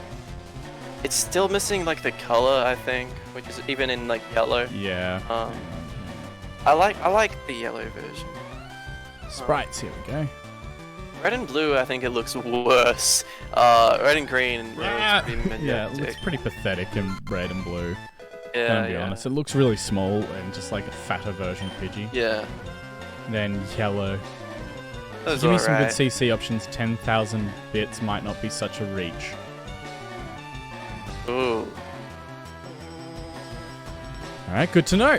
it's still missing like the color, I think, which is even in like yellow. Yeah. I like the yellow version. Sprites, here we go. Red and blue, I think it looks worse. Red and green, it looks pretty Yeah, it magnetic. looks pretty pathetic in red and blue. Yeah, Gonna be yeah. honest. It looks really small and just like a fatter version of Pidgey. Yeah. Then yellow. That Give me was some good alright. CC options. 10,000 bits might not be such a reach. Ooh. Alright, good to know.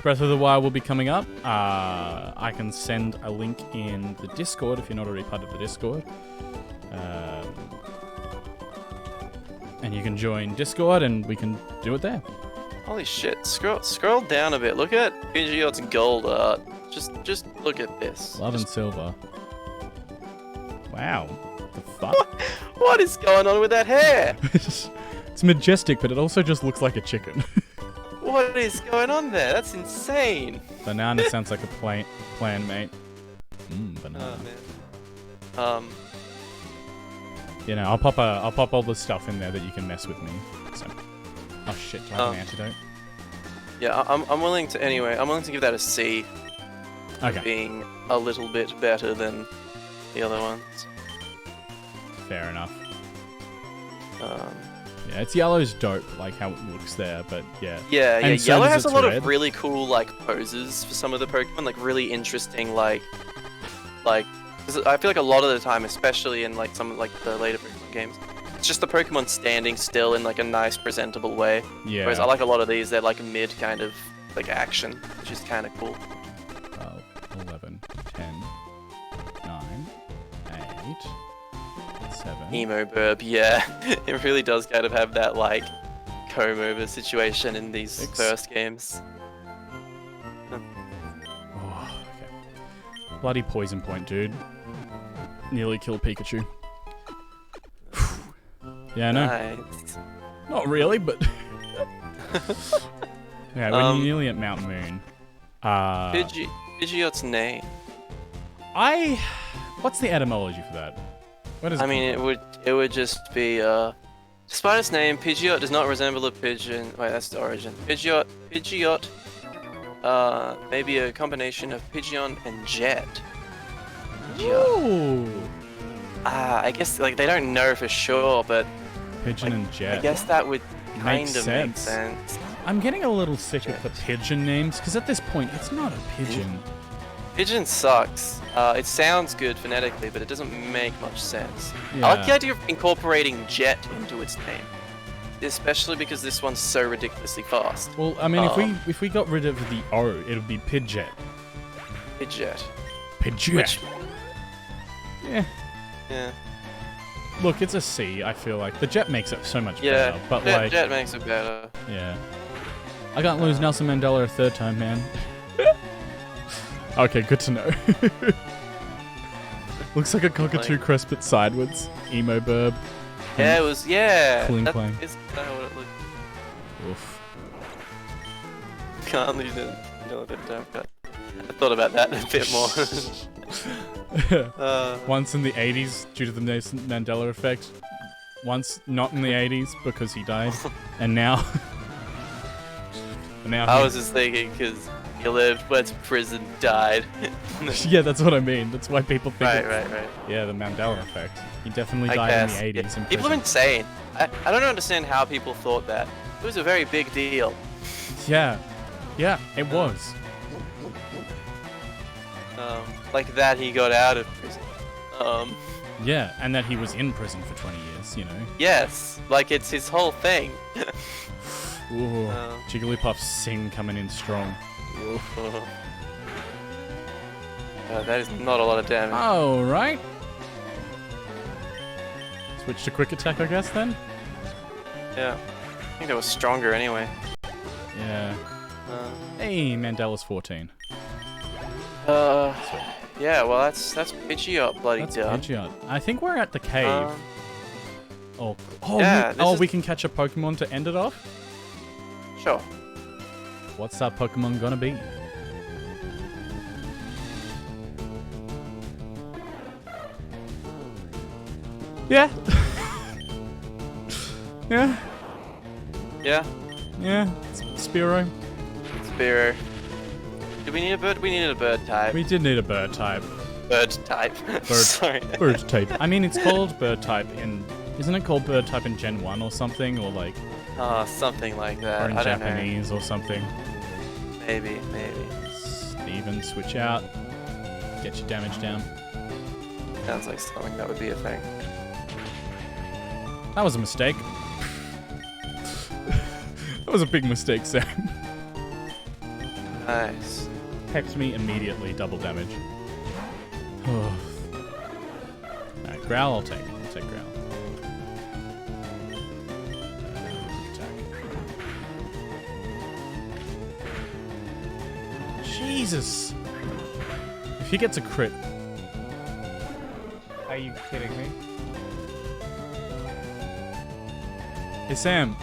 Breath of the Wild will be coming up. I can send a link in the Discord if you're not already part of the Discord. And you can join Discord and we can do it there. Holy shit. Scroll down a bit. Look at Pidgeot's gold art. Just look at this. Love and Just- Silver. Wow. The fuck? What is going on with that hair? It's majestic, but it also just looks like a chicken. What is going on there? That's insane. Banana sounds like a plan, mate. Banana. Oh man. You know, I'll pop all the stuff in there that you can mess with me. So, oh shit, do I have an antidote? Yeah, I'm willing to anyway. I'm willing to give that a C. Okay, Being a little bit better than the other ones. fair enough. Um, Yeah, its yellow's dope, like how it looks there, but yeah. yeah, And yeah. so Yellow does has a its lot red. of really cool like poses for some of the Pokemon, like really interesting, like. 'Cause I feel like a lot of the time, especially in like some like the later Pokemon games, it's just the Pokemon standing still in like a nice, presentable way. Yeah. Whereas I like a lot of these, they're like mid kind of like action, which is kind of cool. 12, 11, 10, 9, 8, 7. Emo Burb, yeah. It really does kind of have that like comb over situation in these 6. first games. Oh, okay. Bloody poison point, dude. Nearly killed Pikachu. Yeah, I know. Nice. Not really, but... yeah, we're nearly at Mount Moon. Pidgeot's name. What's the etymology for that? Where does I it mean, come it would just be despite its name, Pidgeot does not resemble a pigeon. Wait, that's the origin. Pidgeot, maybe a combination of Pidgeon and Jet. from? Pidgeot. Ooh! I guess like they don't know for sure, but Pigeon and Jet. I guess that would kind Makes of make sense. sense. I'm getting a little sick of the pigeon names, because at this point, it's not a pigeon. Pigeon sucks. It sounds good phonetically, but it doesn't make much sense. I like the idea of incorporating Jet into its name, especially because this one's so ridiculously fast. Well, I mean, if we got rid of the O, it would be Pidgeot. Pidgeot. Pidgeot. Which, Yeah. yeah. Look, it's a C, I feel like. The Jet makes it so much Yeah, better, but Jet, like... Jet makes it better. Yeah. I can't lose Nelson Mandela a third time, man. Okay, good to know. Looks like a cockatoo crest, but sideways. Emo burb. Yeah, it was, yeah. Cling That clang. is kind of what it looked. Oof. Can't leave it. I thought about that a bit more. Once in the 80s, due to the Nelson Mandela effect. Once not in the 80s, because he died. And now... and now I was just thinking, because he lived, went to prison, died. Yeah, that's what I mean. That's why people think Right. Yeah, the Mandela effect. He definitely I died guess. in the 80s in People are prison. insane. I don't understand how people thought that. It was a very big deal. Yeah. Yeah, it was. Like that he got out of prison. Yeah, and that he was in prison for 20 years, you know. Yes, like it's his whole thing. Ooh, Jigglypuff's sing coming in strong. That is not a lot of damage. Oh, right. Switch to quick attack, I guess, then? Yeah. I think that was stronger anyway. Yeah. Hey, Mandela's 14. Yeah, well that's Pidgeot bloody That's done. Pidgeot. I think we're at the cave. Yeah, we can catch a Pokemon to end it off? Sure. What's that Pokemon gonna be? Yeah. Yeah. Yeah. Yeah. Spearow. Spearow. Do we need a bird? We needed a bird type. We did need a bird type. Bird type. Sorry. Bird type. I mean, it's called bird type in... Isn't it called bird type in Gen 1 or something? Or like... Something like that. Or in Japanese or something. Maybe. Steven, switch out. Get your damage down. Sounds like something that would be a thing. That was a mistake. That was a big mistake, Sam. Nice. Hex me immediately, double damage. Alright, Growl I'll take. I'll take Growl. Attack. Jesus! If he gets a crit... Are you kidding me? Hey Sam.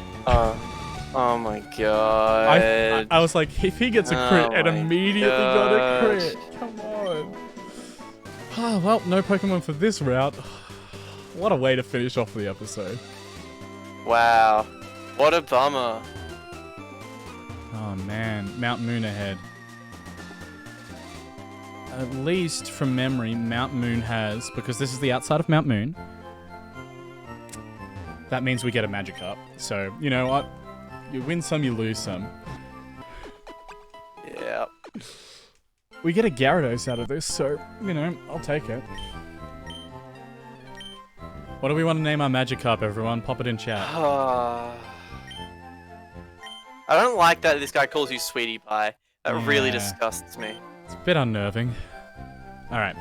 Oh my god. I was like, if he gets a crit and immediately got a crit. Come on. Oh, well, no Pokemon for this route. What a way to finish off the episode. Wow. What a bummer. Oh man, Mount Moon ahead. At least from memory, Mount Moon has, because this is the outside of Mount Moon, that means we get a Magikarp. So, you know what? You win some, you lose some. Yeah. We get a Gyarados out of this, so, you know, I'll take it. What do we want to name our Magikarp, everyone? Pop it in chat. I don't like that this guy calls you Sweetie Pie. That really disgusts me. It's a bit unnerving. Alright.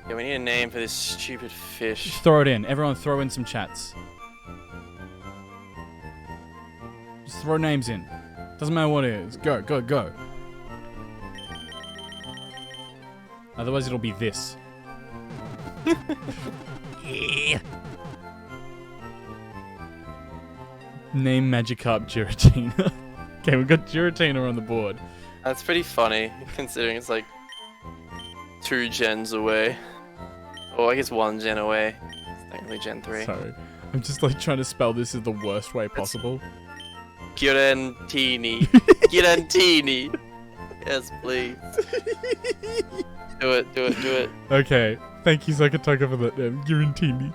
Yeah, we need a name for this stupid fish. Just throw it in. Everyone throw in some chats. Just throw names in. Doesn't matter what it is. Go, go, go. Otherwise it'll be this. Yeah. Name Magikarp Giratina. Okay, we've got Giratina on the board. That's pretty funny, considering it's like 2 gens away. Or I guess 1 gen away. It's technically Gen 3. Sorry. I'm just like trying to spell this in the worst way possible. Girantini. Girantini. Yes, please. Do it. Okay. Thank you, Sakataka, for that name. Girantini.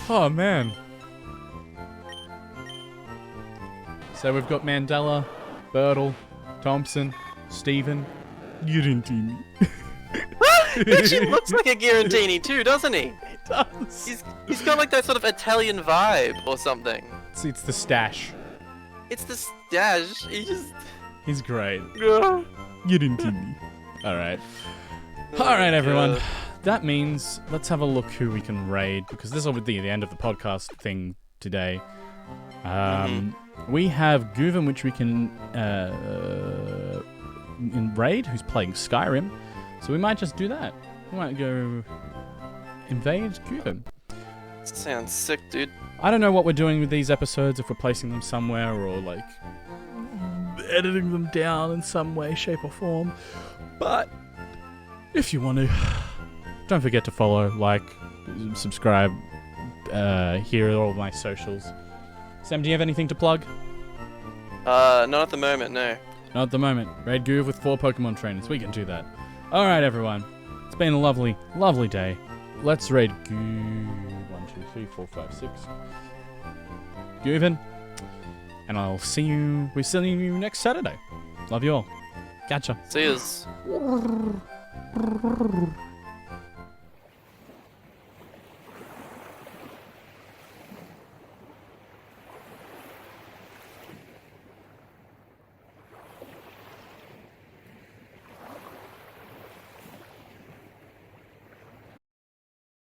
Oh, man. So we've got Mandela, Birtle, Thompson, Steven, Girantini. He actually looks like a Girantini too, doesn't he? He does. He's got like that sort of Italian vibe or something. It's the stash. It's the stash. He's great. Girantini. Alright. Alright, everyone. God. That means let's have a look who we can raid, because this will be the end of the podcast thing today. We have Guven, which we can raid, who's playing Skyrim. So we might just do that. We might go invade Guven. Sounds sick, dude. I don't know what we're doing with these episodes, if we're placing them somewhere or like editing them down in some way, shape or form. But if you want to, don't forget to follow, like, subscribe. Here are all my socials. Sam, do you have anything to plug? Not at the moment, no. Not at the moment. Raid Groove with 4 Pokemon trainers. We can do that. Alright, everyone. It's been a lovely, lovely day. Let's raid Groove. 1, 2, 3, 4, 5, 6. Gooven. And I'll see you. We'll see you next Saturday. Love you all. Gotcha. See yous.